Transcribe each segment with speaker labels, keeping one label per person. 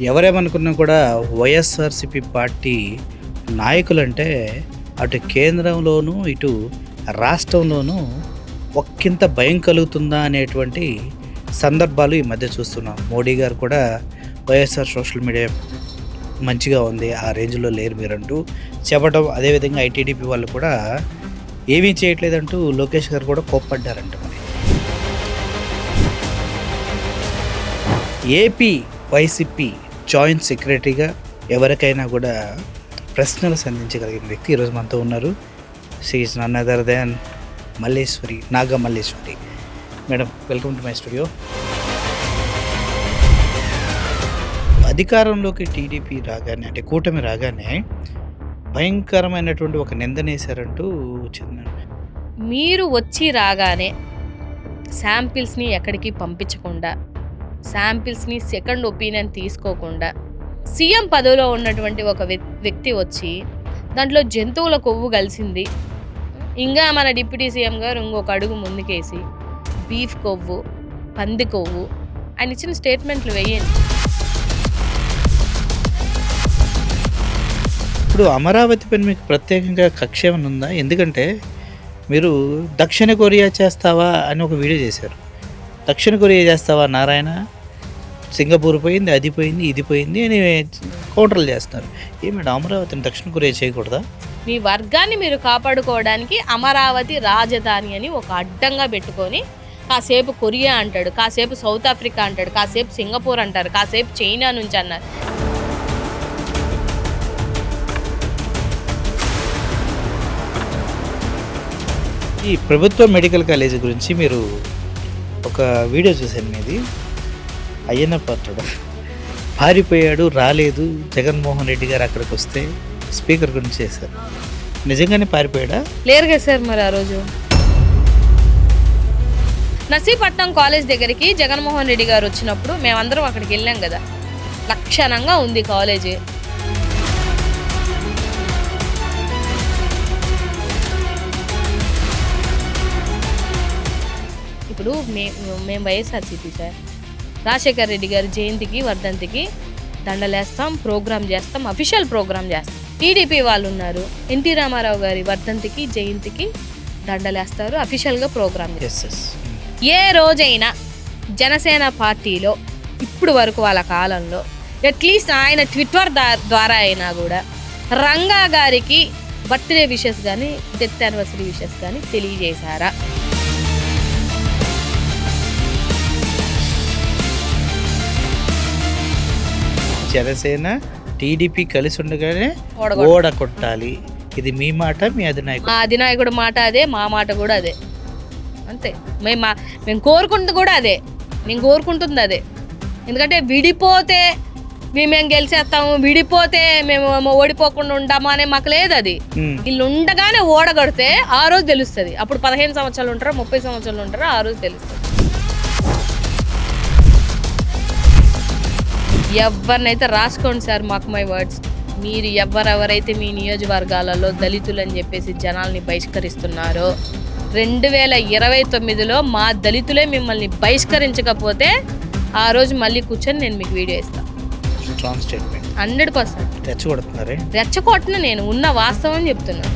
Speaker 1: ఎవరేమనుకున్నా కూడా వైఎస్ఆర్‌సీపీ పార్టీ నాయకులంటే అటు కేంద్రంలోనూ, ఇటు రాష్ట్రంలోనూ ఒక్కింత భయం కలుగుతుందా అనేటువంటి సందర్భాలు ఈ మధ్య చూస్తున్నాం. మోడీ గారు కూడా వైఎస్ఆర్ సోషల్ మీడియా మంచిగా ఉంది, ఆ రేంజ్‌లో లేరు మీరంటూ చెప్పడం. అదేవిధంగా ఐటీడీపీ వాళ్ళు కూడా ఏమీ చేయట్లేదంటూ లోకేష్ గారు కూడా కోప్పడ్డారంట మరి. ఏపీ వైసీపీ జాయింట్ సెక్రటరీగా ఎవరికైనా కూడా ప్రశ్నలు సంధించగలిగిన వ్యక్తి ఈరోజు మనతో ఉన్నారు. She is none other than Malleswari, Naga Malleswari madam. Welcome to my studio. అధికారంలోకి టీడీపీ రాగానే, అంటే కూటమి రాగానే భయంకరమైనటువంటి ఒక నిందనేశారంటూ వచ్చిందండి.
Speaker 2: మీరు వచ్చి రాగానే శాంపిల్స్ని ఎక్కడికి పంపించకుండా, శాంపిల్స్ని సెకండ్ ఒపీనియన్ తీసుకోకుండా, సీఎం పదవిలో ఉన్నటువంటి ఒక వ్యక్తి వచ్చి దాంట్లో జంతువుల కొవ్వు కలిసింది, ఇంకా మన డిప్యూటీ సీఎం గారు ఇంకొక అడుగు ముందుకేసి బీఫ్ కొవ్వు, పంది కొవ్వు ఆయన ఇచ్చిన స్టేట్మెంట్లు వేయండి.
Speaker 1: ఇప్పుడు అమరావతి పైన మీకు ప్రత్యేకంగా కక్ష ఏమైనా ఉందా? ఎందుకంటే మీరు దక్షిణ కొరియా చేస్తావా అని ఒక వీడియో చేశారు. దక్షిణ కొరియా చేస్తావా నారాయణ, సింగపూర్ పోయింది, అది పోయింది, ఇది పోయింది అని కౌంటర్లు చేస్తున్నారు. ఏమిటి అమరావతిని దక్షిణ కొరియా చేయకూడదా?
Speaker 2: మీ వర్గాన్ని మీరు కాపాడుకోవడానికి అమరావతి రాజధాని అని ఒక అడ్డంగా పెట్టుకొని కాసేపు కొరియా అంటాడు, కాసేపు సౌత్ ఆఫ్రికా అంటాడు, కాసేపు సింగపూర్ అంటారు, కాసేపు చైనా నుంచి అన్నారు.
Speaker 1: ఈ ప్రభుత్వ మెడికల్ కాలేజీ గురించి మీరు ఒక వీడియో చూశాను మీది. అయ్యన్న పాత్రుడు పారిపోయాడు, రాలేదు, జగన్మోహన్ రెడ్డి గారు అక్కడికి వస్తే స్పీకర్ గురించి చేశారు. నిజంగానే పారిపోయాడా?
Speaker 2: లేరు కదా సార్ మరి ఆ రోజు నర్సీపట్నం కాలేజ్ దగ్గరికి జగన్మోహన్ రెడ్డి గారు వచ్చినప్పుడు మేమందరం అక్కడికి వెళ్ళాం కదా. లక్షణంగా ఉంది కాలేజీ. ఇప్పుడు మేము వైఎస్ఆర్సీపీ సార్, రాజశేఖర రెడ్డి గారి జయంతికి, వర్ధంతికి దండలేస్తాం, ప్రోగ్రామ్ చేస్తాం, అఫీషియల్ ప్రోగ్రామ్ చేస్తాం. టీడీపీ వాళ్ళు ఉన్నారు, ఎన్టీ రామారావు గారి వర్ధంతికి, జయంతికి దండలేస్తారు, అఫీషియల్గా ప్రోగ్రామ్ చేస్తారు. ఏ రోజైనా జనసేన పార్టీలో ఇప్పుడు వరకు వాళ్ళ కాలంలో అట్లీస్ట్ ఆయన ట్విట్టర్ ద్వారా అయినా కూడా రంగా గారికి బర్త్డే విషెస్ కానీ, డెత్ యానివర్సరీ విషెస్ కానీ తెలియజేశారా?
Speaker 1: జనసేన టీడీపీ కలిసి ఉండగానే ఓడ కొట్టాలి, ఇది మీ మాట, మీ అధినాయకుడు.
Speaker 2: మా అధినాయకుడు మాట అదే, మా మాట కూడా అదే. అంతే. మేము కోరుకుంటుంది కూడా అదే, నేను కోరుకుంటుంది అదే. ఎందుకంటే విడిపోతే మేము గెలిచేస్తాము, విడిపోతే మేము ఓడిపోకుండా ఉంటామా అనే మాకు లేదు. అది వీళ్ళు ఉండగానే ఓడగొడితే ఆ రోజు తెలుస్తుంది. అప్పుడు 15 సంవత్సరాలు ఉంటారో 30 సంవత్సరాలు ఉంటారో ఆ రోజు తెలుస్తుంది. ఎవరినైతే రాసుకోండి సార్, మాకు మై వర్డ్స్. మీరు ఎవరెవరైతే మీ నియోజకవర్గాలలో దళితులు అని చెప్పేసి జనాల్ని బహిష్కరిస్తున్నారో, 2029లో మా దళితులే మిమ్మల్ని బహిష్కరించకపోతే ఆ రోజు మళ్ళీ కూర్చొని నేను మీకు వీడియో ఇస్తాను.
Speaker 1: 100%
Speaker 2: రెచ్చగొట్టిన నేను ఉన్న వాస్తవం చెప్తున్నాను.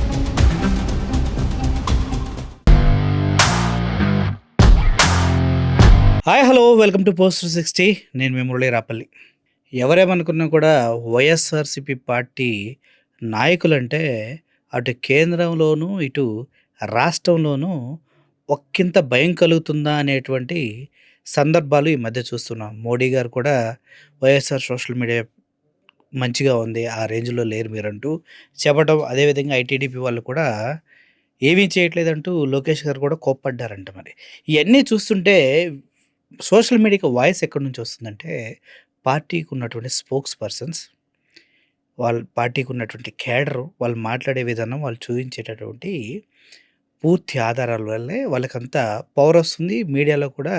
Speaker 1: Hi, hello, welcome to post 360. నేను మీ మురళీ రాపల్లి. ఎవరేమనుకున్నా కూడా వైఎస్ఆర్‌సీపీ పార్టీ నాయకులంటే అటు కేంద్రంలోనూ, ఇటు రాష్ట్రంలోనూ ఒక్కింత భయం కలుగుతుందా అనేటువంటి సందర్భాలు ఈ మధ్య చూస్తున్నాం. మోడీ గారు కూడా వైఎస్ఆర్ సోషల్ మీడియా మంచిగా ఉంది, ఆ రేంజ్‌లో లేరు మీరంటూ చెప్పడం. అదేవిధంగా ఐటీడీపీ వాళ్ళు కూడా ఏమీ చేయట్లేదంటూ లోకేష్ గారు కూడా కోప్పడ్డారంట మరి. ఇవన్నీ చూస్తుంటే సోషల్ మీడియాకి వాయిస్ ఎక్కడి నుంచి వస్తుందంటే, పార్టీకి ఉన్నటువంటి స్పోక్స్ పర్సన్స్, వాళ్ళ పార్టీకి ఉన్నటువంటి క్యాడరు, వాళ్ళు మాట్లాడే విధానం, వాళ్ళు చూపించేటటువంటి పూర్తి ఆధారాల వల్లే వాళ్ళకంత పవర్ వస్తుంది. మీడియాలో కూడా,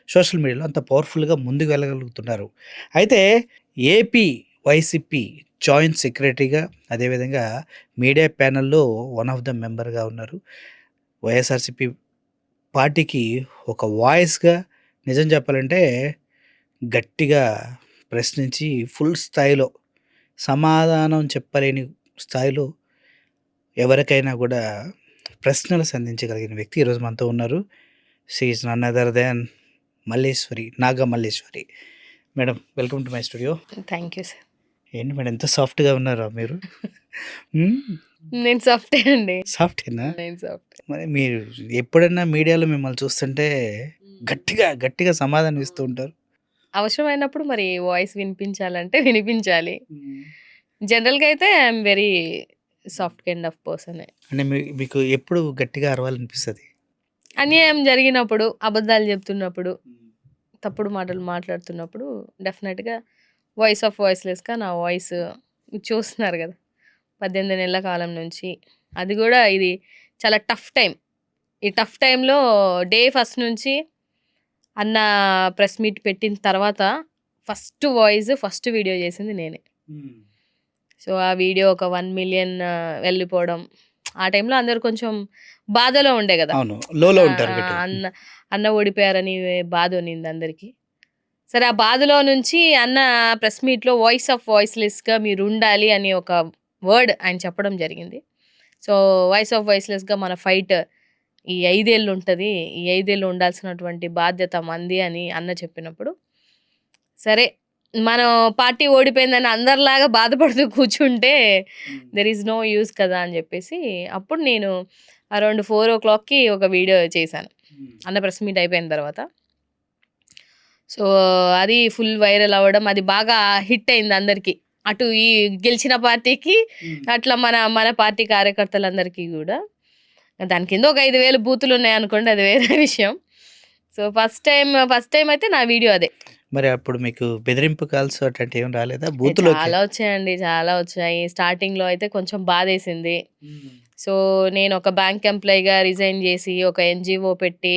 Speaker 1: సోషల్ మీడియాలో అంత పవర్ఫుల్గా ముందుకు వెళ్ళగలుగుతున్నారు. అయితే ఏపీ వైసీపీ జాయింట్ సెక్రటరీగా, అదేవిధంగా మీడియా ప్యానెల్లో వన్ ఆఫ్ ద మెంబర్గా ఉన్నారు. వైఎస్ఆర్సీపీ పార్టీకి ఒక వాయిస్గా, నిజం చెప్పాలంటే గట్టిగా ప్రశ్నించి ఫుల్ స్థాయిలో సమాధానం చెప్పలేని స్థాయిలో ఎవరికైనా కూడా ప్రశ్నలు సంధించగలిగిన వ్యక్తి ఈరోజు మనతో ఉన్నారు. She is none other than Malleswari, Naga Malleswari. Madam, welcome to my studio.
Speaker 2: Thank you sir.
Speaker 1: ఏంటి మేడం, ఎంత సాఫ్ట్గా ఉన్నారా మీరు? మ్మ్.
Speaker 2: నేను సాఫ్టే అండి.
Speaker 1: సాఫ్టేనా?
Speaker 2: నేను సాఫ్ట్.
Speaker 1: మరి మీరు ఎప్పుడైనా మీడియాలో మిమ్మల్ని చూస్తుంటే గట్టిగా గట్టిగా సమాధానం ఇస్తూ ఉంటారు.
Speaker 2: అవసరమైనప్పుడు మరి వాయిస్ వినిపించాలంటే వినిపించాలి. జనరల్గా అయితే I'm very soft kind of person.
Speaker 1: అంటే మీకు ఎప్పుడు గట్టిగా అరవాలనిపిస్తుంది?
Speaker 2: అన్యాయం జరిగినప్పుడు, అబద్ధాలు చెప్తున్నప్పుడు, తప్పుడు మాటలు మాట్లాడుతున్నప్పుడు డెఫినెట్గా వాయిస్ ఆఫ్ వాయిస్లెస్గా నా వాయిస్ చూస్తున్నారు కదా 18 నెలల కాలం నుంచి. అది కూడా ఇది చాలా టఫ్ టైం. ఈ టఫ్ టైంలో డే ఫస్ట్ నుంచి అన్న ప్రెస్ మీట్ పెట్టిన తర్వాత ఫస్ట్ వాయిస్ ఫస్ట్ వీడియో చేసింది నేనే. సో ఆ వీడియో ఒక 1 మిలియన్ వెళ్ళిపోవడం, ఆ టైంలో అందరు కొంచెం బాధలో ఉండే కదా.
Speaker 1: అవును, లోలో
Speaker 2: ఆ,
Speaker 1: ఉంటారు
Speaker 2: ఆ,
Speaker 1: గట్టిగా.
Speaker 2: అన్న అన్న ఓడిపోయారని బాధ ఉన్నింది అందరికీ. సరే, ఆ బాధలో నుంచి అన్న ప్రెస్ మీట్లో వాయిస్ ఆఫ్ వాయిస్లెస్గా మీరు ఉండాలి అని ఒక వర్డ్ ఆయన చెప్పడం జరిగింది. సో వాయిస్ ఆఫ్ వాయిస్లెస్గా మన ఫైట్ ఈ 5 ఏళ్ళు ఉంటుంది, ఈ 5 ఏళ్ళు ఉండాల్సినటువంటి బాధ్యత మంది అని అన్న చెప్పినప్పుడు, సరే మనం పార్టీ ఓడిపోయిందని అందరిలాగా బాధపడుతూ కూర్చుంటే దెర్ ఈజ్ నో యూస్ కదా అని చెప్పేసి అప్పుడు నేను అరౌండ్ 4 o'clockకి ఒక వీడియో చేశాను అన్న ప్రెస్ మీట్ అయిపోయిన తర్వాత. సో అది ఫుల్ వైరల్ అవ్వడం, అది బాగా హిట్ అయింది అందరికీ, అటు ఈ గెలిచిన పార్టీకి, అట్లా మన మన పార్టీ కార్యకర్తలందరికీ కూడా. దాని కింద ఒక 5,000 బూతులు ఉన్నాయి అనుకోండి, అది వేరే విషయం. సో ఫస్ట్ టైం అయితే నా వీడియో అదే.
Speaker 1: మరి అప్పుడు మీకు బెదిరింపు కాల్స్ అట్లాంటి ఏం రాలేదా బూతులోకి?
Speaker 2: చాలా వచ్చాయండి, చాలా వచ్చాయి. స్టార్టింగ్లో అయితే కొంచెం బాధేసింది. సో నేను ఒక బ్యాంక్ ఎంప్లాయీగా రిజైన్ చేసి ఒక ఎన్జిఓ పెట్టి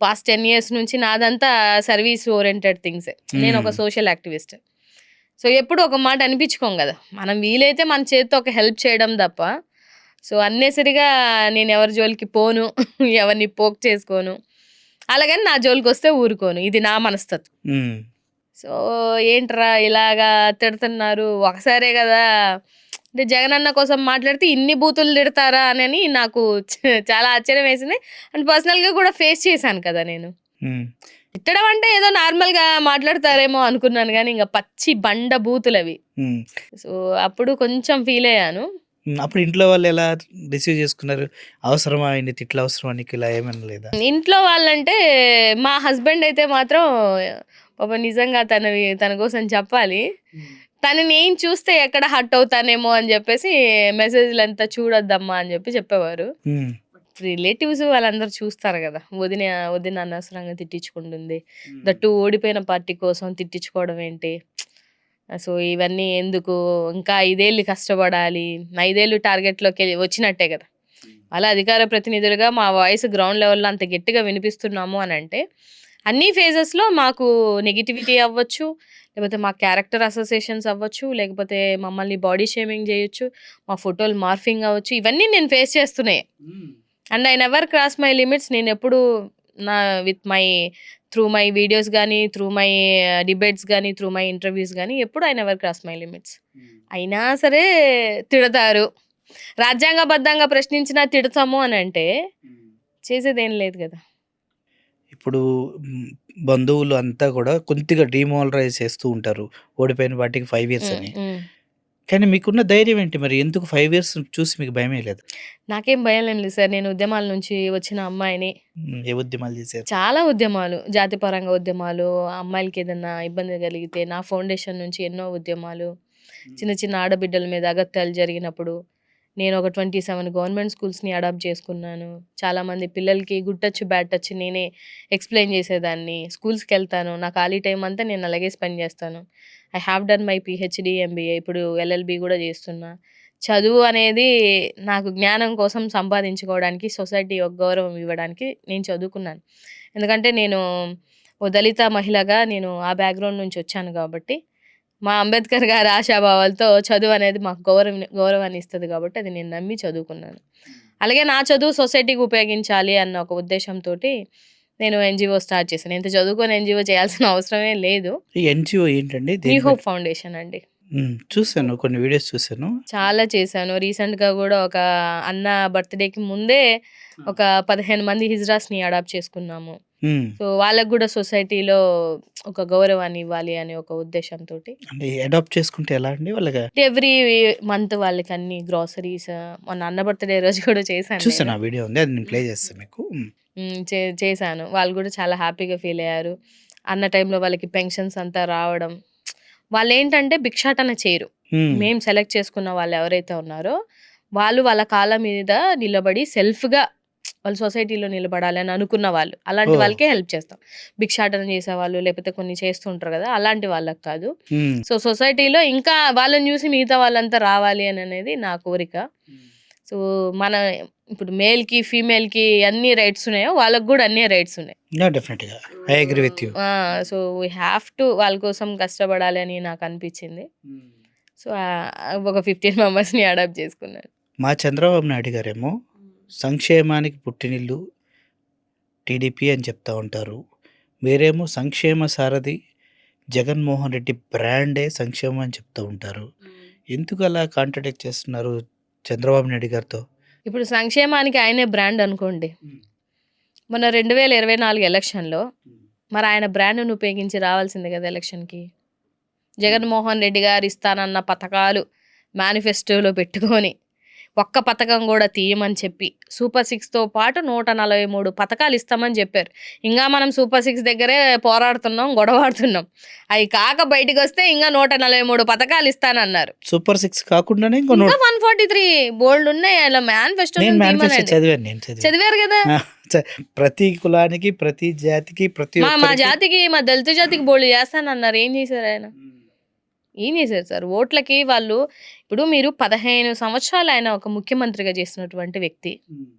Speaker 2: పాస్ట్ 10 years నుంచి నాదంతా సర్వీస్ ఓరియంటెడ్ థింగ్స్. నేను ఒక సోషల్ యాక్టివిస్ట్. సో ఎప్పుడు ఒక మాట అనిపించుకోం కదా, మనం వీలైతే మన చేతితో ఒక హెల్ప్ చేయడం తప్ప. సో అన్నెసరిగా నేను ఎవరి జోలికి పోను, ఎవరిని పోక్ చేసుకోను, అలాగని నా జోలికి వస్తే ఊరుకోను. ఇది నా మనస్తత్వం.
Speaker 1: మ్మ్.
Speaker 2: సో ఏంట్రా ఇలాగా తిడుతున్నారు, ఒకసారే కదా, అంటే జగనన్న కోసం మాట్లాడితే ఇన్ని బూతులు తిడతారా అని నాకు చాలా ఆశ్చర్యం వేసింది. అండ్ పర్సనల్గా కూడా ఫేస్ చేశాను కదా నేను.
Speaker 1: మ్మ్.
Speaker 2: తిట్టడం అంటే ఏదో నార్మల్గా మాట్లాడతారేమో అనుకున్నాను, కానీ ఇంకా పచ్చి బండ బూతులు అవి.
Speaker 1: మ్మ్.
Speaker 2: సో అప్పుడు కొంచెం ఫీల్ అయ్యాను.
Speaker 1: అప్పుడు ఇంట్లో వాళ్ళు ఎలా రిసీవ్ చేసుకున్నారు? అవసరమా ఇన్ని తిట్లు, అవసరమా నీకు, ఇలా ఏమైనా లేదా?
Speaker 2: ఇంట్లో వాళ్ళంటే మా హస్బెండ్ అయితే మాత్రం పాప నిజంగా తన కోసం చెప్పాలి, తనని ఏం చూస్తే ఎక్కడ హర్ట్ అవుతానేమో అని చెప్పేసి మెసేజ్లు అంతా చూడొద్దమ్మా అని చెప్పేవారు.
Speaker 1: మ్మ్.
Speaker 2: రిలేటివ్స్ వాళ్ళందరూ చూస్తారు కదా, వదిన అనవసరంగా తిట్టించుకుంటుంది, దట్టు ఓడిపోయిన పార్టీ కోసం తిట్టించుకోవడం ఏంటి, సో ఇవన్నీ ఎందుకు, ఇంకా 5 ఏళ్ళు కష్టపడాలి, 5 ఏళ్ళు టార్గెట్లోకి వచ్చినట్టే కదా. అలా అధికార ప్రతినిధులుగా మా వాయిస్ గ్రౌండ్ లెవెల్లో అంత గట్టిగా వినిపిస్తున్నాము అని అంటే అన్ని ఫేజెస్లో మాకు నెగిటివిటీ అవ్వచ్చు, లేకపోతే మా క్యారెక్టర్ అసోసియేషన్స్ అవ్వచ్చు, లేకపోతే మమ్మల్ని బాడీ షేమింగ్ చేయొచ్చు, మా ఫోటోలు మార్ఫింగ్ అవ్వచ్చు, ఇవన్నీ నేను ఫేస్ చేస్తున్నాయి. And I never cross my limits. నేను ఎప్పుడు త్రూ మై వీడియోస్ కానీ, త్రూ మై డిబేట్స్ కానీ, త్రూ మై ఇంటర్వ్యూస్ కానీ ఎప్పుడు I never cross my limits. అయినా సరే తిడతారు, రాజ్యాంగబద్ధంగా ప్రశ్నించినా తిడతాము అని అంటే చేసేదేం లేదు కదా.
Speaker 1: ఇప్పుడు బంధువులు అంతా కూడా కొద్దిగా డిమారలైజ్ చేస్తూ ఉంటారు, ఓడిపోయిన వాటికి 5 years అని. కానీ మీకున్న ధైర్యం ఏంటి మరి? ఎందుకు 5 years చూసి మీకు భయమే లేదు?
Speaker 2: నాకేం భయం ఏం లేదు సార్. నేను ఉద్యమాల నుంచి వచ్చిన అమ్మాయిని.
Speaker 1: ఏ ఉద్యమాలు చేశారు?
Speaker 2: చాలా ఉద్యమాలు, జాతిపరంగా ఉద్యమాలు, అమ్మాయిలకి ఏదన్నా ఇబ్బంది కలిగితే నా ఫౌండేషన్ నుంచి ఎన్నో ఉద్యమాలు, చిన్న చిన్న ఆడబిడ్డల మీద అగత్యాలు జరిగినప్పుడు నేను ఒక 27 గవర్నమెంట్ స్కూల్స్ని అడాప్ట్ చేసుకున్నాను. చాలామంది పిల్లలకి గుడ్ టచ్ బ్యాడ్ టచ్ నేనే ఎక్స్ప్లెయిన్ చేసేదాన్ని. స్కూల్స్కి వెళ్తాను, నా ఖాళీ టైం అంతా నేను అలాగే స్పెండ్ చేస్తాను. I have done my PhD MBA, ఇప్పుడు LLB కూడా చేస్తున్నా. చదువు అనేది నాకు జ్ఞానం కోసం సంపాదించుకోవడానికి, సొసైటీ ఒక గౌరవం ఇవ్వడానికి నేను చదువుకున్నాను. ఎందుకంటే నేను ఓ దళిత మహిళగా నేను ఆ బ్యాక్గ్రౌండ్ నుంచి వచ్చాను కాబట్టి, మా అంబేద్కర్ గారి ఆశాభావాలతో చదువు అనేది మాకు గౌరవాన్ని ఇస్తుంది కాబట్టి అది నేను నమ్మి చదువుకున్నాను. అలాగే నా చదువు సొసైటీకి ఉపయోగించాలి అన్న ఒక ఉద్దేశంతో నేను ఎన్‌జీఓ స్టార్ట్ చేశాను. ఇంత చదువుకొని ఎన్‌జీఓ చేయాల్సిన అవసరమే లేదు.
Speaker 1: ఈ ఎన్‌జీఓ ఏంటండి?
Speaker 2: న్యూ
Speaker 1: దేని
Speaker 2: హోప్ ఫౌండేషన్ అండి.
Speaker 1: చూసాను. కొన్ని వీడియోస్ చూసాను.
Speaker 2: చాలా చేశాను. రీసెంట్‌గా గూడా ఒక అన్న బర్త్‌డేకి ముందే ఒక 15 మంది హిజ్రాస్‌ని అడాప్ట్ చేసుకున్నాము.
Speaker 1: హ్మ్.
Speaker 2: సో, వాళ్ళకి గూడా సొసైటీలో ఒక గౌరవాన్ని ఇవ్వాలి అనే ఒక ఉద్దేశంతోటి.
Speaker 1: అంటే అడాప్ట్ చేసుకుంటే ఎలా అండి వాళ్ళకి?
Speaker 2: ఎవ్రీ మంత్ వాళ్ళకి అన్ని గ్రోసరీస్ మొన్న అన్న బర్త్‌డే రోజు కూడా చేశాను
Speaker 1: చూసాను.
Speaker 2: నేను.
Speaker 1: ఆ వీడియో ఉంది. అది నేను ప్లే చేస్తాను మీకు.
Speaker 2: చేశాను. వాళ్ళు గూడా చాలా హ్యాపీగా ఫీల్ అయ్యారు. అన్న టైంలో వాళ్ళకి పెన్షన్స్ అంతా రావడం. వాళ్ళేంటంటే భిక్షాటన చేయరు.
Speaker 1: హ్మ్.
Speaker 2: మేము సెలెక్ట్ చేసుకున్న వాళ్ళు ఎవరైతే ఉన్నారో, వాళ్ళు వాళ్ళ కాళ్ళ మీద నిలబడి సెల్ఫ్‌గా వాళ్ళు సొసైటీలో నిలబడాలి అని అనుకున్న వాళ్ళు. అలాంటి
Speaker 1: ఓహ్!
Speaker 2: వాళ్ళకే హెల్ప్ చేస్తాం. భిక్షాటన చేసేవాళ్ళు లేకపోతే కొన్ని చేస్తూ ఉంటారు గదా! అలాంటి వాళ్ళకి కాదు.
Speaker 1: హ్మ్.
Speaker 2: సో, సొసైటీలో ఇంకా వాళ్ళని చూసి మిగతా వాళ్ళంతా రావాలి అనేది నా కోరిక. సో, మన ఇప్పుడు మేల్‌కి, ఫీమేల్‌కి అన్ని రైట్స్ ఉన్నాయో వాళ్ళకి గూడా అన్నే రైట్స్ ఉన్నాయి.
Speaker 1: యాహ్! డెఫినెట్‌గా. I agree with you.
Speaker 2: So, we have to వాళ్ళ కోసం కష్టపడాలి అని నాకనిపించింది. సో, ఒక 15 మెంబర్స్‌ని అడాప్ట్ చేసుకున్నాను.
Speaker 1: మా చంద్రబాబు నాయుడు గారేమో సంక్షేమానికి పుట్టినిల్లు టీడీపీ అని చెప్తా ఉంటారు. మీరేమో సంక్షేమ సారథి జగన్మోహన్ రెడ్డి బ్రాండే సంక్షేమం అని చెప్తూ ఉంటారు. ఎందుకు అలా కాంట్రాడిక్ట్ చేస్తున్నారు చంద్రబాబు నాయుడు గారితో?
Speaker 2: ఇప్పుడు సంక్షేమానికి ఆయనే బ్రాండ్ అనుకోండి. మొన్న 2024 ఎలక్షన్‌లో మరి ఆయన బ్రాండ్‌ను ఉపయోగించి రావాల్సిందే కదా ఎలక్షన్‌కి. జగన్మోహన్ రెడ్డి గారు ఇస్తానన్న పథకాలు మేనిఫెస్టోలో పెట్టుకొని ఒక్క పథకం కూడా తీయమని చెప్పి సూపర్ 6తో పాటు 143 పథకాలు ఇస్తామని చెప్పారు. ఇంకా మనం సూపర్ 6 దగ్గరే పోరాడుతున్నాం, గొడవాడుతున్నాం. అవి కాక బయటికి వస్తే ఇంకా 143 పథకాలు ఇస్తానన్నారు.
Speaker 1: సూపర్ 6 కాకుండానే ఇంకో
Speaker 2: ఇంకా 143 బోల్డ్ ఉన్నాయి. అలా మేనిఫెస్టో
Speaker 1: నేను మేనిఫెస్టో చదివాను.
Speaker 2: చదివారు కదా.
Speaker 1: ప్రతి కులానికి, ప్రతి జాతికి, ప్రతి
Speaker 2: మా
Speaker 1: ఒక్కరికి
Speaker 2: జాతికి, మా దళిత జాతికి బోల్డ్ చేస్తానన్నారు. ఏం చేశారు ఆయన? ఏం చేశారు సార్? ఓట్లకి వాళ్ళు ఇప్పుడు మీరు 15 సంవత్సరాలు ఆయన ఒక ముఖ్యమంత్రిగా చేసినటువంటి వ్యక్తి.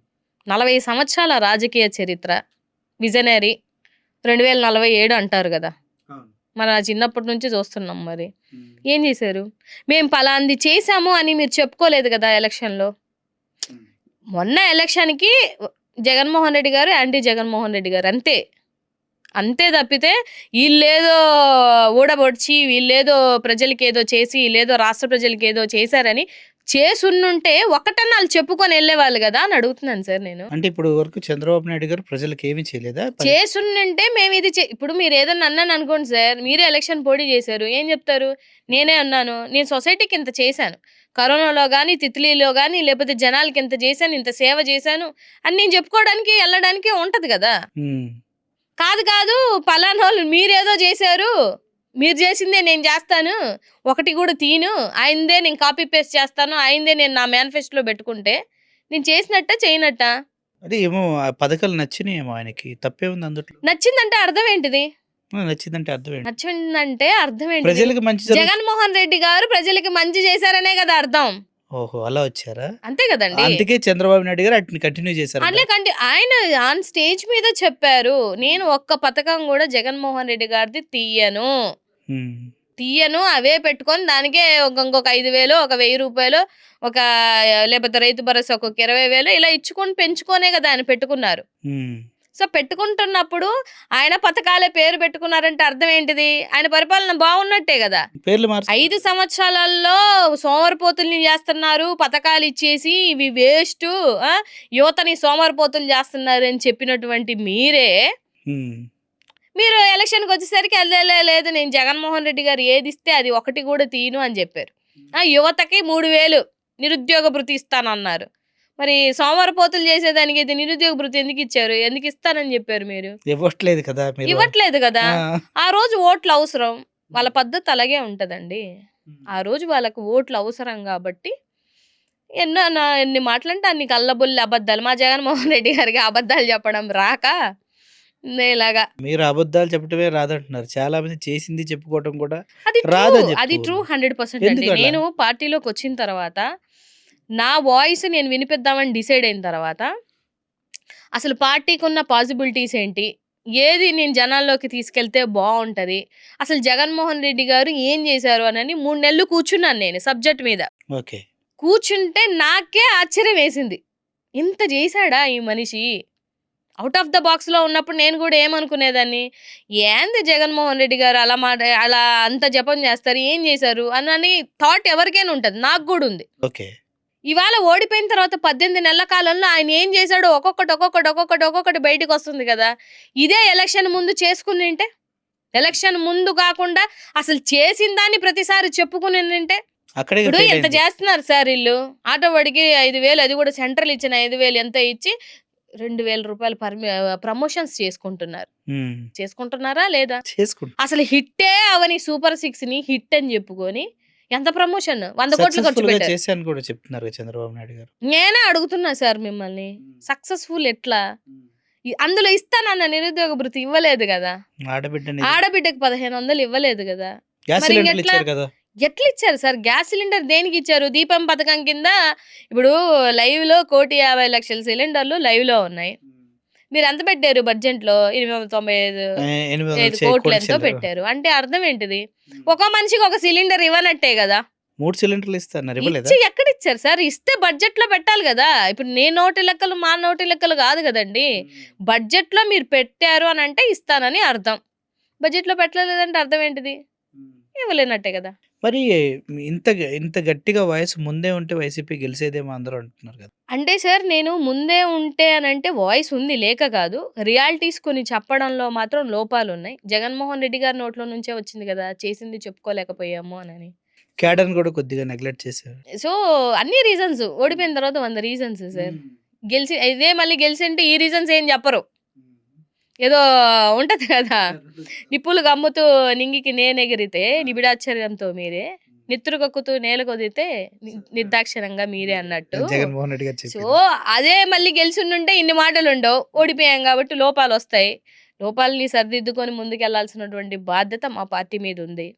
Speaker 2: 40 సంవత్సరాల రాజకీయ చరిత్ర, విజనరీ 2047 అంటారు కదా. మన చిన్నప్పటి నుంచి చూస్తున్నాం మరి. ఏం చేశారు? మేము పలాంది చేశాము అని మీరు చెప్పుకోలేదు కదా ఎలక్షన్‌లో. మొన్న ఎలక్షన్‌కి జగన్మోహన్ రెడ్డి గారు, యాంటీ జగన్మోహన్ రెడ్డి గారు అంతే. అంతే తప్పితే ఈళ్ళేదో ఊడబొడిచి, వీళ్ళేదో ప్రజలకేదో చేసి, ఈళ్ళేదో రాష్ట్ర ప్రజలకేదో చేశారని చేసున్నుంటే ఒకటన్నా ఆళ్ళు చెప్పుకొని ఎళ్ళేవాళ్ళు గదా అని అడుగుతున్నాను సార్ నేను.
Speaker 1: అంటే ఇప్పుడు వరకు చంద్రబాబు నాయుడు గారు ప్రజలకి ఏమీ చేయలేదా?
Speaker 2: చేసున్నుంటే మేమిది ఇప్పుడు మీరేదన్నా అన్నాననుకోండి సార్, మీరే ఎలక్షన్ పోటీ చేశారు. ఏం చెప్తారు? నేనే అన్నాను. నేను సొసైటీకి ఇంత చేశాను. కరోనాలో గానీ, తిత్లీలో గానీ, లేపోతే జనాలకి ఇంత చేశాను, ఇంత సేవ చేశాను అని నేను చెప్పుకోవడానికి, ఎళ్ళడానికి ఉంటది గదా! కాదు పలానోళ్ళు మీరేదో చేశారు. మీరు చేసిందే నేను చేస్తాను. ఒకటి కూడా తీయను. ఆయనదే నేను కాపీ పేస్ట్ చేస్తాను. ఆయనదే నేను నా మేనిఫెస్టోలో పెట్టుకుంటే నేను చేసినట్టా? చేయనట్టా?
Speaker 1: అంటే ఏమో ఆ పథకాలు నచ్చినాయేమో ఆయనకి. తప్పేముంది అందుట్లో?
Speaker 2: నచ్చిందంటే అర్థం ఏంటిది?
Speaker 1: నచ్చిందంటే అర్థం ఏంటి?
Speaker 2: నచ్చిందంటే అర్థం ఏంటిది?
Speaker 1: ప్రజలకి మంచి
Speaker 2: జగన్మోహన్ రెడ్డి గారు ప్రజలకి మంచి చేశారనే కదా అర్థం.
Speaker 1: ఓహో! అలా వచ్చారా?
Speaker 2: అంతే కదండి.
Speaker 1: అందుకే చంద్రబాబు నాయుడు గారు అట్ని కంటిన్యూ చేశారు.
Speaker 2: అట్లే ఆయన ఆన్ స్టేజ్ మీద చెప్పారు. నేను ఒక్క పథకం కూడా జగన్మోహన్ రెడ్డి గారిది తీయను. అవే పెట్టుకొని దానికే ఇంకొక 5,000 ఒక 1,000 రూపాయలు ఒక లేకపోతే రైతు భరోసా ఒక 20,000 ఇలా ఇచ్చుకొని పెంచుకోనే కదా ఆయన పెట్టుకున్నారు. సో పెట్టుకుంటున్నప్పుడు ఆయన పథకాలే పేరు పెట్టుకున్నారంటే అర్థం ఏంటిది? ఆయన పరిపాలన బాగున్నట్టే కదా.
Speaker 1: పేర్లు మార్చి
Speaker 2: 5 సంవత్సరాలలో సోమరిపోతుల్ని చేస్తున్నారు. పథకాలు ఇచ్చేసి ఇవి వేస్ట్, యువతని సోమరిపోతులు చేస్తున్నారు అని చెప్పినటువంటి మీరు ఎలక్షన్‌కి వచ్చేసరికి లేదు నేను జగన్మోహన్ రెడ్డి గారు ఏది ఇస్తే అది ఒకటి కూడా తీయను అని చెప్పారు. యువతకి 3,000 నిరుద్యోగ భృతి ఇస్తానన్నారు. మరి సోమవారపోతులు చేసేదానికి ఇది నిరుద్యోగ భృతి ఎందుకు ఇచ్చారు? ఎందుకు ఇస్తానని చెప్పారు మీరు?
Speaker 1: ఇవ్వట్లేదు కదా మీరు.
Speaker 2: ఇవ్వట్లేదు కదా. ఆ రోజు ఓట్లు అవసరం. వాళ్ళ పద్ధతి అలాగే ఉంటదండి. ఆ రోజు వాళ్ళకి ఓట్లు అవసరం కాబట్టి ఎన్ని మాటలంటే అన్ని కల్లబుల్లి అబద్ధాలు. మా జగన్మోహన్ రెడ్డి గారికి అబద్ధాలు చెప్పడం రాక ఇలాగా.
Speaker 1: మీరు అబద్ధాలు చెప్పటమే రాదంటున్నారు. చాలా మంది చేసింది చెప్పుకోవటం కూడా
Speaker 2: అది
Speaker 1: రాదని
Speaker 2: అది ట్రూ 100% అండి. నేను పార్టీలోకి వచ్చిన తర్వాత నా వాయిస్ నేను వినిపిద్దామని డిసైడ్ అయిన తర్వాత అసలు పార్టీకి ఉన్న పాసిబిలిటీస్ ఏంటి, ఏది నేను జనాల్లోకి తీసుకెళ్తే బాగుంటది, అసలు జగన్మోహన్ రెడ్డి గారు ఏం చేశారు అని 3 నెలలు కూర్చున్నాను నేను సబ్జెక్ట్ మీద. కూర్చుంటే నాకే ఆశ్చర్యం వేసింది. ఇంత చేశాడా ఈ మనిషి, ఔట్ ఆఫ్ ద బాక్స్‌లో ఉన్నప్పుడు నేను గూడా ఏమనుకునేదాన్ని, ఏంది జగన్మోహన్ రెడ్డి గారు అలా అంత జపం జేస్తారు, ఏం జేశారు అని థాట్ ఎవరికైనా ఉంటది. నాకు గూడా ఉంది.
Speaker 1: ఓకే.
Speaker 2: ఇవాళ ఓడిపోయిన తర్వాత 18 నెలల కాలంలో ఆయన ఏం జేశాడో ఒక్కొక్కటి బయటికొస్తుంది గదా! ఇదే ఎలక్షన్ ముందు చేసుకునింటే, ఎలక్షన్ ముందు గాకుండా అసలు చేసిన దాన్ని ప్రతిసారి చెప్పుకునింటే,
Speaker 1: అక్కడే
Speaker 2: ఇప్పుడు
Speaker 1: ఫెయిల్
Speaker 2: ఎంత
Speaker 1: అయింది.
Speaker 2: జేస్తున్నారు సార్ ఈళ్ళు. ఆటో వాడికి 5,000 అది గూడా సెంట్రల్ ఇచ్చిన 5,000 ఎంతో ఇచ్చి రూ. 2,000 ప్రమోషన్స్ చేసుకుంటున్నారు.
Speaker 1: హ్మ్.
Speaker 2: చేసుకుంటున్నారా లేదా?
Speaker 1: చేసుకుంటా.
Speaker 2: అసలు హిట్టే అవ్వని సూపర్ 6ని హిట్ అని జెప్పుకొని ఎంత ప్రమోషన్ 100,00,00,000 ఖర్చు
Speaker 1: సక్సెస్‌ఫుల్‌గా
Speaker 2: పెట్టారు.
Speaker 1: చేశాను కూడా చెప్తున్నారు కదా చంద్రబాబు నాయుడు గారు.
Speaker 2: నేనే అడుగుతున్నా సార్ మిమ్మల్ని. సక్సెస్‌ఫుల్ ఎట్లా? అందులో ఇస్తానన్న నిరుద్యోగ భృతి ఇవ్వలేదు గదా!
Speaker 1: ఆడబిడ్డని
Speaker 2: ఆడబిడ్డకి 1,500 ఇవ్వలేదు గదా!
Speaker 1: గ్యాస్
Speaker 2: మరి
Speaker 1: సిలిండర్‌లు
Speaker 2: ఇంకెట్లా?
Speaker 1: ఇచ్చారు కదా!
Speaker 2: ఎట్లిచ్చారు సార్? గ్యాస్ సిలిండర్ దేనికిచ్చారు? దీపం పథకం కింద ఇప్పుడు లైవ్‌లో 1,50,00,000 సిలిండర్లు లైవ్‌లో ఉన్నాయి. మీరెంత పెట్టారు బడ్జెట్‌లో? 895
Speaker 1: 800
Speaker 2: కోట్లు
Speaker 1: కోట్ల
Speaker 2: ఎంతో
Speaker 1: చిల్లర.
Speaker 2: పెట్టారు. అంటే అర్థం ఏంటిది? ఒక మనిషికి ఒక సిలిండర్ ఇవ్వనట్టే గదా!
Speaker 1: 3 సిలిండర్‌లు ఇస్తా అన్నారు. ఇవ్వలేదా?
Speaker 2: ఇచ్చి ఎక్కడిచ్చారు సార్? ఇస్తే బడ్జెట్‌లో పెట్టాలి గదా! ఇప్పుడు నీ నోటి లెక్కలు, మా నోటి లెక్కలు గాదు గదండీ! బడ్జెట్‌లో మీరు పెట్టారు అనంటే ఇస్తానని అర్థం. బడ్జెట్‌లో పెట్టలేదంటే అర్థం ఏంటిది? ఇవ్వలేనట్టే గదా!
Speaker 1: మరి ఇంత గట్టిగా వాయిస్ ముందే ఉంటే వైసీపీ గెలిసేదేమో అందరూ అంటున్నారు కదా!
Speaker 2: అంటే సార్ నేను ముందే ఉంటే అనంటే వాయిస్ ఉంది లేక కాదు. రియాలిటీస్ కొన్ని చెప్పడంలో మాత్రం లోపాలున్నాయి. జగన్మోహన్ రెడ్డి గారి నోట్లో నుంచే వచ్చింది గదా! చేసింది చెప్పుకోలేకపోయాము అనని.
Speaker 1: క్యాడర్‌ని కూడా కొద్దిగా నెగ్లెక్ట్ చేశారు.
Speaker 2: సో, అన్ని రీజన్స్ ఓడిపోయిన తర్వాత 100 రీజన్స్ సార్. ఇదే మళ్ళీ గెలిచింటే ఈ రీజన్స్ ఏం చెప్పరు. ఏదో ఉంటది కదా! నిప్పులు గమ్ముతూ నింగికి నేనెగిరితే నిబిడాశ్చర్యంతో మీరే, నెత్తురు కక్కుతూ నేలకొదితే నిర్దాక్షిణ్యంగా మీరే అన్నట్టు.
Speaker 1: జగన్మోహన్ రెడ్డి గారు
Speaker 2: సో,
Speaker 1: చెప్పింది.
Speaker 2: అదే మళ్ళీ గెలిచుండుంటే ఇన్ని మాటలుండవు. ఓడిపోయాం గాబట్టి లోపాలొస్తాయి. లోపాలని సరిదిద్దుకొని ముందుకెళ్లాల్సినటువంటి బాధ్యత మా పార్టీ మీదుంది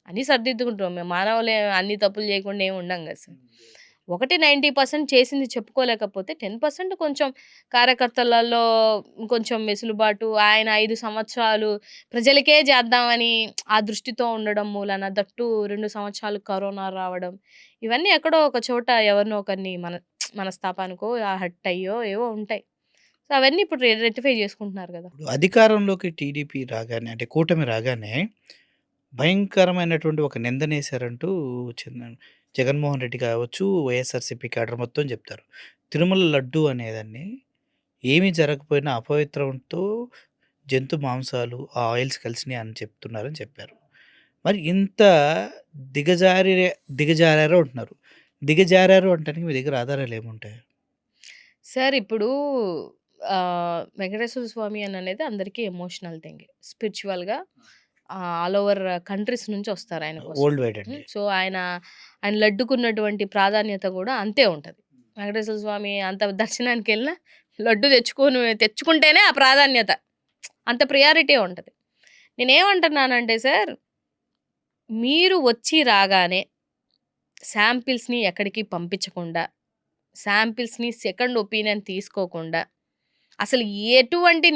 Speaker 2: అని సరిదిద్దుకుంటాం. మేము మానవులే అన్ని తప్పులు చేయకుండా ఏమి ఉండం గదా సార్. ఒకటి 90% చేసింది చెప్పుకోలేకపోతే 10% కొంచెం కార్యకర్తలలో కొంచెం వెసులుబాటు, ఆయన 5 సంవత్సరాలు ప్రజలకే చేద్దామని ఆ దృష్టితో ఉండడం మూలాన, దట్టు 2 సంవత్సరాలు కరోనా రావడం, ఇవన్నీ ఎక్కడో ఒక చోట ఎవరినో ఒకరిని మనస్తాపానికో, హర్ట్ అయ్యో ఏవో ఉంటాయి. సో, అవన్నీ ఇప్పుడు రెక్టిఫై చేసుకుంటున్నారు గదా!
Speaker 1: ఇప్పుడు అధికారంలోకి టీడీపీ రాగానే అంటే కూటమి రాగానే భయంకరమైనటువంటి ఒక నిందనేశారంటూ చిన్న జగన్మోహన్ రెడ్డి కావచ్చు, వైఎస్ఆర్‌సీపీ క్యాడర్ మొత్తం చెప్తారు. తిరుమల లడ్డు అనేదాన్ని ఏమీ జరగకపోయినా అపవిత్రంతో జంతు మాంసాలు, ఆ ఆయిల్స్ కలిసినాయి అని చెప్తున్నారని చెప్పారు. మరి ఇంత దిగజారి దిగజారారు అంటున్నారు. దిగజారారు అంటానికి మీ దగ్గర ఆధారాలు ఏముంటాయి?
Speaker 2: సార్ ఇప్పుడు వెంకటేశ్వర స్వామి అనేది అందరికీ ఎమోషనల్ థింగ్. స్పిరిచువల్‌గా ఆల్ ఓవర్ కంట్రీస్ నుంచి వస్తారు ఆయన కోసం.
Speaker 1: వరల్డ్ వైడ్ అండి.
Speaker 2: సో, ఆయన లడ్డుకున్నటువంటి ప్రాధాన్యత గూడా అంతే ఉంటది. వెంకటేశ్వర స్వామి అంత దర్శనానికెళ్ళినా లడ్డు తెచ్చుకుంటేనే ఆ ప్రాధాన్యత. అంత ప్రియారిటీ ఉంటది. నేనేమంటున్నానంటే సార్, మీరు వచ్చి రాగానే శాంపిల్స్‌ని ఎక్కడికి పంపించకుండా, శాంపిల్స్‌ని సెకండ్ ఒపీనియన్ తీసుకోకుండా, అసలు ఎటువంటి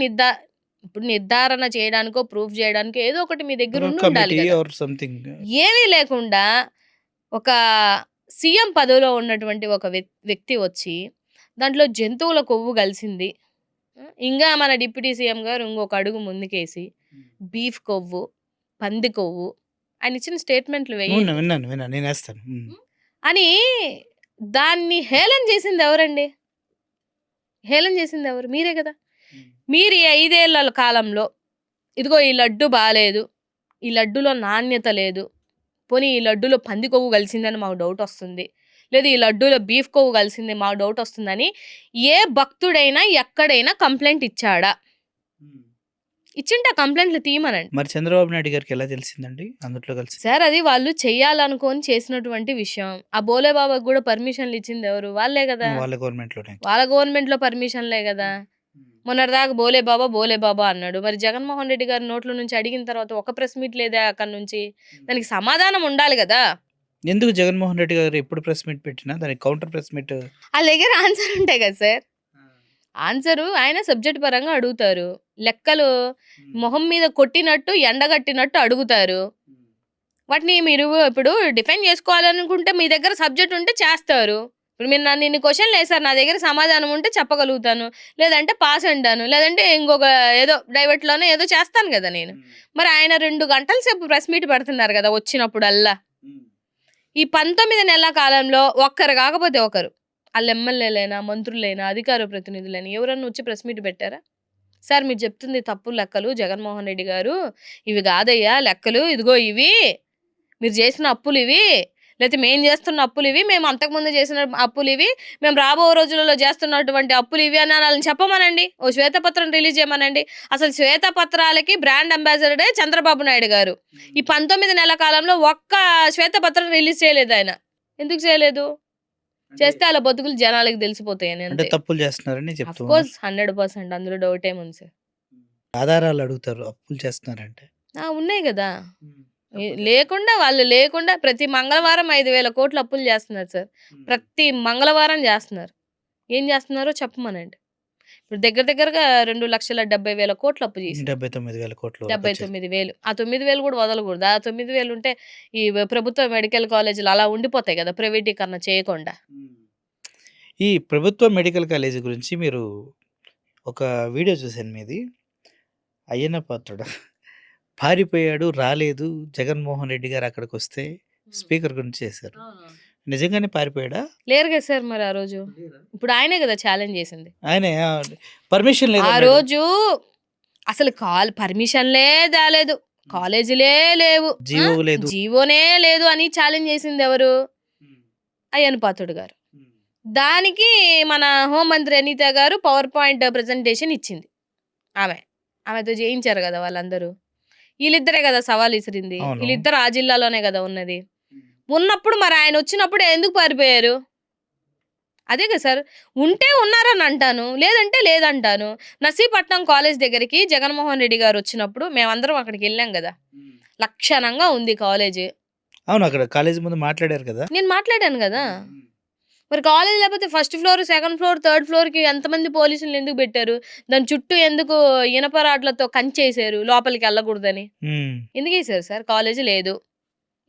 Speaker 2: ఇప్పుడు నిర్ధారణ చేయడానికో, ప్రూఫ్ చేయడానికో ఏదో ఒకటి మీ దగ్గర ఉండాలి
Speaker 1: కమిటీ
Speaker 2: గదా!
Speaker 1: Or something.
Speaker 2: ఏమీ లేకుండా ఒక సీఎం పదవిలో ఉన్నటువంటి ఒక వ్యక్తి వచ్చి, దాంట్లో జంతువుల కొవ్వు కలిసింది. ఇంగా మన డిప్యూటీ సీఎం గారు ఇంకొక అడుగు ముందుకేసి, బీఫ్ కొవ్వు, పంది కొవ్వు ఆయన ఇచ్చిన స్టేట్మెంట్‌లు వేయండి.
Speaker 1: విన్నాను. నేనేస్తాను. హ్మ్.
Speaker 2: అని దాన్ని హేళన చేసింది ఎవరండి? హేళన చేసింది ఎవరు? మీరే గదా! మీరు ఈ 5 ఏళ్ల కాలంలో ఇదిగో ఈ లడ్డు బాలేదు. ఈ లడ్డులో నాణ్యత లేదు. పోనీ ఈ లడ్డూలో పంది కొవ్వు కలిసిందని మాకు డౌటొస్తుంది. లేదు ఈ లడ్డూలో బీఫ్ కొవ్వు కలిసింది మాకు డౌటొస్తుందని ఏ భక్తుడైనా ఎక్కడైనా కంప్లెయింట్ ఇచ్చాడా? ఇచ్చుంటే ఆ కంప్లెయింట్‌లు తీయమనండి.
Speaker 1: మరి చంద్రబాబు నాయుడు గారికి ఎలా తెలిసిందండి అందుట్లో కలిసి?
Speaker 2: సార్ అది వాళ్ళు చెయ్యాలనుకోని చేసినటువంటి విషయం. ఆ బోలే బాబాకి గూడా పర్మిషన్‌లు ఇచ్చింది ఎవరు? వాళ్ళే గదా!
Speaker 1: వాళ్ళ గవర్నమెంట్‌లోనే.
Speaker 2: వాళ్ళ గవర్నమెంట్‌లో పర్మిషన్‌లే గదా! మొన్నటిదాకా బోలే బాబా అన్నాడు. మరి జగన్మోహన్ రెడ్డి గారి నోట్లో నుంచి అడిగిన తర్వాత ఒక ప్రెస్ మీట్ లేదా అక్కడి నుంచి? దానికి సమాధానం ఉండాలి గదా!
Speaker 1: ఎందుకు జగన్మోహన్ రెడ్డి గారు ఎప్పుడు ప్రెస్ మీట్ పెట్టినా దానికి కౌంటర్ ప్రెస్ మీట్
Speaker 2: ఆళ్ళ దగ్గర ఆన్సర్ ఉంటాయి గదా సార్! ఆన్సరు ఆయన సబ్జెక్ట్ పరంగా అడుగుతారు. లెక్కలు మొహం మీద కొట్టినట్టు, ఎండగట్టినట్టు అడుగుతారు. వాటిని మీరు ఇప్పుడు డిఫైన్ చేసుకోవాలనుకుంటే మీ దగ్గర సబ్జెక్ట్ ఉంటే చేస్తారు. ఇప్పుడు మీరు నన్ను ఇన్ని క్వశ్చన్లు వేశారు, నా దగ్గర సమాధానం ఉంటే చెప్పగలుగుతాను, లేదంటే పాస్ అంటాను, లేదంటే ఇంకొక ఏదో డైవర్ట్లోనే ఏదో చేస్తాను కదా నేను. మరి ఆయన 2 గంటల సేపు ప్రెస్ మీట్ పెడుతున్నారు కదా వచ్చినప్పుడల్లా. ఈ 19 నెలల కాలంలో ఒక్కరు కాకపోతే ఒకరు, వాళ్ళు ఎమ్మెల్యేలైనా, మంత్రులైనా, అధికార ప్రతినిధులైనా ఎవరన్నా వచ్చి ప్రెస్ మీట్ పెట్టారా? సార్ మీరు చెప్తుంది తప్పు లెక్కలు జగన్మోహన్ రెడ్డి గారు, ఇవి కాదయ్యా లెక్కలు, ఇదిగో ఇవి మీరు చేసిన అప్పులు ఇవి, లేకపోతే మేము చేస్తున్న అప్పులు ఇవి, మేము అంతకుముందు చేసిన అప్పులు ఇవి, మేము రాబో రోజులలో చేస్తున్నటువంటి అప్పులు ఇవి అని వాళ్ళని చెప్పమనండి. ఓ శ్వేతపత్రం రిలీజ్ చేయమనండి. అసలు శ్వేతపత్రాలకి బ్రాండ్ అంబాసిడరే చంద్రబాబు నాయుడు గారు. ఈ 19 నెలల కాలంలో ఒక్క శ్వేతపత్రం రిలీజ్ చేయలేదు ఆయన. ఎందుకు చేయలేదు? చేస్తే అలా బతుకులు జనాలకు తెలిసిపోతాయని
Speaker 1: అంటే
Speaker 2: అంతే.
Speaker 1: తప్పులు చేస్తున్నారని
Speaker 2: అఫ్
Speaker 1: చెప్తూ
Speaker 2: కోర్స్ 100% అందులో డౌట్ ఏముంది సార్.
Speaker 1: ఆధారాలు అడుగుతారు అప్పులు చేస్తున్నారంటే.
Speaker 2: ఉన్నాయి కదా, లేకుండా వాళ్ళు లేకుండా ప్రతి మంగళవారం 5,000 కోట్లు అప్పులు చేస్తున్నారు సార్. ప్రతి మంగళవారం చేస్తున్నారు. ఏం చేస్తున్నారో చెప్పమనండి. ఇప్పుడు దగ్గరగా 2,70,000 కోట్లు అప్పు చేశారు.
Speaker 1: 79,000 కోట్లు వరకు వచ్చేసి.
Speaker 2: 79,000. ఆ 9,000 కూడా వదలకూడదు. ఆ 9,000 ఉంటే ఈ ప్రభుత్వ మెడికల్ కాలేజీలు అలా ఉండిపోతాయి కదా, ప్రైవేటీకరణ చేయకుండా.
Speaker 1: ఈ ప్రభుత్వ మెడికల్ కాలేజీ గురించి మీరు ఒక వీడియో చూశాను మీది. అయ్యన్న పాత్రుడు పారిపోయాడు, రాలేదు, జగన్మోహన్ రెడ్డి గారు అక్కడికొస్తే స్పీకర్ గురించి చేశారు. నిజంగానే పారిపోయాడా?
Speaker 2: లేరు కదా సార్ మరి ఆ రోజు. ఇప్పుడు ఆయనే కదా ఛాలెంజ్ చేసింది.
Speaker 1: ఆయనే పర్మిషన్ లేదు
Speaker 2: ఆ
Speaker 1: అన్నాడు.
Speaker 2: రోజు అసలు పర్మిషన్లే దాలేదు, కాలేజీలే లేవు,
Speaker 1: జీవో లేదు.
Speaker 2: జీవోనే లేదు అని ఛాలెంజ్ చేసింది ఎవరు? అయ్యన్న పాత్రుడు గారు. దానికి మన హోంమంత్రి అనిత గారు పవర్ పాయింట్ ప్రెజెంటేషన్ ఇచ్చింది. ఆమెతో చేయించారు కదా వాళ్ళందరూ. వీళ్ళిద్దరే కదా సవాల్ ఇసిరింది.
Speaker 1: అవును.
Speaker 2: వీళ్ళిద్దరు ఆ జిల్లాలోనే కదా ఉన్నది. ఉన్నప్పుడు మరి ఆయన వచ్చినప్పుడు ఎందుకు పారిపోయారు? అదే కదా సార్, ఉంటే ఉన్నారని అంటాను, లేదంటే లేదంటాను. నర్సీపట్నం కాలేజ్ దగ్గరికి జగన్మోహన్ రెడ్డి గారు వచ్చినప్పుడు మేమందరం అక్కడికి వెళ్ళాం కదా, లక్షణంగా ఉంది కాలేజ్.
Speaker 1: అవును, అక్కడ కాలేజీ ముందు మాట్లాడారు కదా.
Speaker 2: నేను మాట్లాడాను కదా. మరి కాలేజ్ లేకపోతే first floor, second floor, third ఫ్లోర్కి ఎంతమంది పోలీసులు ఎందుకు పెట్టారు? దాని చుట్టూ ఎందుకు ఇనప రాడ్లతో కంచేశారు లోపలికి వెళ్ళకూడదని? ఎందుకు వేసారు సార్? కాలేజీ లేదు,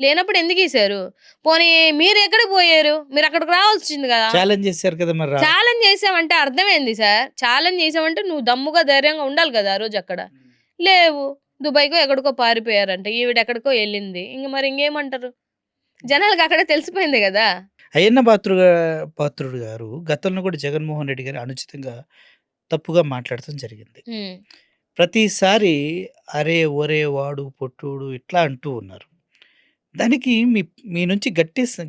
Speaker 2: లేనప్పుడు ఎందుకు వేసారు? పోనీ మీరు ఎక్కడికి పోయారు? మీరు అక్కడికి రావాల్సింది కదా.
Speaker 1: ఛాలెంజ్ చేశారు కదా మరి.
Speaker 2: ఛాలెంజ్ చేసామంటే అర్థమైంది సార్. ఛాలెంజ్ చేసామంటే నువ్వు దమ్ముగా ధైర్యంగా ఉండాలి కదా ఆ రోజు అక్కడ. లేవు, దుబాయ్కో ఎక్కడికో పారిపోయారంట, ఈవిడ ఎక్కడికో వెళ్ళింది. ఇంక మరి ఇంకేమంటారు? జనాలకు అక్కడే తెలిసిపోయింది కదా.
Speaker 1: అయ్యన్న పాత్రుడు గారు గతంలో కూడా జగన్మోహన్ రెడ్డి గారు అనుచితంగా తప్పుగా మాట్లాడటం జరిగింది. ప్రతిసారి అరే ఒరే వాడు పొట్టుడు ఇట్లా అంటూ ఉన్నారు. దానికి మీ నుంచి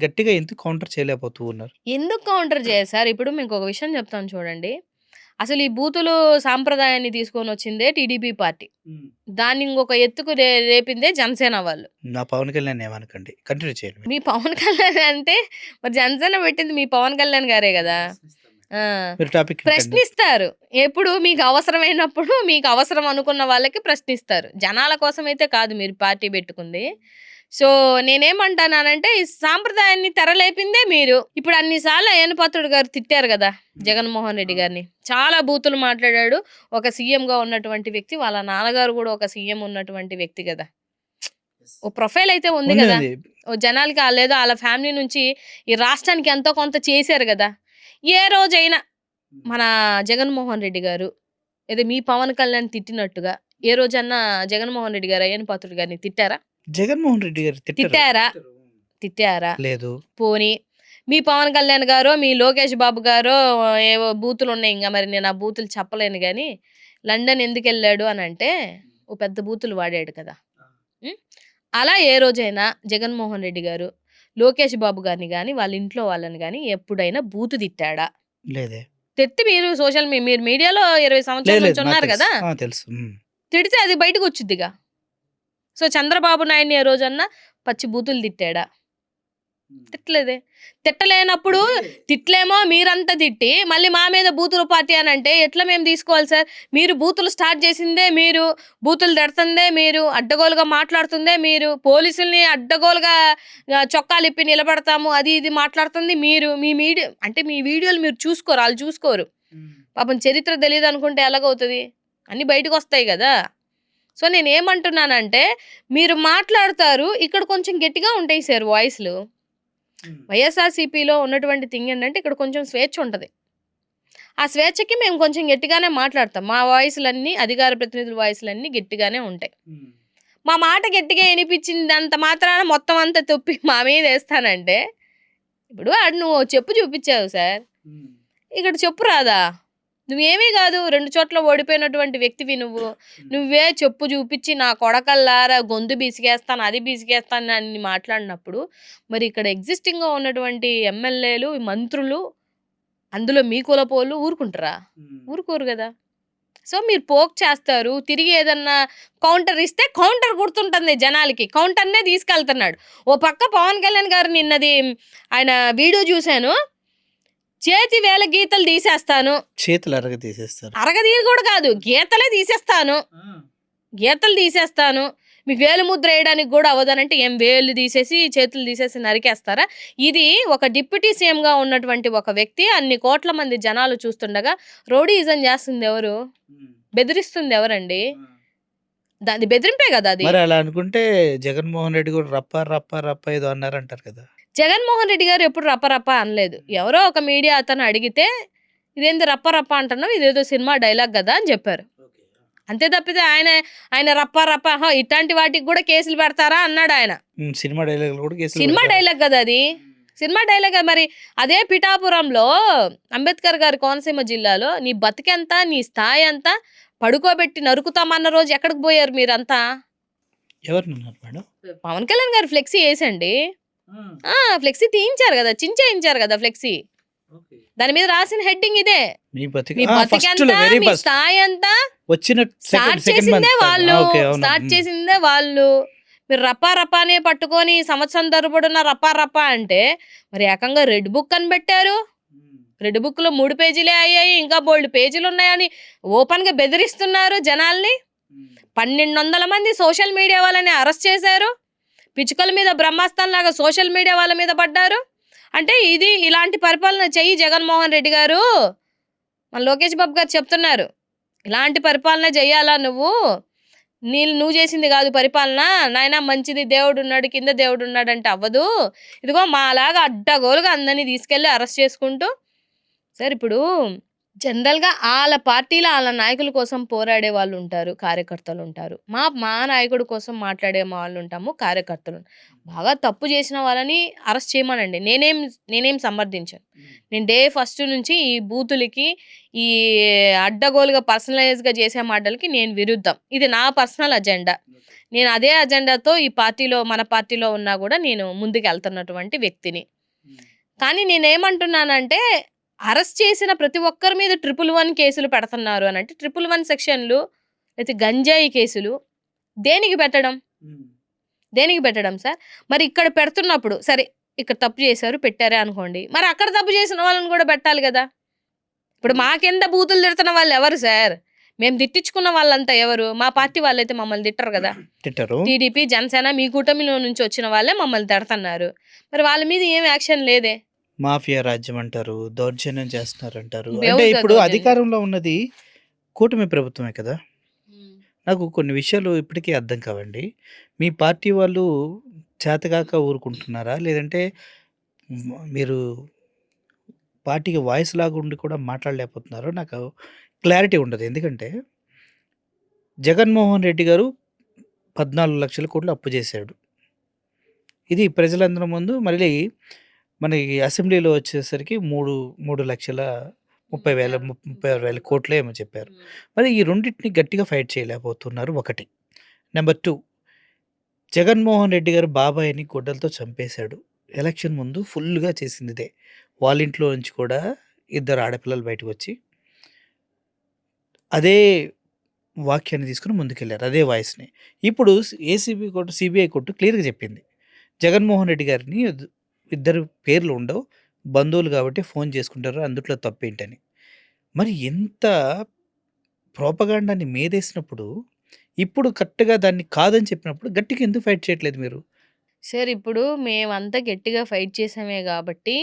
Speaker 1: గట్టిగా ఎందుకు కౌంటర్ చేయలేకపోతూ ఉన్నారు?
Speaker 2: ఎందుకు కౌంటర్ చేయాలి సార్? ఇప్పుడు మీకు ఒక విషయం చెప్తాను చూడండి. అసలు ఈ బూతులు సాంప్రదాయాన్ని తీసుకొని వచ్చిందే టీడీపీ పార్టీ. దాన్ని ఇంకొక ఎత్తుకు రేపిందే జనసేన వాళ్ళు.
Speaker 1: నా పవన్ కళ్యాణ్ ఏమనకండి, కంటిన్యూ చేయండి.
Speaker 2: మీ పవన్ కళ్యాణ్ అంటే మరి జనసేన పెట్టింది మీ పవన్ కళ్యాణ్ గారే కదా.
Speaker 1: మీరు టాపిక్
Speaker 2: ప్రశ్నిస్తారు ఎప్పుడు మీకు అవసరమైనప్పుడు, మీకు అవసరం అనుకున్న వాళ్ళకి ప్రశ్నిస్తారు. జనాల కోసం అయితే కాదు మీరు పార్టీ పెట్టుకుంది. సో నేనేమంటానంటే ఈ సాంప్రదాయాన్ని తెరలేపిందే మీరు. ఇప్పుడు అన్నిసార్లు అయ్యన్న పాత్రుడు గారు తిట్టారు కదా జగన్మోహన్ రెడ్డి గారిని, చాలా బూతులు మాట్లాడాడు. ఒక సీఎంగా ఉన్నటువంటి వ్యక్తి, వాళ్ళ నాన్నగారు కూడా ఒక సీఎం ఉన్నటువంటి వ్యక్తి కదా. ఓ ప్రొఫైల్ అయితే ఉంది కదా. ఓ జనాలకి లేదో వాళ్ళ ఫ్యామిలీ నుంచి ఈ రాష్ట్రానికి ఎంతో కొంత చేశారు కదా. ఏ రోజైనా మన జగన్మోహన్ రెడ్డి గారు ఏదో మీ పవన్ కళ్యాణ్ తిట్టినట్టుగా ఏ రోజన్నా జగన్మోహన్ రెడ్డి గారు అయ్యన్న పాత్రుడు గారిని తిట్టారా?
Speaker 1: జగన్మోహన్ రెడ్డి గారు
Speaker 2: తిట్టారా?
Speaker 1: లేదు.
Speaker 2: పోనీ మీ పవన్ కళ్యాణ్ గారో, మీ లోకేష్ బాబు గారో ఏవో బూతులు ఉన్నాయి. ఇంకా మరి నేను ఆ బూతులు చెప్పలేను కానీ లండన్ ఎందుకు వెళ్ళాడు అని అంటే ఓ పెద్ద బూతులు వాడాడు కదా. అలా ఏ రోజైనా జగన్మోహన్ రెడ్డి గారు లోకేష్ బాబు గారిని కానీ వాళ్ళ ఇంట్లో వాళ్ళని కానీ ఎప్పుడైనా బూతు తిట్టాడా?
Speaker 1: లేదే.
Speaker 2: తిట్టి మీరు మీరు మీడియాలో 20 సంవత్సరాల నుంచి ఉన్నారు కదా,
Speaker 1: తెలుసు.
Speaker 2: తిడితే అది బయటకు వచ్చిద్దిగా. సో చంద్రబాబు నాయుడిని ఏ రోజన్నా పచ్చి బూతులు తిట్టాడా? తిట్టలేదే. తిట్టలేనప్పుడు తిట్లేమో మీరంతా తిట్టి మళ్ళీ మా మీద బూతులు పార్టీ అని అంటే ఎట్లా మేము తీసుకోవాలి సార్? మీరు బూతులు స్టార్ట్ చేసిందే మీరు, బూతులు తిడుతుందే మీరు, అడ్డగోలుగా మాట్లాడుతుందే మీరు, పోలీసుల్ని అడ్డగోలుగా చొక్కాలు ఇప్పి నిలబడతాము అది ఇది మాట్లాడుతుంది మీరు. మీ మీడియా అంటే మీ వీడియోలు మీరు చూసుకోరు, వాళ్ళు చూసుకోరు. పాపం చరిత్ర తెలియదు అనుకుంటే ఎలాగవుతుంది? అన్నీ బయటకు వస్తాయి కదా. సో నేనేమంటున్నానంటే మీరు మాట్లాడతారు, ఇక్కడ కొంచెం గట్టిగా ఉంటాయి సార్ వాయిస్లు. వైఎస్ఆర్సీపీలో ఉన్నటువంటి థింగ్ ఏంటంటే ఇక్కడ కొంచెం స్వేచ్ఛ ఉంటుంది. ఆ స్వేచ్ఛకి మేము కొంచెం గట్టిగానే మాట్లాడతాం. మా వాయిస్‌లన్నీ అధికార ప్రతినిధుల వాయిస్‌లన్నీ గట్టిగానే ఉంటాయి. మా మాట గట్టిగా వినిపించిందంత మాత్రాన మొత్తం అంతా తొప్పి మా మీద వేస్తానంటే, ఇప్పుడు నువ్వు చెప్పు చూపించావు సార్, ఇక్కడ చెప్పు రాదా? నువ్వేమీ కాదు, 2 చోట్ల ఓడిపోయినటువంటి వ్యక్తివి నువ్వు. నువ్వే చెప్పు చూపించి నా కొడకల్లారా గొంతు బీసికేస్తాను, అది బీసికేస్తాను అని మాట్లాడినప్పుడు, మరి ఇక్కడ ఎగ్జిస్టింగ్‌గా ఉన్నటువంటి ఎమ్మెల్యేలు, మంత్రులు, అందులో మీ కులపోళ్ళు ఊరుకుంటారా? ఊరుకోరు కదా! సో మీరు పోక్ చేస్తారు. తిరిగి ఏదన్నా కౌంటర్ ఇస్తే కౌంటర్ గుర్తుంటుంది జనాలకి. కౌంటర్‌నే తీసుకెళ్తున్నాడు. ఓ పక్క పవన్ కళ్యాణ్ గారు నిన్నది ఆయన వీడియో చూశాను. చేతి వేల గీతలు తీసేస్తాను.
Speaker 1: చేతులు అరగ తీసేస్తారు.
Speaker 2: అరగదీయ కూడా కాదు, గీతలే తీసేస్తాను. గీతలు తీసేస్తాను. మీకు వేలు ముద్ర వేయడానికి కూడా అవ్వదనంటే ఏం వేలు తీసేసి చేతులు తీసేసి నరికేస్తారా? ఇది ఒక డిప్యూటీ సీఎంగా ఉన్నటువంటి ఒక వ్యక్తి అన్ని కోట్ల మంది జనాలు చూస్తుండగా రౌడీయిజం చేస్తుంది ఎవరు? బెదిరిస్తుంది ఎవరండి? దాని బెదిరింపే కదా అది.
Speaker 1: మరి అలా అనుకుంటే జగన్మోహన్ రెడ్డి కూడా రప్ప రప్ప రప్ప ఏదో అన్నారంటారు కదా.
Speaker 2: జగన్మోహన్ రెడ్డి గారు ఎప్పుడు రప్ప రప్ప అనలేదు. ఎవరో ఒక మీడియా అతను అడిగితే ఇదేంది రప్ప రప్ప అంటున్నావు, ఇదేదో సినిమా డైలాగ్ కదా అని చెప్పారు. అంతే తప్పితే ఆయన రప్ప రప్ప ఇట్లాంటి వాటికి కూడా కేసులు పెడతారా అన్నాడు ఆయన.
Speaker 1: సినిమా డైలాగ్ కూడా కేసులు
Speaker 2: సినిమా డైలాగ్ కదా అది. Cinema dialogue. మరి అదే పిఠాపురంలో అంబేద్కర్ గారి కోనసీమ జిల్లాలో నీ బతికెంత, నీ స్థాయి అంతా పడుకోబెట్టి నరుకుతామన్న రోజు ఎక్కడికి పోయారు మీరంతా?
Speaker 1: ఎవరున్నారు మేడం?
Speaker 2: పవన్ కళ్యాణ్ గారు ఫ్లెక్సీ వేసండి. ఫ్లెక్సీ తీయించారు కదా, చించేయించారు కదా ఫ్లెక్సీ. దాని మీద రాసిన హెడ్డింగ్ ఇదే, మీ బతికెంత, మీ స్థాయి అంతా. స్టార్ట్ చేసిందే వాళ్ళు, స్టార్ట్ చేసిందే వాళ్ళు. మీరు రప్పా రప్పానే పట్టుకొని సంవత్సరం తరబడున్న రప్పా రప్పా అంటే మరి ఏకంగా రెడ్ బుక్ అని పెట్టారు. రెడ్ బుక్ లో 3 పేజీలే అయ్యాయి, ఇంకా బోల్డ్ పేజీలు ఉన్నాయని ఓపెన్ గా బెదిరిస్తున్నారు జనాల్ని. 1200 మంది సోషల్ మీడియా వాళ్ళని అరెస్ట్ చేశారు. పిచ్చుకల మీద బ్రహ్మాస్త్రం లాగా సోషల్ మీడియా వాళ్ళ మీద పడ్డారు. అంటే ఇది ఇలాంటి పరిపాలన చెయ్యి జగన్మోహన్ రెడ్డి గారు. మన లోకేష్ బాబు గారు చెప్తున్నారు, ఇలాంటి పరిపాలన చెయ్యాలా నువ్వు చేసింది కాదు పరిపాలన నాయనా, మంచిది దేవుడు ఉన్నాడు కింద దేవుడు ఉన్నాడు అంటే అవ్వదు. ఇదిగో మాలాగా అడ్డగోలుగా అందరినీ తీసుకెళ్లి అరెస్ట్ చేసుకుంటూ. సార్ ఇప్పుడు జనరల్గా వాళ్ళ పార్టీలో వాళ్ళ నాయకుల కోసం పోరాడే వాళ్ళు ఉంటారు, కార్యకర్తలు ఉంటారు. మా నాయకుడి కోసం మాట్లాడే వాళ్ళు ఉంటాము, కార్యకర్తలు. బాగా తప్పు చేసిన వాళ్ళని అరెస్ట్ చేయమనండి, నేనేం సమర్థించాను. నేను డే ఫస్ట్ నుంచి ఈ బూతులకి, ఈ అడ్డగోలుగా పర్సనలైజ్గా చేసే మాటలకి నేను విరుద్ధం. ఇది నా పర్సనల్ అజెండా. నేను అదే అజెండాతో ఈ పార్టీలో, మన పార్టీలో ఉన్నా కూడా నేను ముందుకు వెళ్తున్నటువంటి వ్యక్తిని. కానీ నేనేమంటున్నానంటే, అరెస్ట్ చేసిన ప్రతి ఒక్కరి మీద 111 కేసులు పెడుతున్నారు అని అంటే 111 సెక్షన్లు అయితే గంజాయి కేసులు దేనికి పెట్టడం సార్? మరి ఇక్కడ పెడుతున్నప్పుడు సరే, ఇక్కడ తప్పు చేశారు పెట్టారే అనుకోండి, మరి అక్కడ తప్పు చేసిన వాళ్ళని కూడా పెట్టాలి కదా. ఇప్పుడు మా కింద బూతులు తిడుతున్న వాళ్ళు ఎవరు సార్? మేము తిట్టించుకున్న వాళ్ళంతా ఎవరు? మా పార్టీ వాళ్ళైతే మమ్మల్ని తిట్టరు కదా. టీడీపీ, జనసేన, మీ కూటమిలో నుంచి వచ్చిన వాళ్ళే మమ్మల్ని తిడుతున్నారు. మరి వాళ్ళ మీద ఏం యాక్షన్ లేదే.
Speaker 1: మాఫియా రాజ్యం అంటారు, దౌర్జన్యం చేస్తున్నారు అంటారు. అంటే ఇప్పుడు అధికారంలో ఉన్నది కూటమి ప్రభుత్వమే కదా. నాకు కొన్ని విషయాలు ఇప్పటికీ అర్థం కావండి. మీ పార్టీ వాళ్ళు చేతగాక ఊరుకుంటున్నారా, లేదంటే మీరు పార్టీకి వాయిస్ లాగా ఉండి కూడా మాట్లాడలేకపోతున్నారో నాకు క్లారిటీ ఉండదు. ఎందుకంటే జగన్మోహన్ రెడ్డి గారు 14 లక్షల కోట్లు అప్పు చేశాడు. ఇది ప్రజలందరి ముందు మళ్ళీ మనకి అసెంబ్లీలో వచ్చేసరికి 3,30,30,000 కోట్లు ఏమో చెప్పారు. మరి ఈ రెండింటిని గట్టిగా ఫైట్ చేయలేకపోతున్నారు. ఒకటి. నెంబర్ 2, జగన్మోహన్ రెడ్డి గారు బాబాయిని గొడ్డలతో చంపేశాడు. ఎలక్షన్ ముందు ఫుల్గా చేసింది ఇదే. వాళ్ళ ఇంట్లో నుంచి కూడా 2 ఆడపిల్లలు బయటకు వచ్చి అదే వాక్యాన్ని తీసుకుని ముందుకెళ్ళారు, అదే వాయిస్ని. ఇప్పుడు సిబిఐ కోర్టు క్లియర్గా చెప్పింది, జగన్మోహన్ రెడ్డి గారిని 2 పేర్లు ఉండవు, బంధువులు కాబట్టి ఫోన్ చేసుకుంటారు, అందుట్లో తప్పేంటని. మరి ఎంత ప్రోపగాండాన్ని మేదేసినప్పుడు ఇప్పుడు కరెక్ట్గా దాన్ని కాదని చెప్పినప్పుడు గట్టిగా ఎందుకు ఫైట్ చేయట్లేదు మీరు?
Speaker 2: సార్ ఇప్పుడు మేమంతా గట్టిగా ఫైట్ చేసామే కాబట్టి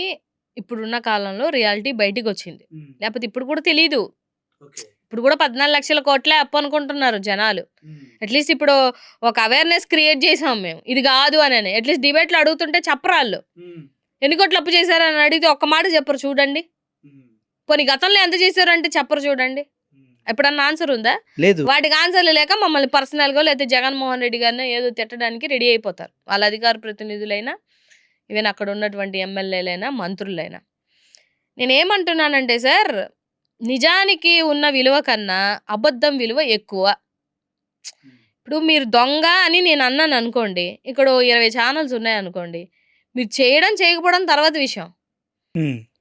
Speaker 2: ఇప్పుడున్న కాలంలో రియాలిటీ బయటికి వచ్చింది. లేకపోతే ఇప్పుడు కూడా తెలీదు. ఇప్పుడు కూడా 14 లక్షల కోట్లే అప్పు అనుకుంటున్నారు జనాలు. అట్లీస్ట్ ఇప్పుడు ఒక అవేర్నెస్ క్రియేట్ చేసాం మేము, ఇది కాదు అని. అట్లీస్ట్ డిబేట్లో అడుగుతుంటే చెప్పరాళ్ళు, ఎన్ని కోట్లు అప్పు చేశారని అడిగితే ఒక్క మాట చెప్పరు చూడండి. పోనీ గతంలో ఎంత చేశారంటే చెప్పరు చూడండి. ఎప్పుడన్నా ఆన్సర్ ఉందా?
Speaker 1: లేదు.
Speaker 2: వాటికి ఆన్సర్లు లేక మమ్మల్ని పర్సనల్గా లేకపోతే జగన్మోహన్ రెడ్డి గారిని ఏదో తిట్టడానికి రెడీ అయిపోతారు. వాళ్ళ అధికార ప్రతినిధులైనా, ఈవెన్ అక్కడ ఉన్నటువంటి ఎమ్మెల్యేలైనా, మంత్రులైనా. నేనేమంటున్నానంటే సార్, నిజానికి ఉన్న విలువ కన్నా అబద్ధం విలువ ఎక్కువ. ఇప్పుడు మీరు దొంగ అని నేను అన్నాను అనుకోండి, ఇక్కడ 20 ఛానల్స్ ఉన్నాయనుకోండి, మీరు చేయడం చేయకపోవడం తర్వాత విషయం.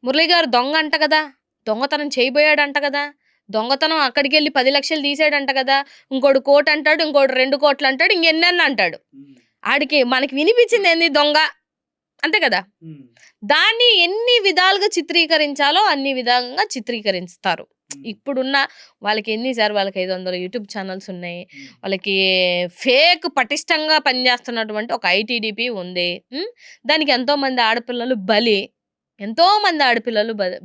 Speaker 2: మురళి గారు దొంగ అంట కదా, దొంగతనం చేయబోయాడంట కదా, దొంగతనం అక్కడికి వెళ్ళి 10 లక్షలు తీసాడంట కదా, ఇంకోటి 1 కోటి అంటాడు, ఇంకోటి 2 కోట్లు అంటాడు, ఇంకెన్నెన్న అంటాడు. ఆడికి మనకి వినిపించింది ఏంది? దొంగ, అంతే కదా. దాన్ని ఎన్ని విధాలుగా చిత్రీకరించాలో అన్ని విధంగా చిత్రీకరిస్తారు. ఇప్పుడున్న వాళ్ళకి ఎన్నిసార్లు వాళ్ళకి 500 యూట్యూబ్ ఛానల్స్ ఉన్నాయి, వాళ్ళకి ఫేక్ పటిష్టంగా పనిచేస్తున్నటువంటి ఒక ఐటీడీపీ ఉంది. దానికి ఎంతోమంది ఆడపిల్లలు బలి,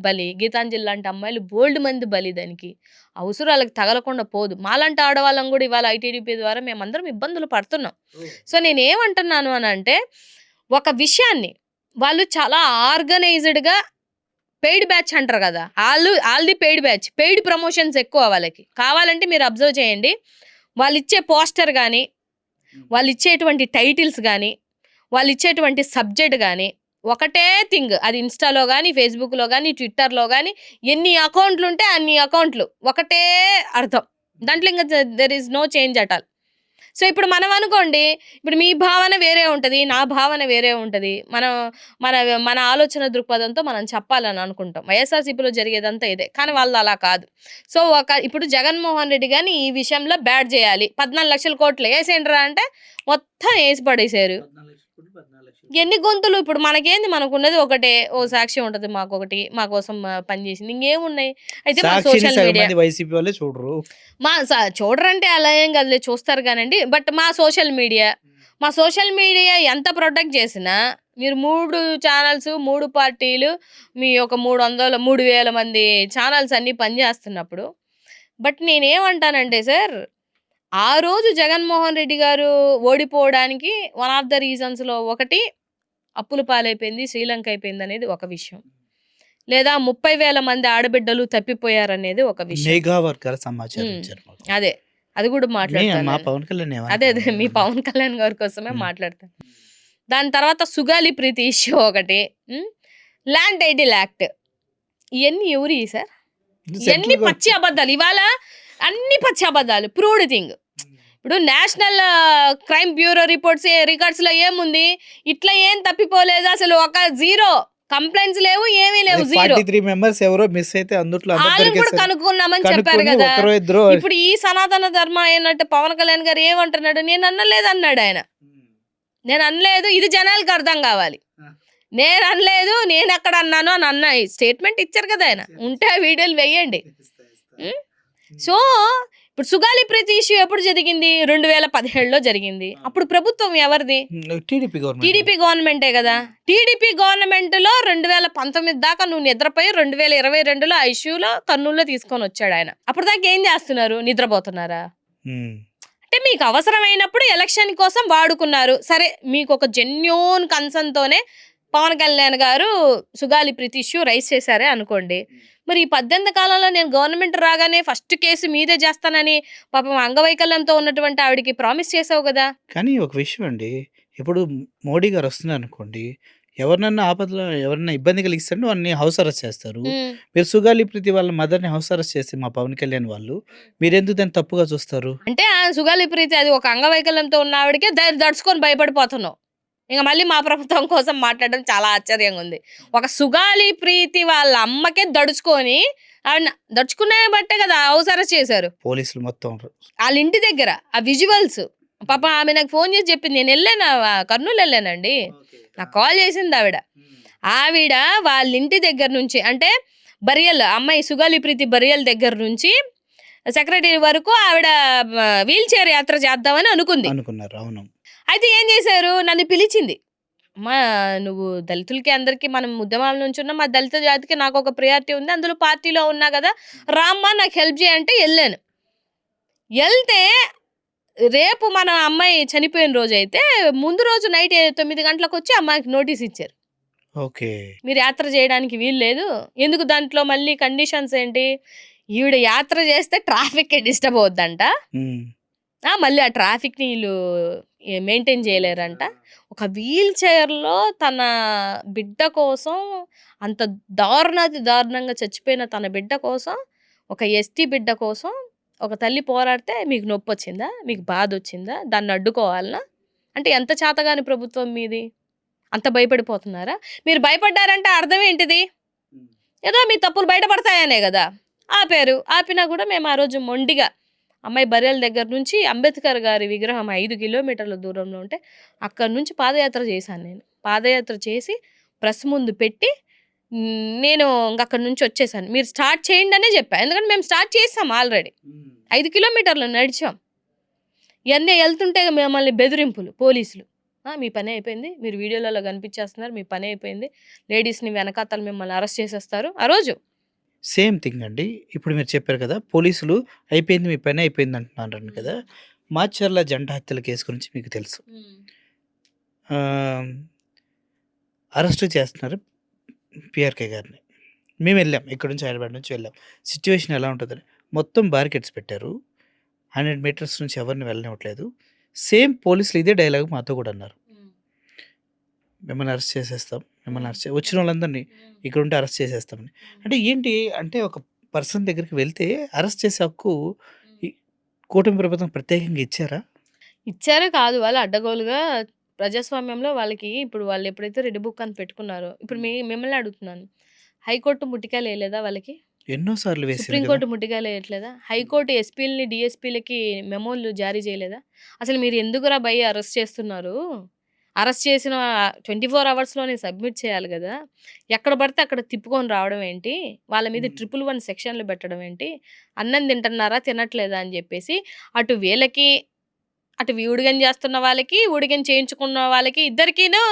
Speaker 2: బలి. గీతాంజలి లాంటి అమ్మాయిలు బోల్డ్ మంది బలి. దానికి అవసరాలకు తగలకుండా పోదు. మాలాంటి ఆడవాళ్ళం కూడా ఇవాళ ఐటీడీపీ ద్వారా మేమందరం ఇబ్బందులు పడుతున్నాం. సో నేనేమంటున్నాను అని అంటే, ఒక విషయాన్ని వాళ్ళు చాలా ఆర్గనైజ్డ్గా పెయిడ్ బ్యాచ్ అంటారు కదా, వాళ్ళది పెయిడ్ బ్యాచ్, పెయిడ్ ప్రమోషన్స్ ఎక్కువ వాళ్ళకి. కావాలంటే మీరు అబ్జర్వ్ చేయండి, వాళ్ళు ఇచ్చే పోస్టర్ కానీ, వాళ్ళు ఇచ్చేటువంటి టైటిల్స్ కానీ, వాళ్ళు ఇచ్చేటువంటి సబ్జెక్ట్ కానీ ఒకటే థింగ్. అది ఇన్స్టాలో కానీ, ఫేస్బుక్లో కానీ, ట్విట్టర్లో కానీ ఎన్ని అకౌంట్లు ఉంటే అన్ని అకౌంట్లు ఒకటే అర్థం. దాంట్లో ఇంకా there is no change at all. So ఇప్పుడు మనం అనుకోండి, ఇప్పుడు మీ భావన వేరే ఉంటుంది, నా భావన వేరే ఉంటుంది. మనం మన మన ఆలోచన దృక్పథంతో మనం చెప్పాలని అనుకుంటాం. వైఎస్ఆర్సీపీలో జరిగేదంతా ఇదే, కానీ వాళ్ళు అలా కాదు. సో ఇప్పుడు జగన్మోహన్ రెడ్డి గారిని ఈ విషయంలో బ్యాడ్ చేయాలి. 14 లక్షల కోట్లు వేసేంట్రా అంటే మొత్తం వేసి పడేశారు. ఎన్ని గొంతులు? ఇప్పుడు మనకేంది, మనకున్నది ఒకటే, ఓ సాక్షి ఉంటది, మాకొకటి, మా కోసం పనిచేసింది, ఇంకేమున్నాయి. అయితే మా సోషల్ మీడియా
Speaker 1: వైసీపీ వాళ్ళే చూడరు.
Speaker 2: చూడరంటే అలా ఏం కదలే, చూస్తారు కానండి. బట్ మా సోషల్ మీడియా ఎంత ప్రొటెక్ట్ చేసినా, మీరు 3 ఛానల్స్, 3 పార్టీలు, మీ ఒక 3,000 మంది ఛానల్స్ అన్ని పనిచేస్తున్నప్పుడు. బట్ నేనేమంటానంటే సార్, ఆ రోజు జగన్మోహన్ రెడ్డి గారు ఓడిపోవడానికి వన్ ఆఫ్ ద రీజన్స్లో ఒకటి అప్పుల పాలైపోయింది, శ్రీలంక అయిపోయింది అనేది ఒక విషయం, లేదా 30,000 మంది ఆడబిడ్డలు తప్పిపోయారనేది ఒక విషయం. అదే, అది కూడా మాట్లాడతాను. అదే మీ పవన్ కళ్యాణ్ గారి కోసమే మాట్లాడతాను. దాని తర్వాత సుగాలి ప్రీతి ఇష్యూ ఒకటి, ల్యాండ్ టైటిల్ యాక్ట్, ఇవన్నీ ఎవరి సార్? ఇవన్నీ పచ్చి అబద్ధాలు. ఇవాళ అన్ని పచ్చి అబద్ధాలు, ప్రూవ్డ్ థింగ్. ఇప్పుడు నేషనల్ క్రైమ్ బ్యూరో రికార్డ్స్ లో ఏముంది? ఇట్లా ఏం తప్పిపోలేదు, అసలు ఒక 0 కంప్లైంట్స్ లేవు, ఏమీ లేవు, 0.
Speaker 1: 43 మెంబర్స్ ఎవరో మిస్ అయితే అందులో
Speaker 2: కూడా కనుక్కున్నామని చెప్పారు కదా. ఇప్పుడు ఈ సనాతన ధర్మ అయినట్టు పవన్ కళ్యాణ్ గారు ఏమంటున్నాడు? నేను అనలేదు అన్నాడు ఆయన. నేను అనలేదు, ఇది జనాలకు అర్థం కావాలి. నేను అనలేదు, నేను ఎక్కడ అన్నాను అని అన్న స్టేట్మెంట్ ఇచ్చారు కదా ఆయన. ఉంటే ఆ వీడియోలు వేయండి. సో ఇప్పుడు సుగాలి ప్రీతి ఇష్యూ ఎప్పుడు జరిగింది? 2017లో జరిగింది. అప్పుడు ప్రభుత్వం ఎవరిది? టీడీపీ గవర్నమెంటే కదా. టీడీపీ గవర్నమెంట్ లో 2019 దాకా నువ్వు నిద్రపోయి 2022లో ఆ ఇష్యూలో కర్నూలులో తీసుకొని వచ్చాడు ఆయన. అప్పుడు దాకా ఏం చేస్తున్నారు? నిద్రపోతున్నారా? అంటే మీకు అవసరమైనప్పుడు ఎలక్షన్ కోసం వాడుకున్నారు. సరే, మీకు ఒక జెన్యూన్ కన్సర్న్ తోనే పవన్ కళ్యాణ్ గారు సుగాలి ప్రీతి ఇష్యూ రైజ్ చేశారే అనుకోండి. మరి ఈ 18 కాలంలో నేను గవర్నమెంట్ రాగానే ఫస్ట్ కేసు మీదే చేస్తానని పాపం అంగవైకల్యంతో ఉన్నటువంటి ఆవిడకి ప్రామిస్ చేసావు కదా.
Speaker 1: కానీ ఒక విషయం అండి, ఇప్పుడు మోడీ గారు వస్తున్నారు అనుకోండి, ఎవరినన్నా ఆపదలో ఎవరన్నా ఇబ్బంది కలిగిస్తారో వాళ్ళని హౌస్ అరెస్ట్ చేస్తారు. మీరు సుగాలి ప్రీతి వాళ్ళ మదర్ని హౌస్ అరెస్ట్ చేస్తే మా పవన్ కళ్యాణ్ వాళ్ళు, మీరెందుకు దాన్ని తప్పుగా చూస్తారు?
Speaker 2: అంటే సుగాలి ప్రీతి అది ఒక అంగవైకల్యంతో ఉన్న ఆవిడకే దడుచుకొని భయపడిపోతున్నావు. ఇంకా మళ్ళీ మా ప్రభుత్వం కోసం మాట్లాడడం చాలా ఆశ్చర్యంగా ఉంది. ఒక సుగాలి ప్రీతి వాళ్ళ అమ్మకే దడుచుకొని, ఆవిడ దడుచుకునే బట్టే కదా హౌస్ అరెస్ట్ చేశారు
Speaker 1: పోలీసులు మొత్తం.
Speaker 2: వాళ్ళ ఇంటి దగ్గర ఆ విజువల్స్, పాప ఆమె నాకు ఫోన్ చేసి చెప్పింది. నేను వెళ్ళాను, కర్నూలు వెళ్ళానండి, నాకు కాల్ చేసింది ఆవిడ వాళ్ళ ఇంటి దగ్గర నుంచి, అంటే బరియల్ అమ్మాయి సుగాలి ప్రీతి బరియల్ దగ్గర నుంచి సెక్రటరీ వరకు ఆవిడ వీల్ చైర్ యాత్ర చేద్దామని అనుకున్నారు.
Speaker 1: అవును.
Speaker 2: అయితే ఏం చేశారు? నన్ను పిలిచింది. అమ్మా, నువ్వు దళితులకి అందరికీ మనం ఉద్యమాల నుంచి ఉన్నాం, మా దళిత జాతికి నాకు ఒక ప్రియారిటీ ఉంది, అందులో పార్టీలో ఉన్నా కదా, రామ్మా నాకు హెల్ప్ చేయంటే వెళ్ళాను. వెళ్తే రేపు మన అమ్మాయి చనిపోయిన రోజు అయితే ముందు రోజు నైట్ 9 గంటలకు వచ్చి అమ్మాయికి నోటీస్ ఇచ్చారు.
Speaker 1: ఓకే.
Speaker 2: మీరు యాత్ర చేయడానికి వీలు లేదు. ఎందుకు దాంట్లో మళ్ళీ కండిషన్స్ ఏంటి? ఈవిడ యాత్ర చేస్తే ట్రాఫిక్‌కి డిస్టర్బ్ అవుద్దంట.
Speaker 1: హ్మ్.
Speaker 2: మళ్ళీ ఆ ట్రాఫిక్‌ని ఈళ్ళు మెయింటైన్ చేయలేరంట. ఒక వీల్ చైర్‌లో తన బిడ్డ కోసం అంత దారుణాతి దారుణంగా చచ్చిపోయిన తన బిడ్డ కోసం, ఒక ఎస్టీ బిడ్డ కోసం ఒక తల్లి పోరాడితే మీకు నొప్పొచ్చిందా? మీకు బాధొచ్చిందా? దాన్ని అడ్డుకోవాలనా? అంటే ఎంత చేతగాని ప్రభుత్వం మీది? అంత భయపడిపోతున్నారా? మీరు భయపడ్డారంటే అర్థం ఏంటిది? ఏదో మీ తప్పులు బయటపడతాయనే గదా! ఆపారు. ఆపినా గూడా మేము ఆ రోజు మొండిగా అమ్మాయి బర్రెల దగ్గర నుంచి అంబేద్కర్ గారి విగ్రహం 5 కిలోమీటర్ల దూరంలో ఉంటే అక్కడి నుంచి పాదయాత్ర చేశాను నేను. పాదయాత్ర చేసి ప్రెస్ ముందు పెట్టి నేను ఇంగక్కడి నుంచి వచ్చేసాను. మీరు స్టార్ట్ చేయండనే జెప్పా. ఎందుకంటే మేము స్టార్ట్ చేసాం ఆల్రెడీ. 5 కిలోమీటర్లు నడిచాం. ఇయన్నీ ఎళ్తుంటే మమ్మల్ని బెదిరింపులు పోలీసులు. మీ పని అయిపోయింది. మీరు వీడియోలలో కనిపించేస్తున్నారు. మీ పని అయిపోయింది. లేడీస్‌ని వెనకాతల మిమ్మల్ని అరెస్ట్ చేసేస్తారు. ఆ రోజు
Speaker 1: సేమ్ థింగ్ అండి. ఇప్పుడు మీరు చెప్పారు కదా! పోలీసులు అయిపోయింది మీ పని అయిపోయింది అంటున్నారంట కదా! మాచర్ల జంట హత్యల కేసు గురించి మీకు తెలుసు. ఆహ్, అరెస్ట్ చేస్తున్నారు పీఆర్‌కే గారిని. మేమెళ్ళాం. ఇక్కడి నుంచి హైదరాబాద్ నుంచి వెళ్ళాం. సిట్యుయేషన్ ఎలా ఉంటదని. మొత్తం బారికేడ్స్ పెట్టారు. 100 మీటర్స్ నుంచి ఎవరిని వెళ్ళనివ్వట్లేదు. సేమ్ పోలీసులు ఇదే డైలాగ్ మాతో కూడా అన్నారు. మిమ్మల్ని అరెస్ట్ చేసేస్తాం. మిమ్మల్ని అరెస్ట్ వచ్చిన వాళ్ళందరినీ ఇక్కడుంటే అరెస్ట్ చేసేస్తామని. అంటే ఏంటి అంటే ఒక పర్సన్ దగ్గరికి వెళ్తే అరెస్ట్ చేసే హక్కు ఈ కూటమి ప్రభుత్వం ప్రత్యేకంగా ఇచ్చారా?
Speaker 2: ఇచ్చారో కాదు వాళ్ళు అడ్డగోలుగా ప్రజాస్వామ్యంలో వాళ్ళకి ఇప్పుడు వాళ్ళు ఎప్పుడైతే రెడ్ బుక్ అని పెట్టుకున్నారో ఇప్పుడు మిమ్మల్ని అడుగుతున్నాను. హైకోర్టు ముట్టికాయలేయలేదా వాళ్ళకి?
Speaker 1: ఎన్నో సార్లు వేసింది కదా!
Speaker 2: సుప్రీంకోర్టు ముట్టికాయలేయట్లేదా? హైకోర్టు ఎస్పీలని, డీఎస్పీలకి మెమోలు జారీ చేయలేదా? అసలు మీరు ఎందుకురా భయ్ అరెస్ట్ చేస్తున్నారు? అరెస్ట్ చేసిన 24 అవర్స్‌లోనే సబ్మిట్ చేయాలి గదా! ఎక్కడ పడితే అక్కడ తిప్పుకొని రావడం ఏంటి? వాళ్ళ మీద 111 సెక్షన్‌లు పెట్టడం ఏంటి? అన్నం తింటున్నారా? తినట్లేదా? అని జెప్పేసి అటు వీళ్ళకి అటు ఊడిగం చేస్తున్న వాళ్ళకి, ఊడిగం చేయించుకున్న వాళ్ళకి ఇద్దరికీను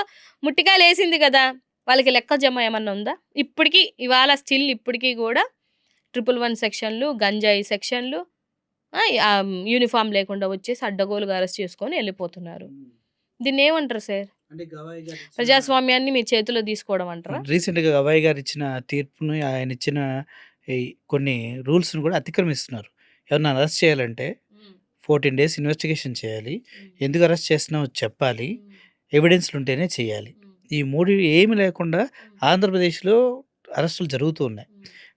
Speaker 2: ముట్టికాయలేసింది గదా! వాళ్ళకి లెక్క జమ ఏమన్నా ఉందా? ఇప్పటికి ఇవాళ స్టిల్ ఇప్పటికి గూడా 111 సెక్షన్‌లు, గంజాయి సెక్షన్‌లు యూనిఫార్మ్ లేకుండా వచ్చేసి అడ్డగోలుగా అరెస్ట్ చేసుకొని ఎళ్ళిపోతున్నారు. దీన్నేమంటారు సార్?
Speaker 1: అంటే గవాయి గారు
Speaker 2: ప్రజాస్వామ్యాన్ని మీ చేతిలో తీసుకోవడం అంటారా?
Speaker 1: రీసెంట్‌గా గవాయి గారు ఇచ్చిన తీర్పుని ఆయన ఇచ్చిన ఈ కొన్ని రూల్స్‌ని కూడా అతిక్రమిస్తున్నారు. ఎవరినైనా అరెస్ట్ చేయాలంటే 14 డేస్ ఇన్వెస్టిగేషన్ చేయాలి. ఎందుకు అరెస్ట్ చేస్తున్నావో చెప్పాలి. ఎవిడెన్స్‌లు ఉంటేనే చేయాలి. ఈ 3 ఏమి లేకుండా ఆంధ్రప్రదేశ్‌లో అరెస్టులు జరుగుతూ ఉన్నాయి.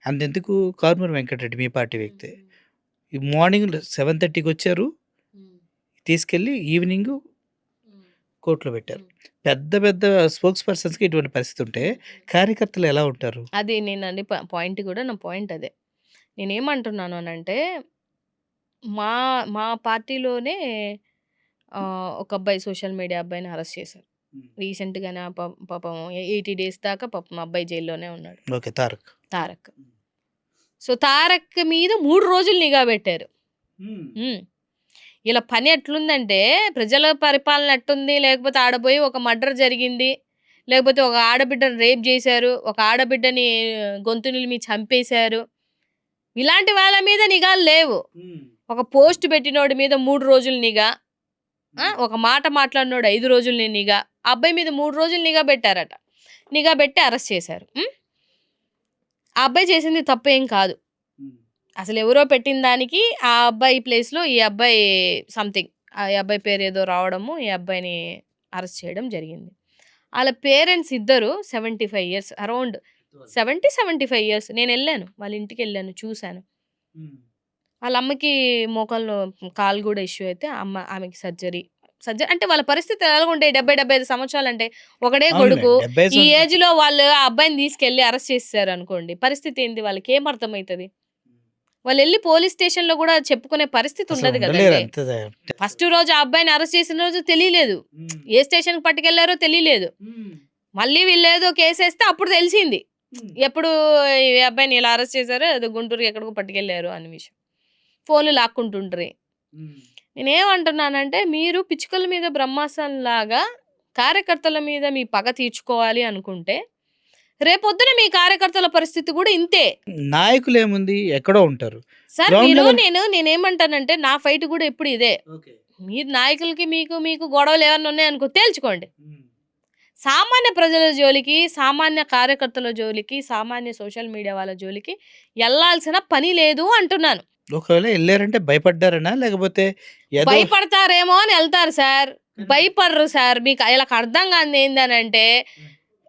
Speaker 1: అంతెందుకు కారుమూరి వెంకటరెడ్డి మీ పార్టీ వ్యక్తే. ఈ మార్నింగ్ 7:30కి వచ్చారు. తీసుకెళ్ళి ఈవినింగ్ కోర్ట్‌లో పెట్టారు. పెద్ద పెద్ద స్పోక్స్ పర్సన్స్‌కి ఇటువంటి పరిస్థితి ఉంటే కార్యకర్తలు ఎలా ఉంటారు?
Speaker 2: అది నేనండి పాయింట్ కూడా నా పాయింట్ అదే. నేనేమంటున్నాను అనంటే మా మా పార్టీలోనే ఒక అబ్బాయి సోషల్ మీడియా అబ్బాయిని అరెస్ట్ చేశారు. రీసెంట్‌గానే పాపం 80 డేస్ దాకా పాపం అబ్బాయి జైల్లోనే ఉన్నాడు.
Speaker 1: ఓకే. తారక్.
Speaker 2: తారక్. సో, తారక్ మీద 3 రోజులు నిఘా పెట్టారు. ఇలా పని ఎట్లుందంటే ప్రజల పరిపాలన ఎట్టుంది? లేకపోతే ఆడబోయి ఒక మర్డర్ జరిగింది. లేకపోతే ఒక ఆడబిడ్డని రేప్ జేశారు. ఒక ఆడబిడ్డని గొంతు నిలిమి చంపేశారు. ఇలాంటి వాళ్ళ మీద నిఘాలు లేవు. ఒక పోస్ట్ పెట్టినోడి మీద 3 రోజులు నిఘా. ఒక మాట మాట్లాడినోడు 5 రోజులు నిఘా. ఆ అబ్బాయి మీద 3 రోజులు నిఘా పెట్టారట. నిఘా పెట్టి అరెస్ట్ చేశారు. ఆ అబ్బాయి చేసింది తప్పేం కాదు. అసలెవరో పెట్టిన దానికి ఆ అబ్బాయి ప్లేస్‌లో ఈ అబ్బాయి సంథింగ్ ఈ అబ్బాయి పేరేదో రావడము, ఈ అబ్బాయిని అరెస్ట్ చేయడం జరిగింది. ఆళ్ళ పేరెంట్స్ ఇద్దరు 75 ఇయర్స్ అరౌండ్ 70, 75 ఇయర్స్. నేనెళ్ళాను. వాళ్ళ ఇంటికెళ్ళాను. చూశాను. వాళ్ళ అమ్మకి మోకాల్లో కాలు గూడా ఇష్యూ అయితే ఆమెకి సర్జరీ అంటే వాళ్ళ పరిస్థితి ఎలాగుంటాయి 70, 75 సంవత్సరాలంటే ఒకడే కొడుకు. ఈ ఏజ్‌లో వాళ్ళు ఆ అబ్బాయిని తీసుకెళ్ళి అరెస్ట్ చేసేసారనుకోండి. పరిస్థితి ఏంది? వాళ్ళకేం అర్థమైతది? వాళ్ళెళ్లి పోలీస్ స్టేషన్‌లో గూడా చెప్పుకునే పరిస్థితి ఉండదు గదండీ. ఫస్ట్ రోజు ఆ అబ్బాయిని అరెస్ట్ చేసిన రోజు తెలీలేదు. ఏ స్టేషన్‌కి పట్టుకెళ్లారో తెలీలేదు. మళ్ళీ వీళ్ళేదో కేసేస్తే అప్పుడు తెలిసింది. ఎప్పుడు ఈ అబ్బాయిని ఇలా అరెస్ట్ చేశారు. ఏదో గుంటూరుకి ఎక్కడికో పట్టుకెళ్లారు అనే విషయం. ఫోన్‌లు లాక్కుంటుండ్రి. నేనేమంటున్నానంటే మీరు పిచ్చుకల మీద బ్రహ్మాస్త్రంలాగా కార్యకర్తల మీద మీ పగ తీర్చుకోవాలి అనుకుంటే రేపొద్దున మీ కార్యకర్తల పరిస్థితి కూడా ఇంతే.
Speaker 1: నాయకులేముంది ఎక్కడో ఉంటారు.
Speaker 2: సార్ నేనేమంటానంటే నా ఫైట్ కూడా ఎప్పుడు ఇదే. మీరు నాయకులకి మీకు గొడవలు ఏమన్నా ఉన్నాయనుకో తేల్చుకోండి. సామాన్య ప్రజల జోలికి, సామాన్య కార్యకర్తల జోలికి, సామాన్య సోషల్ మీడియా వాళ్ళ జోలికి ఎళ్ళాల్సిన పని లేదు అంటున్నాను.
Speaker 1: ఒకవేళ ఎళ్లారంటే భయపడ్డారనా? లేకపోతే ఏదో
Speaker 2: భయపడతారేమో అని ఎళ్తారు సార్. భయపడరు సార్. మీకు ఈళ్ళకి అర్థం కానిది ఏందనంటే,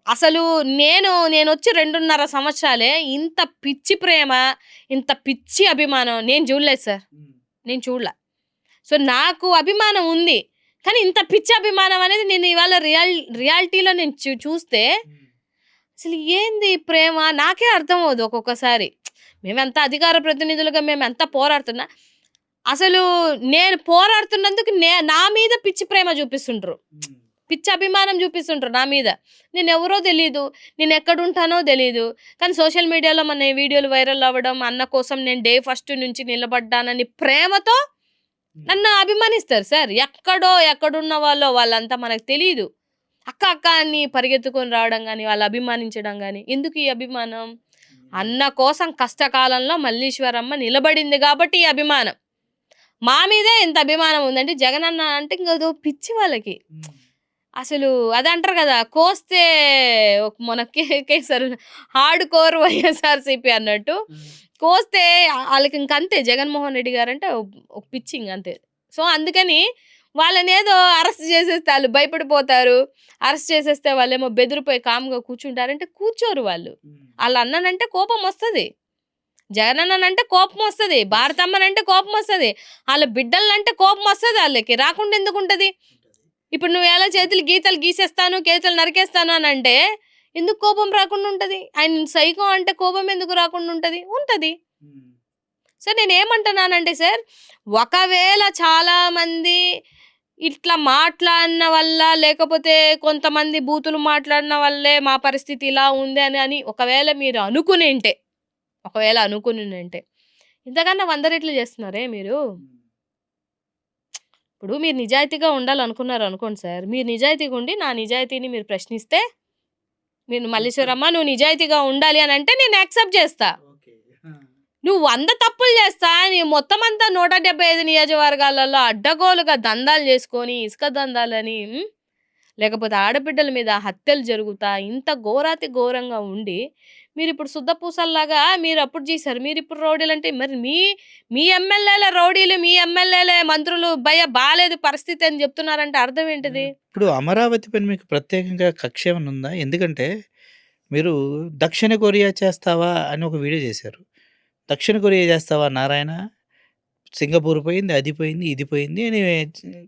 Speaker 2: అసలు నేనొచ్చి 2.5 సంవత్సరాలే ఇంత పిచ్చి ప్రేమ, ఇంత పిచ్చి అభిమానం నేను చూడలేదు సార్. నేను చూడల. సో, నాకు అభిమానం ఉంది. కానీ ఇంత పిచ్చి అభిమానం అనేది నేను ఇవాళ రియాలిటీలో నేను చూస్తే అసలు ఏంది ఈ ప్రేమ నాకే అర్థమవ్వదు ఒక్కొక్కసారి. మేమెంత అధికార ప్రతినిధులుగా మేమెంత పోరాడుతున్నా, అసలు నేను పోరాడుతున్నందుకు నా మీద పిచ్చి ప్రేమ చూపిస్తుండ్రు. పిచ్చి అభిమానం చూపిస్తుండ్రు నా మీద. నేనెవరో తెలీదు. నేనెక్కడుంటానో తెలీదు. కానీ సోషల్ మీడియాలో మన వీడియోలు వైరల్ అవ్వడం, అన్న కోసం నేను డే ఫస్ట్ నుంచి నిలబడ్డానని ప్రేమతో నన్ను అభిమానిస్తారు సార్. ఎక్కడున్న వాళ్ళంతా మనకు తెలీదు. అక్క అక్క అని పరిగెత్తుకొని రావడం గాని, వాళ్ళు అభిమానించడం గాని. ఎందుకు ఈ అభిమానం? అన్న కోసం కష్టకాలంలో మల్లీశ్వరమ్మ నిలబడింది కాబట్టి ఈ అభిమానం. మా మీదే ఇంత అభిమానం ఉందంటే జగనన్న అంటే ఇంకేదో పిచ్చి వాళ్ళకి. అసలు అదంటారు కదా, కోస్తే మన కేసీఆర్ హార్డ్‌కోర్ వైఎస్ఆర్‌సీపీ అన్నట్టు కోస్తే ఆళ్ళకి ఇంకంతే. జగన్మోహన్ రెడ్డి గారంటే ఒక పిచ్చి ఇంకంతే. సో, అందుకని వాళ్ళనేదో అరెస్ట్ చేసేస్తే ఆళ్ళు భయపడిపోతారు. అరెస్ట్ చేసేస్తే వాళ్ళేమో బెదిరిపోయి కామ్‌గా కూర్చుంటారంటే కూర్చోరు వాళ్ళు. ఆళ్ళన్నానంటే కోపమొస్తది. జగనన్ననంటే కోపమొస్తది. భారతమ్మనంటే కోపమొస్తది. ఆళ్ళ బిడ్డలనంటే కోపమొస్తది ఆళ్ళకి. రాకుండా ఎందుకుంటది? ఇప్పుడు నువ్వు ఎలా చేతులు గీతలు గీసేస్తాను, చేతులు నరికేస్తాను అనంటే ఎందుకు కోపం రాకుండా ఉంటది? ఆయన సైకో అంటే కోపం ఎందుకు రాకుండా ఉంటది? ఉంటది. సో, నేనేమంటున్నానంటే సార్, ఒకవేళ చాలామంది ఇట్లా మాట్లాడిన వల్ల, లేకపోతే కొంతమంది బూతులు మాట్లాడిన వల్లే మా పరిస్థితి ఇలా ఉంది అని ఒకవేళ మీరు అనుకునుంటే, ఇంతకన్నా 100 రెట్లు చేస్తున్నారే మీరు. ఇప్పుడు మీరు నిజాయితీగా ఉండాలనుకున్నారనుకోండి సార్. మీరు నిజాయితీగా ఉండి నా నిజాయితీని మీరు ప్రశ్నిస్తే, మీరు మల్లీశ్వరమ్మ నువ్వు నిజాయితీగా ఉండాలి అనంటే నేను యాక్సెప్ట్ చేస్తా. నువ్వు 100 తప్పులు చేస్తా, నీ మొత్తం అంతా 175 నియోజకవర్గాలలో అడ్డగోలుగా దందాలు చేసుకొని, ఇసుక దందాలని, లేకపోతే ఆడబిడ్డల మీద హత్యలు జరుగుతా ఇంత ఘోరాతి ఘోరంగా ఉండి, మీరిప్పుడు శుద్ధపూసల్లాగా మీరప్పుడు చేశారు. మీరిప్పుడు రౌడీలంటే మరి మీ ఎమ్మెల్యేలే రౌడీలు, మీ ఎమ్మెల్యేలే మంత్రులు బాలేదు పరిస్థితి అని చెప్తున్నారంటే అర్థం ఏంటిది?
Speaker 1: ఇప్పుడు అమరావతి పైన మీకు ప్రత్యేకంగా కక్ష ఏమన్నా ఉందా? ఎందుకంటే మీరు దక్షిణ కొరియా చేస్తావా అని ఒక వీడియో చేశారు. దక్షిణ కొరియా చేస్తావా నారాయణ? సింగపూర్ పోయింది, అది పోయింది, ఇది పోయింది అని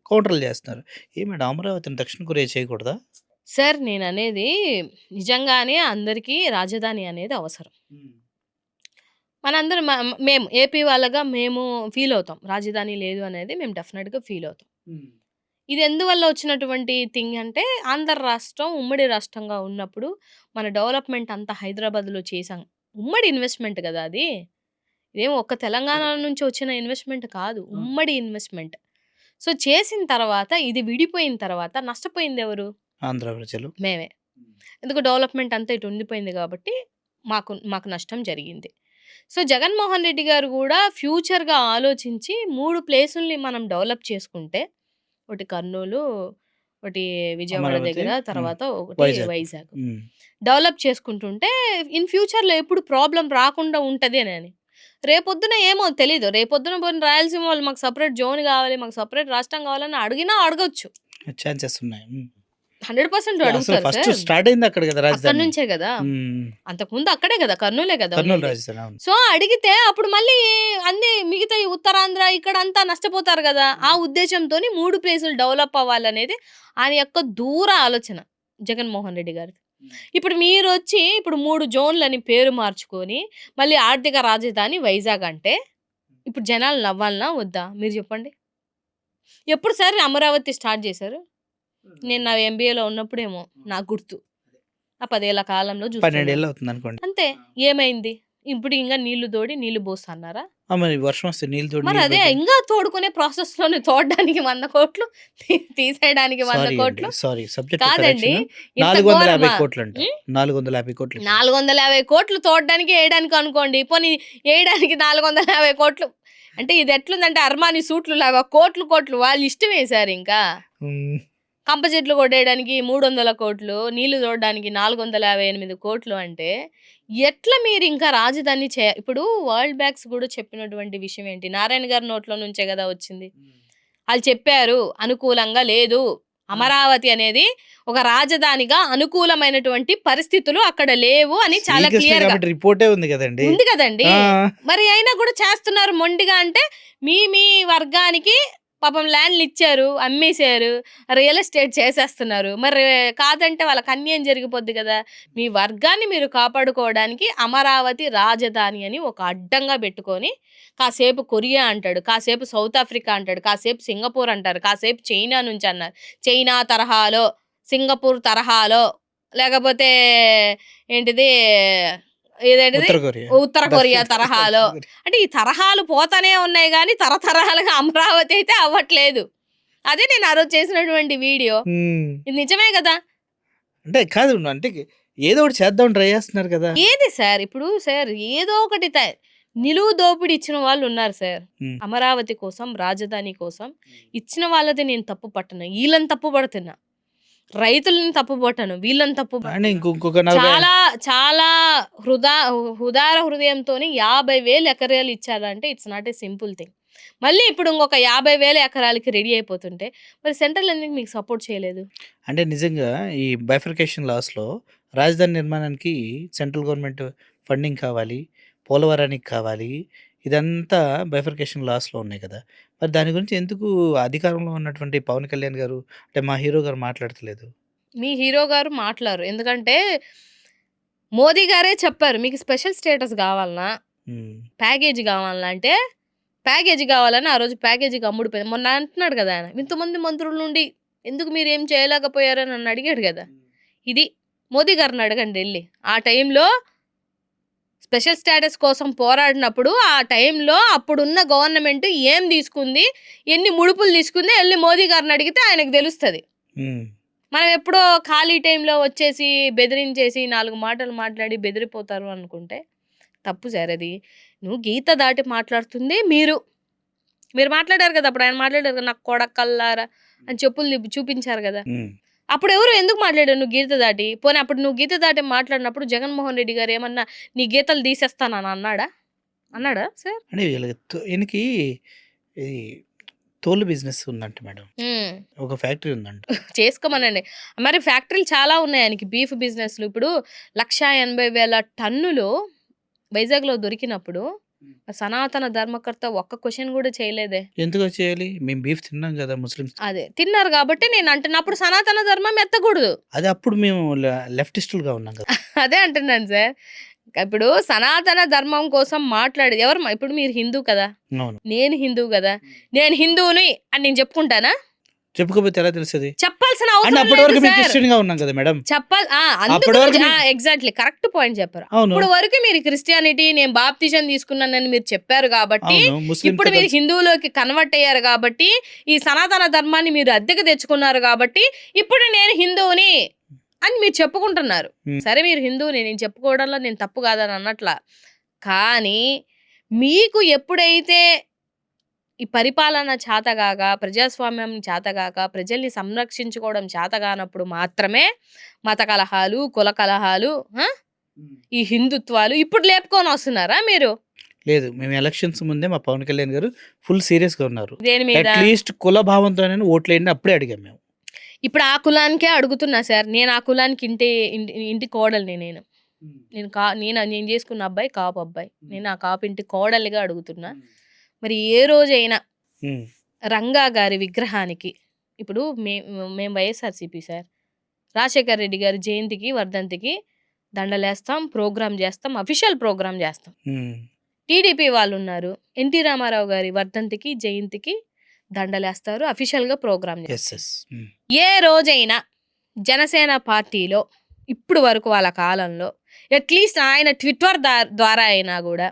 Speaker 1: కౌంటర్లు చేస్తున్నారు. మేడం అమరావతిని దక్షిణ కొరియా చేయకూడదా?
Speaker 2: సార్, నేననేది నిజంగానే అందరికీ రాజధాని అనేది అవసరం. మనందరం మేము ఏపీ వాళ్ళగా మేము ఫీల్ అవుతాం. రాజధాని లేదు అనేది మేము డెఫినెట్‌గా ఫీల్ అవుతాం. ఇది ఎందువల్ల వచ్చినటువంటి థింగ్ అంటే, ఆంధ్ర రాష్ట్రం ఉమ్మడి రాష్ట్రంగా ఉన్నప్పుడు మన డెవలప్‌మెంట్ అంతా హైదరాబాద్‌లో చేశాం. ఉమ్మడి ఇన్వెస్ట్‌మెంట్ కదా అది. ఇదేమో ఒక్క తెలంగాణ నుంచి వచ్చిన ఇన్వెస్ట్‌మెంట్ కాదు. ఉమ్మడి ఇన్వెస్ట్‌మెంట్. సో, చేసిన తర్వాత ఇది విడిపోయిన తర్వాత నష్టపోయిందెవరు?
Speaker 1: ఆంధ్ర ప్రజలు.
Speaker 2: మేమే. ఎందుకు డెవలప్‌మెంట్ అంతా ఇటు ఉండిపోయింది కాబట్టి మాకు నష్టం జరిగింది. సో, జగన్మోహన్ రెడ్డి గారు కూడా ఫ్యూచర్‌గా ఆలోచించి 3 ప్లేసుల్ని మనం డెవలప్ చేసుకుంటే, ఒకటి కర్నూలు, ఒకటి విజయవాడ
Speaker 1: అమరావతి,
Speaker 2: దగ్గర, తర్వాత ఒకటి
Speaker 1: వైజాగ్.
Speaker 2: వైజాగ్. డెవలప్ చేసుకుంటుంటే ఇన్ ఫ్యూచర్‌లో ఎప్పుడు ప్రాబ్లమ్ రాకుండా ఉంటది అని. రేపొద్దున ఏమో తెలీదు. రేపొద్దున పోనీ రాయలసీమ వాళ్ళు మాకు సెపరేట్ జోన్ కావాలి, మాకు సెపరేట్ రాష్ట్రం కావాలని అడిగినా అడగొచ్చు.
Speaker 1: ఛాన్సెస్ ఉన్నాయి.
Speaker 2: 100%
Speaker 1: అసలు
Speaker 2: అడుగుతారు
Speaker 1: ఫస్ట్
Speaker 2: సార్.
Speaker 1: స్టార్ట్ అయింది అక్కడ కదా
Speaker 2: అక్కడి
Speaker 1: రాజధాని.
Speaker 2: నుంచే కదా. అంతకుముందు అక్కడే కదా, కర్నూలే కదా
Speaker 1: కర్నూలు
Speaker 2: ఉన్నది.
Speaker 1: రాజధాని. అవును.
Speaker 2: సో, అడిగితే అప్పుడు మళ్ళీ అన్ని మిగతా ఈ ఉత్తరాంధ్ర ఇక్కడంతా నష్టపోతారు కదా. ఆ ఉద్దేశంతోని 3 ప్లేసులు డెవలప్ అవ్వాలనేది ఆయన యొక్క దూర ఆలోచన జగన్మోహన్ రెడ్డి గారిది. ఇప్పుడు మీరొచ్చి ఇప్పుడు 3 జోన్‌లని పేరు మార్చుకొని మళ్ళీ ఆర్థిక రాజధాని వైజాగ్ అంటే ఇప్పుడు జనాలు నవ్వాలనా వద్దా? మీరు చెప్పండి. ఎప్పుడు సార్ అమరావతి స్టార్ట్ చేశారు? నేను నా ఎంబీఏలో ఉన్నప్పుడేమో నాకు గుర్తు. ఆ 10 ఏళ్ల కాలంలో
Speaker 1: 12
Speaker 2: చూస్తున్నాను.
Speaker 1: ఏళ్ళు అవుతుంది అనుకోండి.
Speaker 2: అంతే. ఏమైంది? ఇప్పుడు ఇంగా నీళ్లు తోడి నీళ్లు పోస్తా అన్నారా?
Speaker 1: మరి వర్షం వస్తే నీళ్ళు తోడి
Speaker 2: మరి అదే ఇంగా తోడుకునే ప్రాసెస్‌లోనే తోడడానికి 100 కోట్లు, తీసేయడానికి 100 కోట్లు.
Speaker 1: సారీ సబ్జెక్ట్
Speaker 2: కాదండి.
Speaker 1: కరెక్షన్.
Speaker 2: ఇంత
Speaker 1: 450
Speaker 2: ఘోరమా?
Speaker 1: కోట్లంట. 450 కోట్లు.
Speaker 2: 450 కోట్లు తోడడానికి ఏయడానికి అనుకోండి. పోనీ ఏయడానికి 450 కోట్లు. అంటే ఇది ఎట్లుందంటే అర్మానీ సూట్లు లాగా కోట్లు వాళ్ళు ఇష్టం వేశారు ఇంకా. కంప చెట్లు కొట్టేయడానికి 300 కోట్లు, నీళ్లు తోడడానికి 458 కోట్లు అంటే ఎట్లా మీరు ఇంకా రాజధాని ఇప్పుడు వరల్డ్ బ్యాంక్స్ కూడా చెప్పినటువంటి విషయం ఏంటి? నారాయణ గారి నోట్లో నుంచే కదా వచ్చింది. వాళ్ళు చెప్పారు అనుకూలంగా లేదు. అమరావతి అనేది ఒక రాజధానిగా అనుకూలమైనటువంటి పరిస్థితులు అక్కడ లేవు అని చాలా
Speaker 1: శ్రీకృష్ణ
Speaker 2: క్లియర్ గా
Speaker 1: కాబట్టి రిపోర్టే ఉంది కదండి.
Speaker 2: ఉంది కదండి.
Speaker 1: ఆ,
Speaker 2: మరి అయినా కూడా చేస్తున్నారు మొండిగా. అంటే మీ వర్గానికి పాపం ల్యాండ్లు ఇచ్చారు, అమ్మేశారు, రియల్ ఎస్టేట్ చేసేస్తున్నారు. మరి కాదంటే వాళ్ళకి అన్యాయం జరిగిపోద్ది కదా. మీ వర్గాన్ని మీరు కాపాడుకోవడానికి అమరావతి రాజధాని అని ఒక అడ్డంగా పెట్టుకొని కాసేపు కొరియా అంటాడు, కాసేపు సౌత్ ఆఫ్రికా అంటాడు, కాసేపు సింగపూర్ అంటారు, కాసేపు చైనా నుంచి అన్నారు. చైనా తరహాలో, సింగపూర్ తరహాలో, లేకపోతే ఏంటిది ఏదేంటిది
Speaker 1: ఉత్తర కొరియా.
Speaker 2: ఉత్తర కొరియా తరహాలో. అంటే ఈ తరహాలు పోతానే ఉన్నాయి కానీ తరతరాలుగా అమరావతి అయితే అవ్వట్లేదు. అదే నేను ఆ రోజు చేసినటువంటి వీడియో.
Speaker 1: ఉమ్.
Speaker 2: ఇది నిజమే కదా.
Speaker 1: అంటే కాదు, అంటే ఏదో ఒకటి చేద్దాం ట్రై చేస్తున్నారు కదా.
Speaker 2: ఏది సార్ ఇప్పుడు సార్ ఏదో ఒకటి నిలువు దోపిడి ఇచ్చిన వాళ్ళు ఉన్నారు సార్.
Speaker 1: ఉమ్.
Speaker 2: అమరావతి కోసం, రాజధాని కోసం ఇచ్చిన వాళ్ళది నేను తప్పు పట్టను, వీళ్ళని తప్పు పడుతున్నా. రైతులను తప్పు పట్టను, వీళ్ళని తప్పు
Speaker 1: అంటే
Speaker 2: పట్టను.
Speaker 1: ఇంకొక 40
Speaker 2: చాలా చాలా హృదయ హృదయంతో 50,000 ఎకరాలు ఇచ్చారంటే it's not a simple thing. మళ్ళీ ఇప్పుడు ఇంకొక 50,000 ఎకరాలకి రెడీ అయిపోతుంటే మరి సెంట్రల్ ఎందుకు మీకు సపోర్ట్ చేయలేదు?
Speaker 1: అంటే నిజంగా ఈ బైఫర్కేషన్ లాస్లో రాజధాని నిర్మాణానికి సెంట్రల్ గవర్నమెంట్ ఫండింగ్ కావాలి, పోలవరానికి కావాలి, ఇదంతా బైఫర్కేషన్ లాస్లో ఉన్నాయి కదా. మరి దాని గురించి ఎందుకు అధికారంలో ఉన్నటువంటి పవన్ కళ్యాణ్ గారు, అంటే మా హీరో గారు మాట్లాడతలేదు?
Speaker 2: మీ హీరో గారు మాట్లాడరు. ఎందుకంటే మోదీ గారే చెప్పారు మీకు స్పెషల్ స్టేటస్ కావాలన్నా,
Speaker 1: ఉమ్.
Speaker 2: ప్యాకేజీ కావాలన్నా అంటే ప్యాకేజీ కావాలని ఆ రోజు ప్యాకేజీకి అమ్ముడిపోయింది. మొన్న అంటున్నాడు కదా ఆయన, ఇంతమంది మంత్రుల నుండి ఎందుకు మీరు ఏం చేయలేకపోయారని నన్ను అడిగాడు కదా. ఇది మోదీ గారిని అడగండి వెళ్ళి. ఆ టైంలో స్పెషల్ స్టేటస్ కోసం పోరాడినప్పుడు ఆ టైంలో అప్పుడున్న గవర్నమెంట్ ఏం తీసుకుంది, ఎన్ని ముడుపులు తీసుకుంది వెళ్ళి మోదీ గారిని అడిగితే ఆయనకు తెలుస్తుంది.
Speaker 1: ఉమ్.
Speaker 2: మనం ఎప్పుడో ఖాళీ టైంలో వచ్చేసి బెదిరించేసి 4 మాటలు మాట్లాడి బెదిరిపోతారు అనుకుంటే తప్పు సార్. అది నువ్వు గీత దాటి మాట్లాడుతుంది మీరు మాట్లాడారు కదా. అప్పుడు ఆయన మాట్లాడారు కదా, నాకు కొడకల్లారా అని చెప్పులు చూపించారు కదా.
Speaker 1: ఉమ్.
Speaker 2: అప్పుడు ఎవరు ఎందుకు మాట్లాడారు నువ్వు గీత దాటి? పోనీ అప్పుడు నువ్వు గీత దాటి మాట్లాడినప్పుడు జగన్మోహన్ రెడ్డి గారు ఏమన్నా నీ గీతలు తీసేస్తానని అన్నాడా సార్?
Speaker 1: అంటే ఈయనకి ఈ తోలు బిజినెస్ ఉందంట మేడం, ఒక ఫ్యాక్టరీ ఉందంట.
Speaker 2: చేసుకోమనండి. మరి ఫ్యాక్టరీలు చాలా ఉన్నాయి ఆయనకి, బీఫ్ బిజినెస్లు. ఇప్పుడు 180,000 టన్నులు వైజాగ్లో దొరికినప్పుడు సనాతన ధర్మకర్త ఒక్క క్వశ్చన్ కూడా చేయలేదే.
Speaker 1: ఎందుకు చేయాలి? మేము బీఫ్ తిన్నాం కదా ముస్లిమ్స్.
Speaker 2: అదే తిన్నారు కాబట్టి నేను అంటున్నప్పుడు సనాతన ధర్మం ఎత్తకూడదు.
Speaker 1: అది అప్పుడు మేము లెఫ్టిస్టులుగా ఉన్నాం కదా.
Speaker 2: అదే అంటున్నాను సార్. ఇప్పుడు సనాతన ధర్మం కోసం మాట్లాడేది ఎవరు? ఇప్పుడు మీరు హిందూ కదా,
Speaker 1: అవును.
Speaker 2: నేను హిందూ కదా, నేను హిందువుని అని నేను చెప్పుకుంటానా?
Speaker 1: చెప్పుకోకపోతే ఎలా తెలుస్తుంది?
Speaker 2: చెప్పాల్సిన
Speaker 1: అంటే
Speaker 2: అవసరం
Speaker 1: అప్పటి
Speaker 2: లేదు
Speaker 1: వరకు మేము
Speaker 2: సార్.
Speaker 1: క్రిస్టియన్ గా ఉన్నాం కదా మేడం.
Speaker 2: చెప్పాలి.
Speaker 1: అప్పటి వరకు
Speaker 2: ఎగ్జాక్ట్లీ కరెక్ట్ పాయింట్ చెప్పారు.
Speaker 1: అవును,
Speaker 2: ఇప్పుడు వరకు మీరు క్రిస్టియానిటీ, నేను బాప్తిజం తీసుకున్నానని మీరు చెప్పారు కాబట్టి,
Speaker 1: అవును. ముస్లిం
Speaker 2: ఇప్పుడు మీరు హిందువులోకి కన్వర్ట్ అయ్యారు కాబట్టి, ఈ సనాతన ధర్మాన్ని మీరు అద్దెకు తెచ్చుకున్నారు కాబట్టి ఇప్పుడు నేను హిందువుని అని మీరు చెప్పుకుంటున్నారు. సరే మీరు హిందువుని నేను చెప్పుకోవడంలో నేను తప్పు కాదని అన్నట్లా. కానీ మీకు ఎప్పుడైతే ఈ పరిపాలన చేతగాక, ప్రజాస్వామ్యం చేతగాక, ప్రజల్ని సంరక్షించుకోవడం చేతగానప్పుడు మాత్రమే మత కలహాలు, కుల కలహాలు, ఈ హిందుత్వాలు ఇప్పుడు లేపుకొని వస్తున్నారా మీరు?
Speaker 1: లేదు, మేము ఎలక్షన్స్ ముందే మా పవన్ కళ్యాణ్ గారు ఫుల్ సీరియస్ గా ఉన్నారు.
Speaker 2: దేని మీద?
Speaker 1: అట్లీస్ట్ కుల భావంతోనే ఓట్లేయండి అప్పుడే అడిగాం మేము.
Speaker 2: ఇప్పుడు ఆ కులానికే అడుగుతున్నా సార్. నేను ఆ కులానికి ఇంటి కోడల్ని. నేను చేసుకున్న అబ్బాయి కాపు అబ్బాయి, నేను ఆ కాపు ఇంటి కోడలిగా అడుగుతున్నా. మరి ఏ రోజైనా రంగా గారి విగ్రహానికి ఇప్పుడు మేము వైఎస్ఆర్సీపీ సార్, రాజశేఖర్ రెడ్డి గారి జయంతికి, వర్ధంతికి దండలేస్తాం, ప్రోగ్రామ్ చేస్తాం, అఫీషియల్ ప్రోగ్రామ్ చేస్తాం. టీడీపీ వాళ్ళు ఉన్నారు, ఎన్టీ రామారావు గారి వర్ధంతికి, జయంతికి దండలేస్తారు, అఫీషియల్గా ప్రోగ్రామ్ చేస్తారు. ఏ రోజైనా జనసేన పార్టీలో ఇప్పుడు వరకు వాళ్ళ కాలంలో అట్లీస్ట్ ఆయన ట్విట్టర్ ద్వారా అయినా కూడా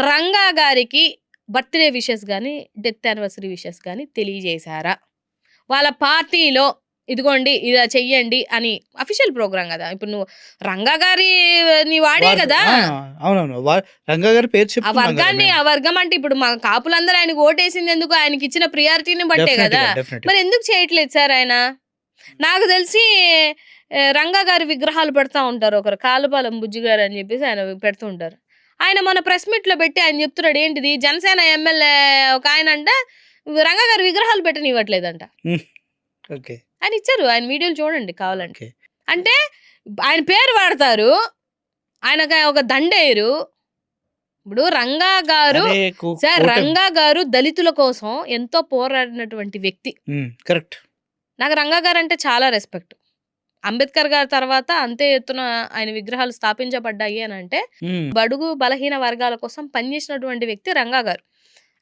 Speaker 2: రంగా గారికి బర్త్డే విషెస్ కానీ, డెత్ యానివర్సరీ విషెస్ కానీ తెలియజేశారా? వాళ్ళ పార్టీలో ఇదిగోండి ఇలా చెయ్యండి అని అఫీషియల్ ప్రోగ్రామ్ కదా. ఇప్పుడు నువ్వు రంగా గారి నీ వాడే కదా.
Speaker 1: అవునవును, రంగా గారి పేరు
Speaker 2: ఆ వర్గాన్ని, ఆ వర్గం అంటే ఇప్పుడు మా కాపులందరూ ఆయనకు ఓటేసింది ఎందుకు? ఆయనకి ఇచ్చిన ప్రియారిటీని బట్టే కదా. మరి ఎందుకు చేయట్లేదు సార్ ఆయన? నాకు తెలిసి రంగా గారి విగ్రహాలు పెడతా ఉంటారు. ఒకరు కాలుపాలెం బుజ్జి గారు అని చెప్పేసి ఆయన పెడుతూ ఉంటారు. ఆయన మన ప్రెస్ మీట్‌లో పెట్టి ఆయన చెప్తున్నాడు ఏంటిది జనసేన ఎమ్మెల్యే ఒక ఆయన అంట రంగా గారి విగ్రహాలు పెట్టనివ్వట్లేదంట.
Speaker 1: హ్మ్. ఓకే.
Speaker 2: ఆయన ఇచ్చారు. ఆయన వీడియోలు చూడండి కావాలంటే.
Speaker 1: ఓకే.
Speaker 2: అంటే ఆయన పేరు వాడతారు. ఆయనకి ఒక దండేయరు. ఇప్పుడు రంగా గారు
Speaker 1: అదే
Speaker 2: సార్
Speaker 1: కూటమి.
Speaker 2: రంగా గారు దళితుల కోసం ఎంతో పోరాడినటువంటి వ్యక్తి.
Speaker 1: కరెక్ట్.
Speaker 2: నాకు రంగా గారు అంటే చాలా రెస్పెక్ట్. అంబేద్కర్ గారి తర్వాత అంతే ఎత్తున ఆయన విగ్రహాలు స్థాపించబడ్డాయి అని అంటే బడుగు బలహీన వర్గాల కోసం పనిచేసినటువంటి వ్యక్తి రంగా గారు.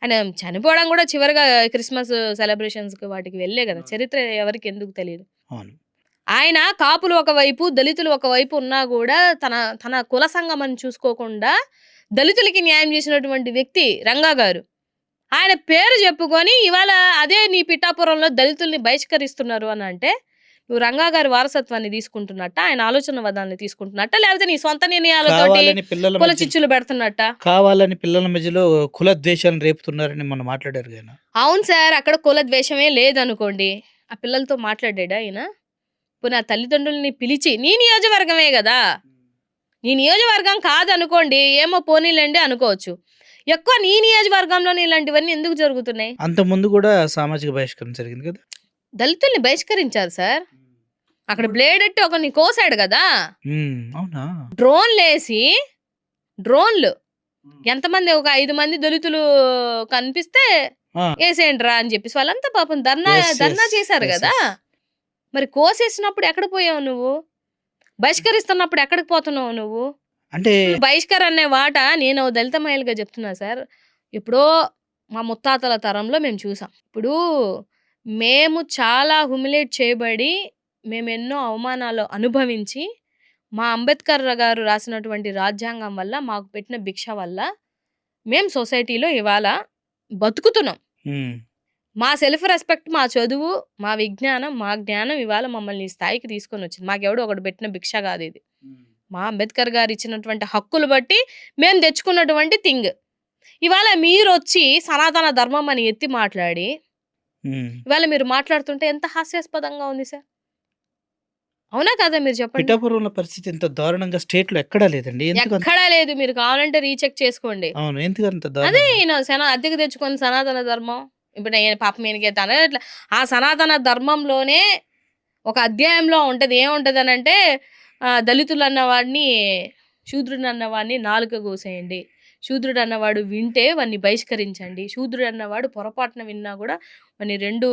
Speaker 2: ఆయన చనిపోవడం కూడా చివరిగా క్రిస్మస్ సెలబ్రేషన్స్‌కి వాటికి వెళ్ళే కదా! చరిత్ర ఎవరికి ఎందుకు తెలీదు.
Speaker 1: అవును.
Speaker 2: ఆయన కాపులు ఒకవైపు, దళితులు ఒకవైపు ఉన్నా గూడా తన కుల సంఘం అని చూసుకోకుండా దళితులకి న్యాయం చేసినటువంటి వ్యక్తి రంగా గారు. ఆయన పేరు చెప్పుకొని ఇవాళ అదే నీ పిఠాపురంలో దళితుల్ని బహిష్కరిస్తున్నారు అని అంటే, నువ్వు రంగా గారి వారసత్వాన్ని తీసుకుంటున్నట్టా? ఆయన ఆలోచన విధానాన్ని తీసుకుంటున్నట్టా? లేకపోతే నీ సొంత నిర్ణయాలతోటి
Speaker 1: కావాలని పిల్లల
Speaker 2: కుల
Speaker 1: మధ్య
Speaker 2: చిచ్చులు పెడుతున్నట్టా?
Speaker 1: కావాలని పిల్లల మధ్యలో కుల ద్వేషాలను రేపుతున్నారని మొన్న మాట్లాడారు గాన.
Speaker 2: అవును సార్. అక్కడ కుల ద్వేషమే లేదనుకోండి. ఆ పిల్లలతో మాట్లాడాడా ఈయన? పోనీ ఆ తల్లిదండ్రులని పిలిచి నీ నియోజకవర్గమే గదా! నీ నియోజకవర్గం కాదనుకోండి. ఏమో పోనీలెండి అనుకోవచ్చు. ఎక్కువ నీ నియోజకవర్గంలోనే ఇలాంటివన్నీ ఎందుకు జరుగుతున్నాయి?
Speaker 1: అంతకుముందు కూడా సామాజిక బహిష్కరణ జరిగింది కదా.
Speaker 2: దళితుల్ని బహిష్కరించారు సార్. అక్కడ బ్లేడ్ ఎట్టి ఒకరిని కోసాడు గదా!
Speaker 1: అవునా?
Speaker 2: డ్రోన్లు ఎంతమంది ఒక 5 మంది దళితులు కనిపిస్తే
Speaker 1: ఆ!
Speaker 2: ఏసేయండిరా అని చెప్పేసి వాళ్ళంతా పాపం ధర్నా
Speaker 1: yes,
Speaker 2: చేశారు
Speaker 1: yes,
Speaker 2: గదా!
Speaker 1: yes.
Speaker 2: మరి కోసేసినప్పుడు ఎక్కడ పోయావు నువ్వు? బహిష్కరిస్తున్నప్పుడు ఎక్కడికి పోతున్నావు నువ్వు?
Speaker 1: అంటే
Speaker 2: బహిష్కరణ అనే మాట నేను ఓ దళిత మహిళగా చెప్తున్నా సార్. ఎప్పుడో మా ముత్తాతల తరంలో మేము చూసాం. ఇప్పుడు మేము చాలా హ్యూమిలేట్ చేయబడి, మేమెన్నో అవమానాలు అనుభవించి, మా అంబేద్కర్ గారు రాసినటువంటి రాజ్యాంగం వల్ల, మాకు పెట్టిన భిక్ష వల్ల, మేము సొసైటీలో ఇవాళ బతుకుతున్నాం.
Speaker 1: హ్మ్.
Speaker 2: మా సెల్ఫ్ రెస్పెక్ట్, మా చదువు, మా విజ్ఞానం, మా జ్ఞానం ఇవాళ మమ్మల్ని ఈ స్థాయికి తీసుకొనొచ్చింది. మాకెవడో ఒకడు పెట్టిన భిక్ష గాదిది. మా అంబేద్కర్ గారు ఇచ్చినటువంటి హక్కులు బట్టి మేము తెచ్చుకున్నటువంటి థింగ్. ఇవాళ మీరొచ్చి సనాతన ధర్మం అని ఎత్తి మాట్లాడి,
Speaker 1: హ్మ్.
Speaker 2: ఇవాళ మీరు మాట్లాడుతుంటే ఎంత హాస్యాస్పదంగా ఉంది సార్. అవునా కాదా మీరు చెప్పండి?
Speaker 1: పిఠాపురంలో పరిస్థితి ఇంత దారుణంగా స్టేట్‌లో ఎక్కడా లేదండి. ఎందుకంత
Speaker 2: ఎక్కడా లేదు. మీరు కావాలంటే రీచెక్ చేసుకోండి.
Speaker 1: అవును. ఎందుకంత
Speaker 2: అదే
Speaker 1: దారుణంగా?
Speaker 2: ఈయన అద్దెకు తెచ్చుకొని సనాతన ధర్మం. ఇప్పుడు ఈయన పాపం ఈయనకి ఇట్లా ఆ సనాతన ధర్మంలోనే ఒక అధ్యాయంలో ఉంటది. ఏముంటదనంటే దళితులన్న వాడిని, శూద్రుడన్న వాడిని నాలుక కోసేయండి. శూద్రుడన్నవాడు వింటే వాడిని బహిష్కరించండి. శూద్రుడన్నవాడు పొరపాటున విన్నా గూడా వాడిని 2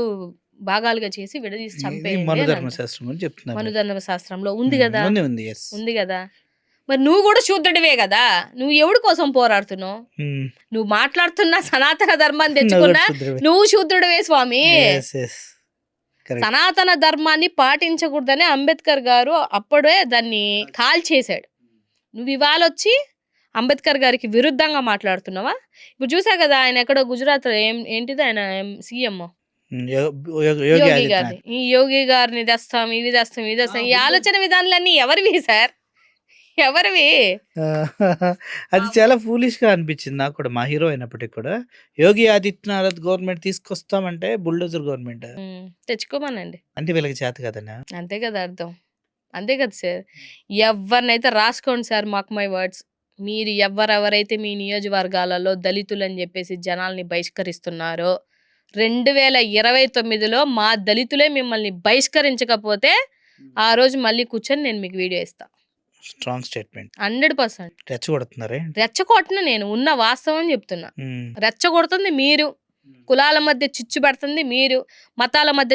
Speaker 2: భాగాలుగా చేసి విడదీసి
Speaker 1: ఇది
Speaker 2: చంపేయండి
Speaker 1: మనుధర్మ
Speaker 2: అనంటారు.
Speaker 1: శాస్త్రం గురించి చెప్తున్నారు మీరు.
Speaker 2: మనుధర్మ శాస్త్రంలో ఉంది గదా!
Speaker 1: ఉంది. యెస్.
Speaker 2: ఉంది గదా! మరి నువ్వు గూడా శూద్రుడివే గదా! నువ్వు ఎవడి కోసం పోరాడుతున్నావు?
Speaker 1: హ్మ్.
Speaker 2: నువ్వు మాట్లాడుతున్న సనాతన ధర్మాన్ని
Speaker 1: నువ్వు
Speaker 2: తెచ్చుకున్నా
Speaker 1: కూడా శూద్రుడివే.
Speaker 2: నువ్వు శూద్రుడివే స్వామి.
Speaker 1: యెస్. కరెక్ట్.
Speaker 2: సనాతన ధర్మాన్ని పాటించకూడదని అంబేద్కర్ గారు అప్పుడే దాన్ని కాల్చేశాడు. నువ్వు ఇవాళొచ్చి అంబేద్కర్ గారికి విరుద్ధంగా మాట్లాడుతున్నావా? ఇప్పుడు చూసా గదా! ఆయన ఎక్కడో గుజరాత్‌లో ఏంటిది ఆయన సీఎం
Speaker 1: యోగి
Speaker 2: యోగి
Speaker 1: ఆదిత్యనాథ్.
Speaker 2: గారిని. ఈ యోగి గారిని తెస్తాం, ఇవి తెస్తాం, ఇది తెస్తాం. ఈ ఆలోచన విధానాలన్నీ ఎవరివి సార్? ఎవరివి?
Speaker 1: అది చాలా ఫూలిష్‌గా అనిపించింది నాకు కూడా. మా హీరో అయినప్పటికి కూడా. Yogi Adityanath government తీసుకొస్తామంటే bulldozer government.
Speaker 2: తెచ్చుకోమనండి.
Speaker 1: అంటే వీళ్ళకి చేత కాదనా?
Speaker 2: అంతే కదా అర్థం. అంతే కదా సార్. ఎవరినైతే రాసుకోండి సార్ మార్క్ మై వర్డ్స్. మీరు ఎవరెవరైతే మీ నియోజకవర్గాలలో దళితులని చెప్పేసి జనాల్ని బహిష్కరిస్తున్నారో 2029లో మా దళితులే మిమ్మల్ని బహిష్కరించకపోతే ఆ రోజు మళ్ళీ కూర్చొని నేను మీకు వీడియో ఇస్తా.
Speaker 1: Strong statement.
Speaker 2: 100%
Speaker 1: రెచ్చగొడుతున్నారే?
Speaker 2: రెచ్చగొట్టను నేను. ఉన్న వాస్తవం చెప్తున్నా. రెచ్చగొడుతుంది మీరు. కులాల మధ్య చిచ్చు పెడుతుంది మీరు. మతాల మధ్య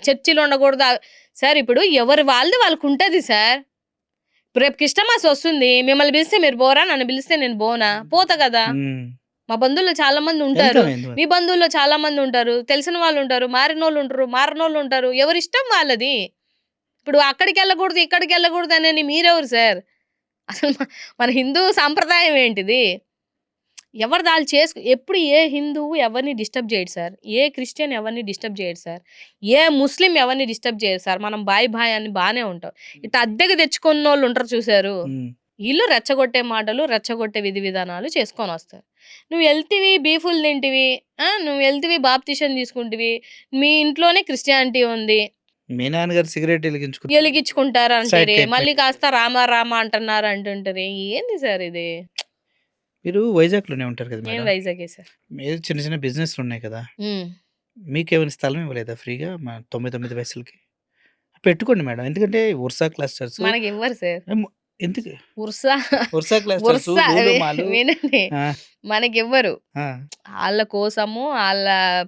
Speaker 2: చర్చిలు ఉండకూడదు. సార్ ఇప్పుడు ఎవరి వాళ్ళది వాళ్ళకుంటది సార్. రేపు క్రిస్టమస్ వస్తుంది. మిమ్మల్ని పిలిస్తే మీరు పోరా? నన్ను పిలిస్తే నేను పోనా? పోతా కదా! మా బంధువుల్లో చాలా మంది ఉంటారు. మీ బంధువుల్లో చాలా మంది ఉంటారు. తెలిసిన వాళ్ళు ఉంటారు. మారినోళ్ళు ఉంటారు. ఎవరిష్టం వాళ్ళది. ఇప్పుడు అక్కడికి వెళ్ళకూడదు, ఇక్కడికి వెళ్ళకూడదు అని మీరెవరు సార్? అసలు మన హిందూ సాంప్రదాయం ఏంటిది? ఎవరు దాళ్ళు ఎప్పుడు ఏ హిందువు ఎవరిని డిస్టర్బ్ చేయడు సార్. ఏ క్రిస్టియన్ ఎవరిని డిస్టర్బ్ చేయడు సార్. ఏ ముస్లిం ఎవరిని డిస్టర్బ్ చేయరు సార్. మనం బాయ్ అని బానే ఉంటాం. ఇట్లా అద్దెకు తెచ్చుకున్నోళ్ళు ఉంటారు చూసారు. వీళ్ళు రెచ్చగొట్టే మాటలు, రెచ్చగొట్టే విధి విధానాలు చేసుకొని వస్తారు. నువ్వు వెళ్తివి బీఫులు తింటివి, నువ్వు వెళ్తివి బాప్తిషన్ తీసుకుంటివి, మీ ఇంట్లోనే క్రిస్టియానిటీ ఉంది.
Speaker 1: మీ నాన్నగారు సిగరెట్ వెలిగించుకుని
Speaker 2: ఎలిగించుకుంటారు
Speaker 1: సైడ్
Speaker 2: అంటారు,
Speaker 1: కేక్
Speaker 2: మళ్ళీ
Speaker 1: పెట్టి
Speaker 2: కాస్త రామ రామ అంటున్నారు అంటుంటారు. ఏంది సార్ ఇది?
Speaker 1: మీరు వైజాగ్లోనే ఉంటారు కదా
Speaker 2: నేను
Speaker 1: మేడం.
Speaker 2: వైజాగే సార్.
Speaker 1: మీరు చిన్న చిన్న బిజినెస్లు ఉన్నాయి కదా,
Speaker 2: ఉమ్.
Speaker 1: మీకేమైనా స్థలం ఇవ్వలేదా ఫ్రీగా 99 పైసలకి? పెట్టుకోండి మేడం. ఎందుకంటే ఉర్సా క్లస్టర్స్
Speaker 2: మనకి ఇవ్వరు సార్.
Speaker 1: ఎందుకు
Speaker 2: ఉర్సా
Speaker 1: ఉర్సా క్లస్టర్స్
Speaker 2: ఉర్సా
Speaker 1: రూలు మాలు
Speaker 2: వినండి,
Speaker 1: ఆ,
Speaker 2: మనకి ఇవ్వరు.
Speaker 1: ఆ,
Speaker 2: వాళ్ళ కోసము, వాళ్ళ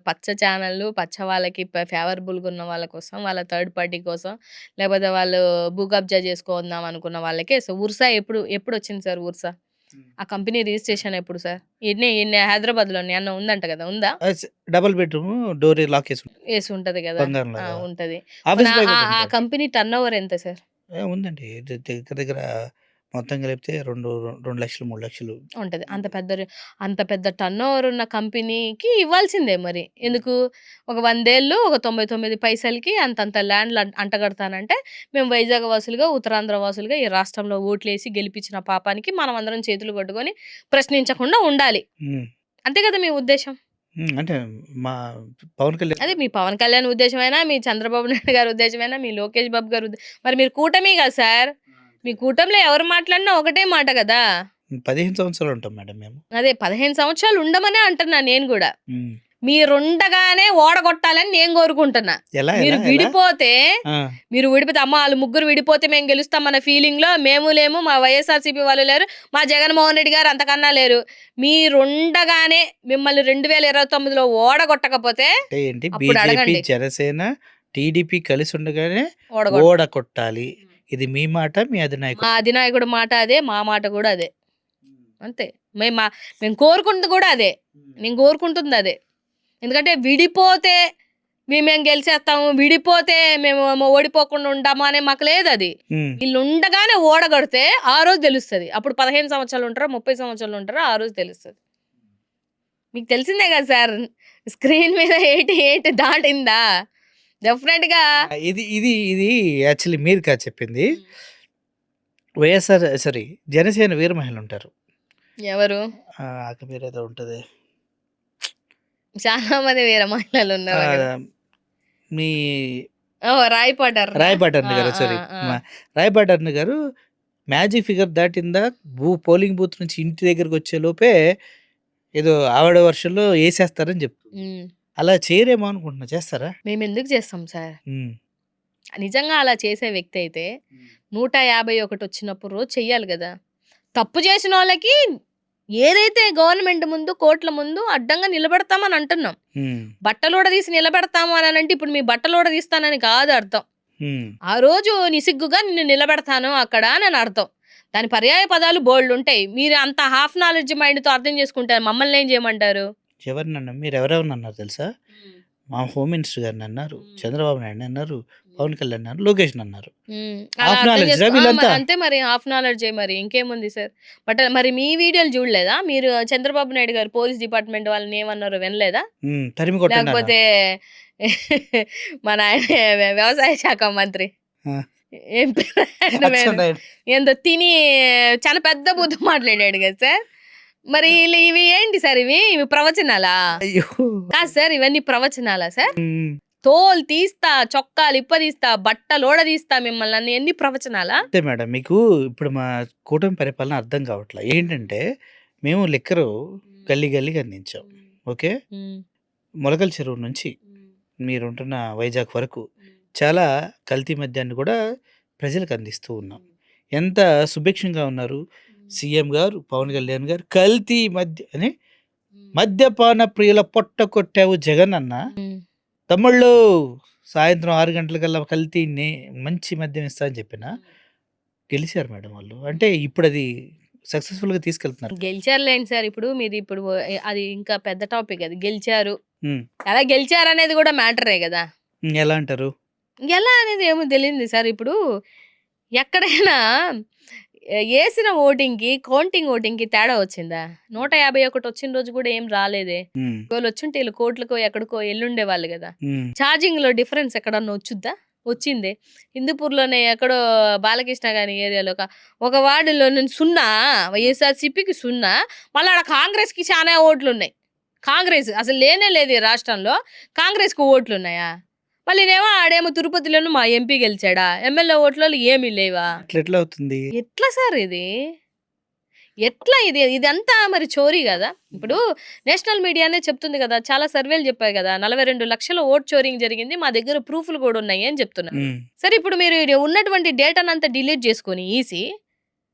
Speaker 2: పచ్చ ఛానళ్ళు, పచ్చ వాళ్ళకి ఫేవరబుల్గా ఉన్న వాళ్ళ కోసం, వాళ్ళ థర్డ్ పార్టీ కోసం, లేకపోతే వాళ్ళు భూ కబ్జా చేసుకుందాం అనుకున్న వాళ్ళకే. సో ఉర్సా ఎప్పుడు ఎప్పుడు వచ్చింది సార్? ఉర్సా ఆ కంపెనీ రిజిస్ట్రేషన్ ఎప్పుడు సార్? ఎన్ని ఎన్ని హైదరాబాద్లో అన్న ఉందంట కదా, ఉందా?
Speaker 1: డబుల్ బెడ్రూమ్ డోర్ లాక్ వేసి ఉంటుంది,
Speaker 2: వేసి ఉంటది కదా.
Speaker 1: బంగారం లాగా.
Speaker 2: ఉంటది.
Speaker 1: ఆఫీస్ బాయ్
Speaker 2: ఆ
Speaker 1: కూడా
Speaker 2: ఆ
Speaker 1: ఉంటాడు.
Speaker 2: కంపెనీ టర్న్ ఓవర్ ఎంత సార్?
Speaker 1: ఉందండి. దగ్గర దగ్గర మొత్తం కలిపితే 2 లక్షలు 3 లక్షలు.
Speaker 2: ఉంటది. అంత పెద్ద టర్నోవర్ ఉన్న కంపెనీకి ఇవ్వాల్సిందే మరి. ఎందుకు? ఒక 100 ఏళ్ళు ఒక 99 పైసలకి అంతంత ల్యాండ్‌లు అంటగడతానంటే, మేము వైజాగ్ వాసులుగా, ఉత్తరాంధ్ర వాసులుగా ఈ రాష్ట్రంలో ఓట్లేసి గెలిపించిన పాపానికి మనమందరం చేతులు కట్టుకొని ప్రశ్నించకుండా ఉండాలి.
Speaker 1: హ్మ్.
Speaker 2: అంతే కదా మీ ఉద్దేశ్యం?
Speaker 1: అంటే మా పవన్ కళ్యాణ్
Speaker 2: అదే మీ పవన్ కళ్యాణ్ ఉద్దేశమైనా, మీ చంద్రబాబు నాయుడు గారి ఉద్దేశమైనా, మీ లోకేష్ బాబు గారి మరి మీరు కూటమి కదా సార్. మీ కూటమిలో ఎవరు మాట్లాడినా ఒకటే మాట కదా.
Speaker 1: 15 సంవత్సరాలు ఉంటాం మేడం మేము.
Speaker 2: అదే 15 సంవత్సరాలు ఉండమనే అంటున్నా నేను కూడా.
Speaker 1: హ్మ్.
Speaker 2: మీరుండగానే ఓడగొట్టాలని నేను కోరుకుంటున్నా.
Speaker 1: ఎలా
Speaker 2: మీరు
Speaker 1: ఎలా ఎలా?
Speaker 2: విడిపోతే
Speaker 1: ఆ!
Speaker 2: అమ్మ ఆళ్ళు ముగ్గురు విడిపోతే మేము గెలుస్తామన్న ఫీలింగ్‌లో మేము లేము, మా వైఎస్ఆర్‌సీపీ వాళ్ళు లేరు, మా జగన్మోహన్ రెడ్డి గారు అంతకన్నా లేరు. మీరుండగానే మిమ్మల్ని 2029లో ఓడగొట్టకపోతే
Speaker 1: అంటే ఏంటి,
Speaker 2: అప్పుడు
Speaker 1: బీజేపీ,
Speaker 2: అడగండి.
Speaker 1: జనసేన, టీడీపీ కలిసి ఉండగానే
Speaker 2: ఓడగొట్ట
Speaker 1: ఓడ కొట్టాలి. ఇది మీ మాట, మీ అధినాయకుడు.
Speaker 2: మా అధినాయకుడి మాట అదే, మా మాట కూడా అదే. అంతే. మేము కోరుకుంది కూడా అదే. నేను కోరుకుంటుంది అదే. ఎందుకంటే విడిపోతే మేము గెలిచేస్తాము, విడిపోతే మేము ఓడిపోకుండా ఉంటాము అనే మాకు లేదు అది.
Speaker 1: హ్మ్.
Speaker 2: వీళ్ళు ఉండగానే ఓడగొడితే ఆ రోజు తెలుస్తుంది. అప్పుడు 15 సంవత్సరాలు ఉంటారో 30 సంవత్సరాలు ఉంటారో ఆ రోజు తెలుస్తుంది. మీకు తెలిసిందే కదా సార్, స్క్రీన్ మీద 88 దాటిందా డెఫినెట్గా.
Speaker 1: ఇది ఇది ఇది యాక్చువల్లీ మీరు కాదు చెప్పింది. వైఎస్ఆర్ సారీ జనసేన వీర మహిళలు ఉంటారు.
Speaker 2: ఎవరు?
Speaker 1: ఆక పేరేదో ఉంటది.
Speaker 2: చాలా మంది వేరే మహిళలు ఉన్నారు అక్కడ.
Speaker 1: మీ
Speaker 2: రాయపాటారు
Speaker 1: రాయపాటర్ని గారు, సారీ రాయపాటర్ని గారు మ్యాజిక్ ఫిగర్ దాటిందా పోలింగ్ బూత్ నుంచి ఇంటి దగ్గరకు వచ్చే లోపే ఏదో ఆవిడ వర్షంలో వేసేస్తారని చెప్తుంది. అలా చేయరేమో అనుకుంటున్నా, చేస్తారా?
Speaker 2: మేము ఎందుకు చేస్తాం సార్?
Speaker 1: హ్మ్.
Speaker 2: నిజంగా అలా చేసే వ్యక్తి అయితే 151 వచ్చినప్పుడు రోజు చెయ్యాలి కదా. తప్పు చేసిన వాళ్ళకి ఏదైతే గవర్నమెంట్ ముందు, కోర్టుల ముందు అడ్డంగా నిలబెడతామని అంటున్నాం.
Speaker 1: హ్మ్.
Speaker 2: బట్టలోడ తీసి నిలబెడతాము అని అంటే ఇప్పుడు మీ బట్టలోడ తీస్తానని కాదు అర్థం.
Speaker 1: హ్మ్.
Speaker 2: ఆ రోజు నిసిగ్గుగా నిన్ను నిలబెడతాను అక్కడ అని అర్థం. దాని పర్యాయ పదాలు బోల్డ్ ఉంటాయి. మీరు అంత హాఫ్ నాలెడ్జ్ మైండ్తో అర్థం చేసుకుంటారు, మమ్మల్ని ఏం చేయమంటారు?
Speaker 1: ఎవరినన్నా మీరు ఎవరెవరిని అన్నారు తెలుసా? మా హోమ్ మినిస్టర్ గారిని అన్నారు, చంద్రబాబు నాయుడు అన్నారు, పవన్ కళ్యాణ్ అన్నారు, లోకేష్ అన్నారు.
Speaker 2: అలా
Speaker 1: హాఫ్
Speaker 2: అర్థం
Speaker 1: నాలెడ్జ్
Speaker 2: చేసుకో.
Speaker 1: వీళ్ళంతా.
Speaker 2: అంతే మరి, హాఫ్ నాలెడ్జ్ మరి ఇంకేముంది సార్. బట్ మరి మీ వీడియోలు చూడలేదా మీరు? చంద్రబాబు నాయుడు గారు పోలీస్ డిపార్ట్మెంట్ వాళ్ళని ఏమన్నారో వినలేదా?
Speaker 1: తరిమి కొట్టండి అన్నారు.
Speaker 2: లేకపోతే మన ఆయన వ్యవసాయ శాఖ మంత్రి
Speaker 1: ఆ.
Speaker 2: ఏం పేరు ఆయన పేరు?
Speaker 1: అచ్చెన్నాయుడు.
Speaker 2: ఏందో తిని చాలా పెద్ద బుద్ధి మాట్లాడాడు కదా సార్. మరి ఇవి ఏంటి సార్? ఇవి ప్రవచనాలా?
Speaker 1: అయ్యో.
Speaker 2: కాదు సార్, ఇవన్నీ ప్రవచనాలా సార్?
Speaker 1: హ్మ్.
Speaker 2: తోలు తీస్తా, చొక్కాలు ఇప్పదీస్తా, బట్టలోడ తీస్తా మిమ్మల్ని అన్ని ఎన్ని ప్రవచనాలా?
Speaker 1: అంతే మేడం. మీకు ఇప్పుడు మా కూటమి పరిపాలన అర్థం కావట్లే. ఏంటంటే మేము లిక్కరు గల్లీ గల్లీకి అందించాం. ఓకే. మొలకల చెరువు నుంచి మీరుంటున్న వైజాగ్ వరకు చాలా కల్తీ మద్యాన్ని కూడా ప్రజలకు అందిస్తూ ఉన్నాం. ఎంత సుభిక్షంగా ఉన్నారు సీఎం గారు, పవన్ కళ్యాణ్ గారు. కల్తీ అని మద్యపాన ప్రియుల పొట్ట కొట్టావు జగన్ అన్న. తమ్ముళ్ళు సాయంత్రం 6 గంటలకల్లా కల్తీ మంచి మద్యం ఇస్తా అని చెప్పిన గెలిచారు మేడం వాళ్ళు. అంటే ఇప్పుడు అది సక్సెస్ఫుల్గా తీసుకెళ్తున్నారు.
Speaker 2: గెలిచారులేండి సార్. ఇప్పుడు మీది ఇప్పుడు అది ఇంకా పెద్ద టాపిక్. అది గెలిచారు,
Speaker 1: ఉమ్.
Speaker 2: ఎలా గెలిచారు అనేది కూడా మ్యాటరే కదా.
Speaker 1: ఎలా అంటారు?
Speaker 2: ఎలా అనేది ఏమో తెలియదు సార్. ఇప్పుడు ఎక్కడైనా వేసిన ఓటింగ్కి, కౌంటింగ్ ఓటింగ్కి తేడా వచ్చిందా? 151 వచ్చిన రోజు కూడా ఏం రాలేదే.
Speaker 1: ఉమ్.
Speaker 2: వాళ్ళు వచ్చుంటే వీళ్ళు కోట్లకో ఎక్కడికో ఎల్లుండే వాళ్ళు కదా.
Speaker 1: ఉమ్.
Speaker 2: ఛార్జింగ్ లో డిఫరెన్స్ ఎక్కడన్నా వచ్చుద్దా? వచ్చిందే. హిందూపూర్లోనే ఎక్కడో బాలకృష్ణ గారి ఏరియాలో ఒక వార్డులో నేను 0, వైఎస్ఆర్సీపీకి 0, మళ్ళీ ఆడ కాంగ్రెస్కి చాలా ఓట్లు ఉన్నాయి. కాంగ్రెస్ అసలు లేనే లేదు ఈ రాష్ట్రంలో, కాంగ్రెస్కి ఓట్లు ఉన్నాయా? మళ్ళీనేమో ఆడేమో తిరుపతిలోను మా ఎంపీ గెలిచాడా? ఎమ్మెల్యే ఓట్లలో ఏమీ లేవా?
Speaker 1: ఎట్లా అవుతుంది?
Speaker 2: ఎట్లా సార్ ఇది? ఎట్లా ఇది? ఇదంతా మరి చోరీ గదా! ఇప్పుడు నేషనల్ మీడియానే చెప్తుంది గదా! చాలా సర్వేలు చెప్పాయి గదా! 42 లక్షల ఓట్ చోరింగ్ జరిగింది. మా దగ్గర ప్రూఫ్‌లు గూడా ఉన్నాయి అని చెప్తున్నారు.
Speaker 1: హ్మ్.
Speaker 2: సరే ఇప్పుడు మీరు ఇది ఉన్నటువంటి డేటానంతా డిలీట్ చేసుకొని ఈసీ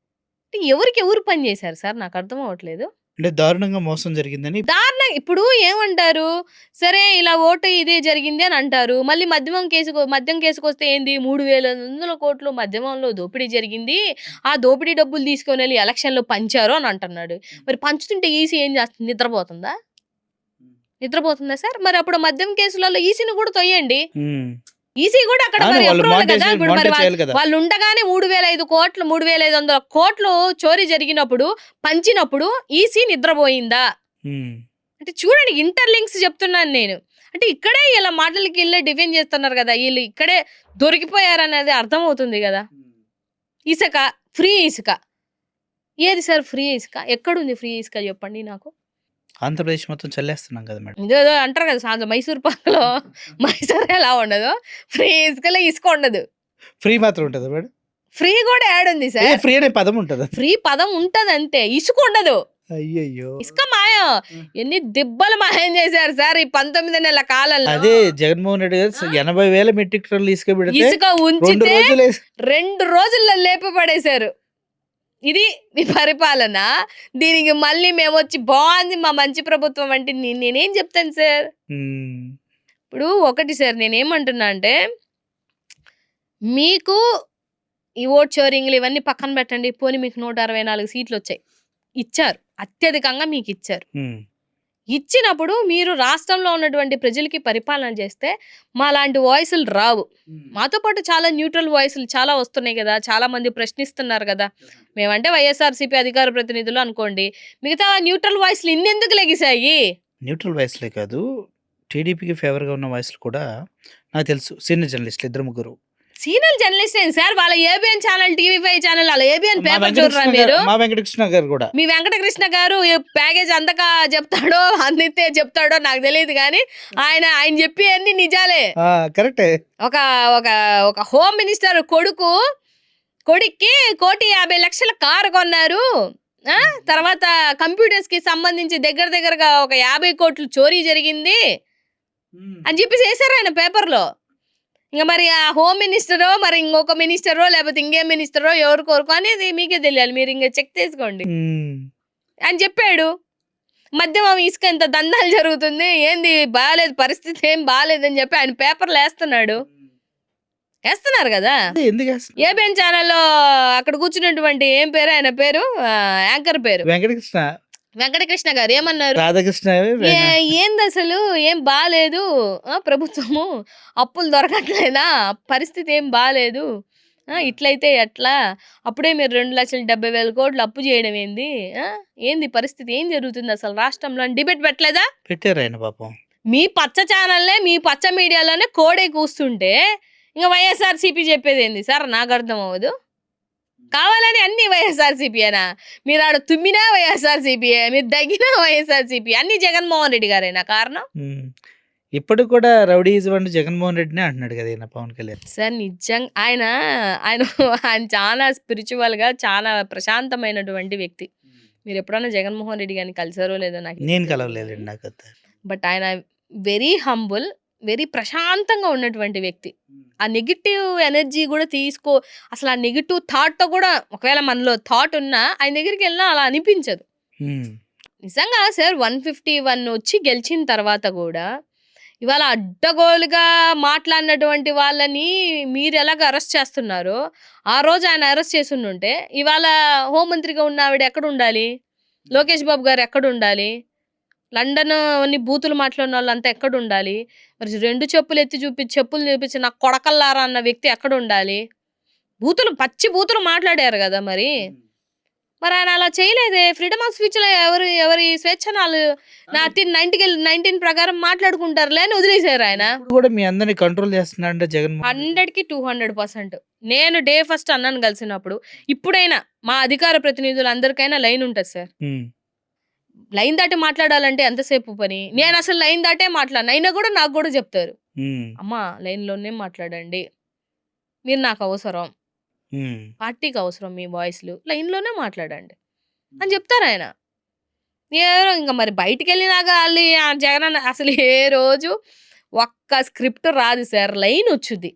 Speaker 2: ఎవరికి ఎవరు పని చేశారు సార్? నాకు అర్థం అవ్వట్లేదు.
Speaker 1: అంటే దారుణంగా మోసం జరిగిందని
Speaker 2: ఇప్పుడు ఏమంటారు? సరే ఇలా ఓటు ఇదే జరిగింది అని అంటారు. మళ్ళీ మద్యం కేసుకొస్తే ఏంది 3,500 మద్యమంలో దోపిడీ జరిగింది. ఆ దోపిడీ డబ్బులు తీసుకొనెళ్ళి ఎలక్షన్‌లో పంచారు అని అంటున్నాడు. మరి పంచుతుంటే ఈసీ ఏం చేస్తుంది? నిద్రపోతుందా? నిద్రపోతుందా సార్? మరి అప్పుడు మద్యం కేసులలో ఈసీని కూడా తొయ్యండి.
Speaker 1: హ్మ్.
Speaker 2: ఈసీ కూడా అక్కడ
Speaker 1: అవును.
Speaker 2: మరి
Speaker 1: వాళ్ళు
Speaker 2: అప్రూవల్ కదా!
Speaker 1: మానిటైజ్
Speaker 2: ఇప్పుడు మరి
Speaker 1: మానిటైజ్ చేయాలి కదా!
Speaker 2: వాళ్ళు ఉండగానే 3,500 కోట్లు చోరీ జరిగినప్పుడు, పంచినప్పుడు ఈసీ నిద్రపోయిందా?
Speaker 1: హ్మ్.
Speaker 2: అంటే చూడండి ఇంటర్‌లింక్స్ చెప్తున్నాను నేను. అంటే ఇక్కడే ఇలా మాటలకెళ్ళే డిఫెండ్ చేస్తున్నారు గదా! ఈళ్ళు ఇక్కడే దొరికిపోయారనేది అర్థమవుతుంది గదా! ఇసుక, ఫ్రీ ఇసుక. ఏది సార్ ఫ్రీ ఇసుక? ఎక్కడుంది ఫ్రీ ఇసుక చెప్పండి నాకు?
Speaker 1: ఆంధ్రప్రదేశ్ మొత్తం చల్లేస్తున్నాం కదా మేడం.
Speaker 2: ఇదేదో అంటారు కదా సామెత మైసూర్ పాకులో మైసూర్ ఎలా ఉండదో, ఫ్రీ ఇసుకలో ఇసుక ఉండదు.
Speaker 1: ఫ్రీ మాత్రం ఉంటదా మేడం?
Speaker 2: ఫ్రీ గూడా యాడుంది
Speaker 1: ఏ
Speaker 2: సార్?
Speaker 1: ఫ్రీ అనే పదం ఉంటదా?
Speaker 2: ఫ్రీ పదం ఉంటదంతే. ఇసుక ఉండదు.
Speaker 1: అయ్యయ్యో!
Speaker 2: ఇసుక మాయం. ఎన్ని దిబ్బలు మాయం చేశారు సార్ ఈ 19 నెలల కాలంలో.
Speaker 1: అదే జగన్మోహన్ రెడ్డి గారు 80,000 మెట్రిక్ టన్నులు ఇసుక పెడితే
Speaker 2: ఇసుక
Speaker 1: 2
Speaker 2: ఉంచితే
Speaker 1: రోజులే
Speaker 2: 2 రోజుల్లో లేపి పడేశారు. ఇది మీ పరిపాలన. దీనికి మళ్ళీ మేమొచ్చి బావుంది మా మంచి ప్రభుత్వం అంటే నేనేం చెప్తాను సార్?
Speaker 1: హ్మ్.
Speaker 2: ఇప్పుడు ఒకటి సార్ నేనేమంటున్నా అంటే, మీకు ఈ ఓట్ చోరింగ్‌లు ఇవన్నీ పక్కన పెట్టండి. పోనీ మీకు 164 సీట్లొచ్చాయి. ఇచ్చారు. అత్యధికంగా మీకిచ్చారు.
Speaker 1: హ్మ్.
Speaker 2: ఇచ్చినప్పుడు మీరు రాష్ట్రంలో ఉన్నటువంటి ప్రజలకి పరిపాలన చేస్తే మాలాంటి వాయిసులు రావు. మాతో పాటు చాలా న్యూట్రల్ వాయిసులు చాలా వస్తున్నాయి గదా! చాలా మంది ప్రశ్నిస్తున్నారు గదా! మేమంటే వైఎస్ఆర్‌సీపీ అధికార ప్రతినిధులు అనుకోండి. మిగతా న్యూట్రల్ వాయిసులు ఇన్నెందుకు లెగిసాయి?
Speaker 1: న్యూట్రల్ వాయిస్‌లే కాదు. టీడీపీకి ఫేవర్‌గా ఉన్న వాయిస్‌లు కూడా నాకు తెలుసు. సీనియర్ జర్నలిస్టులు ఇద్దరు ముగ్గురు.
Speaker 2: సీనియర్ జర్నలిస్ట్ ఏంటి సార్? వాళ్ళ ఏబిఎన్ ఛానల్, టీవీ5 ఛానల్ అలా ఏబిఎన్
Speaker 1: మా
Speaker 2: పేపర్
Speaker 1: వెంకటకృష్ణ
Speaker 2: చూడరా
Speaker 1: గారు
Speaker 2: మీరు?
Speaker 1: మా వెంకటకృష్ణ గారు కూడా.
Speaker 2: మీ వెంకటకృష్ణ గారు ఏ ప్యాకేజ్ అంతగా చెప్తాడో, అందితే చెప్తాడో నాకు తెలీదు గానీ, ఆయన చెప్పేయన్నీ నిజాలే.
Speaker 1: ఆ! కరెక్టే.
Speaker 2: ఒక ఒక ఒక హోమ్ మినిస్టర్ కొడుక్కి 1,50,00,000 కారు కొన్నారు. ఆ! తర్వాత కంప్యూటర్స్‌కి సంబంధించి దగ్గరగా ఒక 50 కోట్లు చోరీ జరిగింది అని చెప్పేసి ఏసారు ఆయన పేపర్‌లో. ఇంక మరి ఆ హోమ్ మినిస్టరో, మరి ఇంకొక మినిస్టరో, లేకపోతే ఇంకేం మినిస్టరో ఎవరికొరకో అనేది మీకే తెలియాలి. మీరు ఇంక చెక్ చేసుకోండి
Speaker 1: హ్మ్.
Speaker 2: అని చెప్పాడు. మద్యం ఇసుక ఇంత దందాలు జరుగుతుంది. ఏంది బాలేదు పరిస్థితి ఏం బాలేదని చెప్పి ఆయన పేపర్‌లో ఏస్తున్నాడు. ఏస్తున్నారు గదా!
Speaker 1: అదే ఎందుకేస్తున్నారు?
Speaker 2: ఏబిఎన్ ఛానల్‌లో అక్కడ కూర్చున్నటువంటి ఏం పేరు ఆయన పేరు? యాంకర్ పేరు.
Speaker 1: వెంకటకృష్ణ,
Speaker 2: వెంకటకృష్ణ గారు ఏమన్నారు?
Speaker 1: రాధాకృష్ణ
Speaker 2: ఏందసలు ఏం బాలేదు. ప్రభుత్వము అప్పులు దొరకట్లేదా? పరిస్థితి ఏం బాలేదు. ఇట్లయితే ఎట్లా? అప్పుడే మీరు 2,70,000 కోట్లు అప్పు చేయడం ఏంది? ఏంది పరిస్థితి? ఏం జరుగుతుంది అసలు రాష్ట్రంలో అని డిబేట్ పెట్టలేదా?
Speaker 1: పెట్టారు ఆయన పాపం.
Speaker 2: మీ పచ్చ ఛానల్లే, మీ పచ్చ మీడియాలోనే కోడై కూస్తుంటే ఇంక వైఎస్ఆర్‌సీపీ చెప్పేదేంది సార్? నాకు అర్థం అవ్వదు. కావాలని అన్ని వైఎస్ఆర్‌సీపీయేనా? మీరు ఆడ తుమ్మినా వైఎస్ఆర్‌సీపీయే, మీరు దగ్గినా వైఎస్ఆర్‌సీపీ. అన్ని జగన్మోహన్ రెడ్డి గారేనా కారణం?
Speaker 1: హ్మ్. ఇప్పటికి కూడా రౌడీయిజం అంటే జగన్మోహన్ రెడ్డినే అంటున్నాడు కదా ఈయన పవన్ కళ్యాణ్.
Speaker 2: సార్ ఆయన ఆయన ఆయన చాలా స్పిరిచువల్‌గా చాలా ప్రశాంతమైనటువంటి వ్యక్తి. మీరెప్పుడన్నా జగన్మోహన్ రెడ్డి గారిని కలిసారో లేదో నాకు
Speaker 1: నేను కలవలేదండి నాకంత.
Speaker 2: బట్ ఆయన వెరీ హంబుల్, వెరీ ప్రశాంతంగా ఉన్నటువంటి వ్యక్తి. ఆ నెగెటివ్ ఎనర్జీ గూడా అసలు ఆ నెగెటివ్ థాట్‌తో గూడా ఒకవేళ మనలో థాట్ ఉన్నా ఆయన దగ్గరికెళ్ళినా అలా అనిపించదు.
Speaker 1: హ్మ్.
Speaker 2: నిజంగా సార్ 151 వచ్చి గెలిచిన తర్వాత గూడా ఇవాళ అడ్డగోలుగా మాట్లాడినటువంటి వాళ్ళని మీరెలాగ అరెస్ట్ చేస్తున్నారో, ఆ రోజు ఆయన అరెస్ట్ చేసుండుంటే ఇవాళ హోంమంత్రిగా ఉన్న ఆవిడ ఎక్కడుండాలి? లోకేష్ బాబు గారు ఎక్కడుండాలి? లండన్ అన్ని బూతులు మాట్లాడినోళ్ళంతా ఎక్కడుండాలి? మరి 2 చెప్పులు చూపించి నా కొడకల్లారా అన్న వ్యక్తి ఎక్కడుండాలి? పచ్చి బూతులు మాట్లాడారు గదా మరి. మరి ఆయన అలా చేయలేదే. ఫ్రీడమ్ ఆఫ్ స్పీచ్‌లో ఎవరి స్వేచ్ఛను ఆళ్ళు 19 ప్రకారం మాట్లాడుకుంటారులే అని వదిలేసారు ఆయన.
Speaker 1: ఇప్పుడు కూడా మీ అందరిని కంట్రోల్ చేస్తున్నాడంటే జగన్మోహన్ రెడ్డి.
Speaker 2: 100కి 200%. నేను డే ఫస్ట్ అన్నని కలిసినప్పుడు, ఇప్పుడైనా మా అధికార ప్రతినిధులందరికైనా లైన్ ఉంటది సార్.
Speaker 1: హ్మ్.
Speaker 2: లైన్ దాటి మాట్లాడాలంటే ఎంతసేపు పని? నేను అసలు లైన్ దాటే మాట్లాడను. అయినా కూడా నాకు కూడా చెప్తారు.
Speaker 1: హ్మ్.
Speaker 2: అమ్మా లైన్‌లోనే మాట్లాడండి. మీరు నాకు అవసరం.
Speaker 1: హ్మ్.
Speaker 2: పార్టీకి అవసరం మీ వాయిస్‌లు. లైన్‌లోనే మాట్లాడండి అని చెప్తారాయన. ఏదో ఇంక మరి బయటికెళ్ళినాక ఆళ్ళు ఆ జగనన్న అసలు ఏ రోజు ఒక్క స్క్రిప్ట్ రాదు సార్. లైన్ వచ్చుద్ది.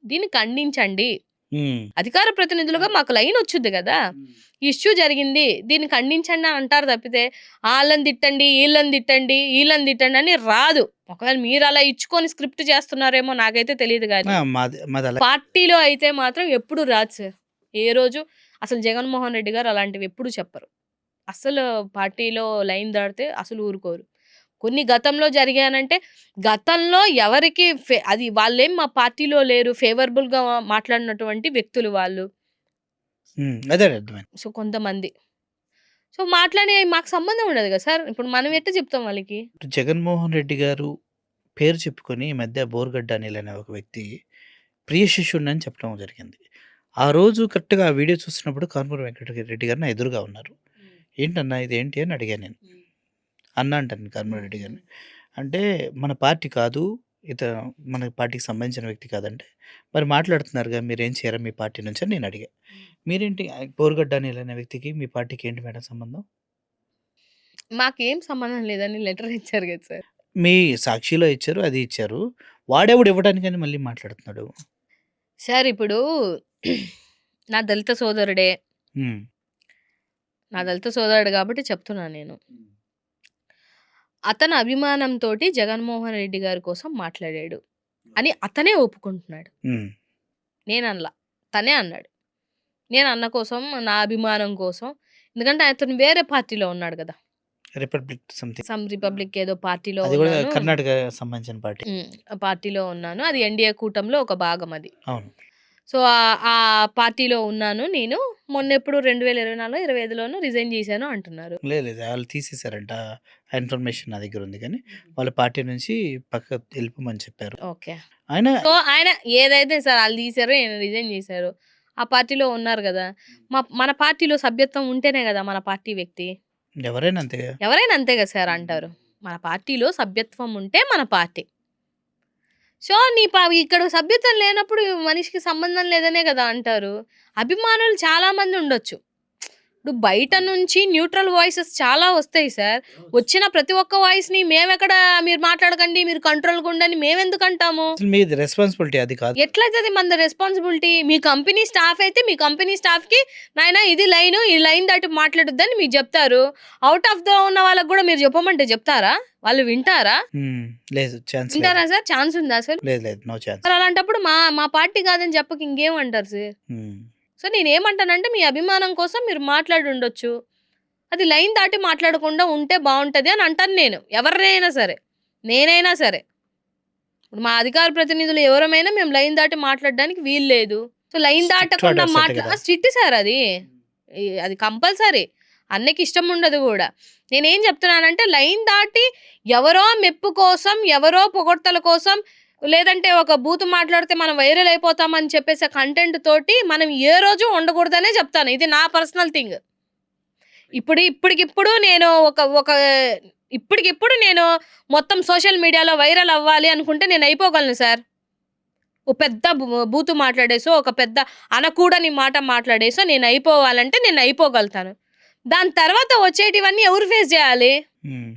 Speaker 2: దీన్ని ఖండించండి.
Speaker 1: హ్మ్.
Speaker 2: అధికార ప్రతినిధులుగా మాకు లైన్ వచ్చుద్ది గదా! ఇష్యూ జరిగింది. దీన్ని ఖండించండి అని అంటారు తప్పితే, ఆళ్ళని తిట్టండి, ఈళ్ళని తిట్టండి అని రాదు. ఒకవేళ మీరలా ఇచ్చుకొని స్క్రిప్ట్ చేస్తున్నారేమో నాకైతే తెలీదు గానీ,
Speaker 1: మాది అలా
Speaker 2: పార్టీలో అయితే మాత్రం ఎప్పుడు రాదు సార్. ఏ రోజు అసలు జగన్మోహన్ రెడ్డి గారు అలాంటివి ఎప్పుడు చెప్పరు. అస్సలు పార్టీలో లైన్ దాటితే అసలు ఊరుకోరు. కొన్ని గతంలో జరిగానంటే, గతంలో ఎవరికి అది వాళ్ళేం మా పార్టీలో లేరు. ఫేవరబుల్‌గా మాట్లాడినటువంటి వ్యక్తులు వాళ్ళు.
Speaker 1: అదే అర్థమైంది.
Speaker 2: సో, కొంతమంది. సో, మాట్లాడినయి మాకు సంబంధం ఉండదు గదా సార్. ఇప్పుడు మనం ఎట్ట చెప్తాం వాళ్ళకి?
Speaker 1: ఇప్పుడు జగన్మోహన్ రెడ్డి గారు పేరు చెప్పుకొని ఈ మధ్య బోరుగడ్డ అనిల్ అనే ఒక వ్యక్తి ప్రియ శిష్యుడినని చెప్పడం జరిగింది. ఆ రోజు కరెక్ట్‌గా ఆ వీడియో చూస్తున్నప్పుడు కారుమూరి వెంకటరెడ్డి గారు నా ఎదురుగా ఉన్నారు. "ఏంటన్నా ఇదేంటి?" అని అడిగాను నేను. అన్న అంటాను కారుమూరి రెడ్డి గారిని. అంటే "మన పార్టీ కాదు. మన పార్టీకి సంబంధించిన వ్యక్తి కాదంటే, మరి మాట్లాడుతున్నారుగా మీరేం చేయరా మీ పార్టీ నుంచి" అని నేను అడిగా. "మీరేంటి బోరుగడ్డ అనిల్ అనే వ్యక్తికి మీ పార్టీకి ఏంటి మేడం సంబంధం?"
Speaker 2: మాకేం సంబంధం లేదని లెటర్ ఇచ్చారు గదా సార్.
Speaker 1: మీ సాక్షిలో ఇచ్చారు. అది ఇచ్చారు. వాడెవడు ఇవ్వడానికని మళ్ళీ మాట్లాడుతున్నాడు.
Speaker 2: సార్ ఇప్పుడు నా దళిత సోదరుడే.
Speaker 1: హ్మ్.
Speaker 2: నా దళిత సోదరుడు గాబట్టి చెప్తున్నా నేను. అతని అభిమానంతోటి జగన్మోహన్ రెడ్డి గారి కోసం మాట్లాడాడు అని అతనే ఒప్పుకుంటున్నాడు.
Speaker 1: హ్మ్.
Speaker 2: నేననలా. తనే అన్నాడు. నేను అన్న కోసం, నా అభిమానం కోసం ఎందుకంటే అతను వేరే పార్టీలో ఉన్నాడు గదా!
Speaker 1: Republic something.
Speaker 2: సమ్ రిపబ్లిక్ ఏదో పార్టీలో
Speaker 1: అది గూడా
Speaker 2: ఉన్నాను.
Speaker 1: కర్ణాటక సంబంధించిన పార్టీ.
Speaker 2: ఆ పార్టీలో ఉన్నాను. అది ఎన్‌డీఏ కూటమిలో ఒక భాగం అది.
Speaker 1: అవును.
Speaker 2: సో, ఆ పార్టీలో ఉన్నాను నేను. మొన్నెప్పుడు 2024లో, 25లోనో రిజైన్ చేశాను అంటున్నారు.
Speaker 1: లేదు. ఆళ్ళు తీసేసారంట. ఆ ఇన్ఫర్మేషన్ నా దగ్గరుంది గానీ, వాళ్ళ పార్టీ నుంచి పక్కకు ఎళ్ళిపోమని చెప్పారు.
Speaker 2: ఓకే.
Speaker 1: ఆయన
Speaker 2: సో, ఆయన ఏదైతే సార్ ఆళ్ళు తీశారో, ఈయన రిజైన్ చేశారు. ఆ పార్టీలో ఉన్నారు గదా! మన పార్టీలో సభ్యత్వం ఉంటేనే గదా మన పార్టీ వ్యక్తి.
Speaker 1: ఎవరైనా అంతేగా.
Speaker 2: ఎవరైనా అంతే గదా సార్ అంటారు. మన పార్టీలో సభ్యత్వం ఉంటే మన పార్టీ. సో, ఇక్కడ సభ్యత్వం లేనప్పుడు మనిషికి సంబంధం లేదనే గదా అంటారు. అభిమానులు చాలా మంది ఉండొచ్చు. ఇప్పుడు బయట నుంచి న్యూట్రల్ వాయిసెస్ చాలా వస్తాయి సార్. వచ్చిన ప్రతి ఒక్క వాయిస్‌ని మేమెక్కడ మీరు మాట్లాడకండి, మీరు కంట్రోల్‌గా ఉండండి మేమెందుకంటాము?
Speaker 1: అసలు మీది రెస్పాన్సిబిలిటీ అది కాదు.
Speaker 2: ఎట్లయితది మనది రెస్పాన్సిబిలిటీ? మీ కంపెనీ స్టాఫ్ అయితే మీ కంపెనీ స్టాఫ్‌కి నాయనా ఇది లైను, ఈ లైన్ దాటి మాట్లాడొద్దని మీకు జెప్తారు. ఔట్ ఆఫ్ ద ఉన్న వాళ్ళకి గూడా మీరు జెప్పమంటే జెప్తారా? వాళ్ళు వింటారా?
Speaker 1: హ్మ్. లేదు. ఛాన్స్ లేదు.
Speaker 2: వింటారా సార్? ఛాన్స్ ఉందా అసలు?
Speaker 1: లేదు. No chance.
Speaker 2: మరి అలాంటప్పుడు మా పార్టీ కాదని చెప్పక ఇంకేమంటారు సార్?
Speaker 1: హ్మ్.
Speaker 2: సో, నేనేమంటానంటే మీ అభిమానం కోసం మీరు మాట్లాడుండొచ్చు. అది లైన్ దాటి మాట్లాడకుండా ఉంటే బావుంటది అని అంటాను నేను. ఎవరినైనా సరే. నేనైనా సరే. ఇప్పుడు మా అధికార ప్రతినిధులు ఎవరమైనా మేము లైన్ దాటి మాట్లాడడానికి వీల్లేదు. సో, లైన్
Speaker 1: స్ట్రిక్ట్
Speaker 2: దాటకుండా
Speaker 1: ఆర్డర్స్ అట్ట కదా!
Speaker 2: స్ట్రిక్ట్ సార్ అది. అది కంపల్సరీ. అన్నకి ఇష్టం ఉండదు గూడా. నేనేం చెప్తున్నానంటే లైన్ దాటి ఎవరో మెప్పు కోసం, ఎవరో పొగడ్తల కోసం లేదంటే ఒక బూతు మాట్లాడితే మనం వైరల్ అయిపోతామని చెప్పేసే కంటెంట్ తోటి మనం ఏ రోజు ఉండకూడదనే చెప్తాను. ఇది నా పర్సనల్ థింగ్. ఇప్పటికిప్పుడు నేను ఒక ఇప్పటికిప్పుడు నేను మొత్తం సోషల్ మీడియాలో వైరల్ అవ్వాలి అనుకుంటే నేను అయిపోగలను సార్. ఓ పెద్ద బూతు మాట్లాడేసో, ఒక పెద్ద అనకూడని మాట మాట్లాడేసో నేను అయిపోవాలంటే నేను అయిపోగలుగుతాను. దాని తర్వాత వచ్చేటివన్నీ ఎవరు ఫేస్ జేయాలి?
Speaker 1: హ్మ్.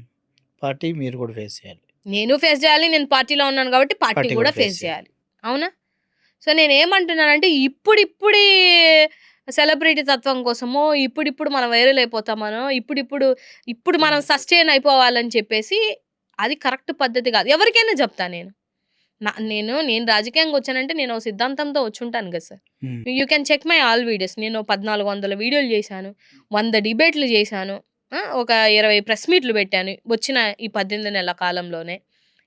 Speaker 1: పార్టీ మీరు కూడా ఫేస్ చేయాలి.
Speaker 2: నేను ఫేస్ జేయాలి. నేను పార్టీలో ఉన్నాను గాబట్టి పార్టీ
Speaker 1: పార్టీ
Speaker 2: గూడా
Speaker 1: కూడా
Speaker 2: ఫేస్ జేయాలి. అవునా? సో, నేనేమంటున్నానంటే ఇప్పుడిప్పుడి సెలబ్రిటీ తత్వం కోసమో, ఇప్పుడిప్పుడు మనం వైరల్ అయిపోతామనో, ఇప్పుడు మనం సస్టైన్ అయిపోవాలని చెప్పేసి అది కరెక్ట్ పద్ధతి గాదు. ఎవరికైనా జెప్తా నేను. నేను రాజకీయంగా వచ్చానంటే నేను ఓ సిద్ధాంతంతో వచ్చుంటాను గదా sir.
Speaker 1: Hmm.
Speaker 2: You can check my all videos. నేను 1400 వీడియోలు చేశాను. 100 డిబేట్లు చేశాను. ఒక 20 ప్రెస్ మీట్లు పెట్టాను. వచ్చిన ఈ 18 నెలల కాలంలోనే.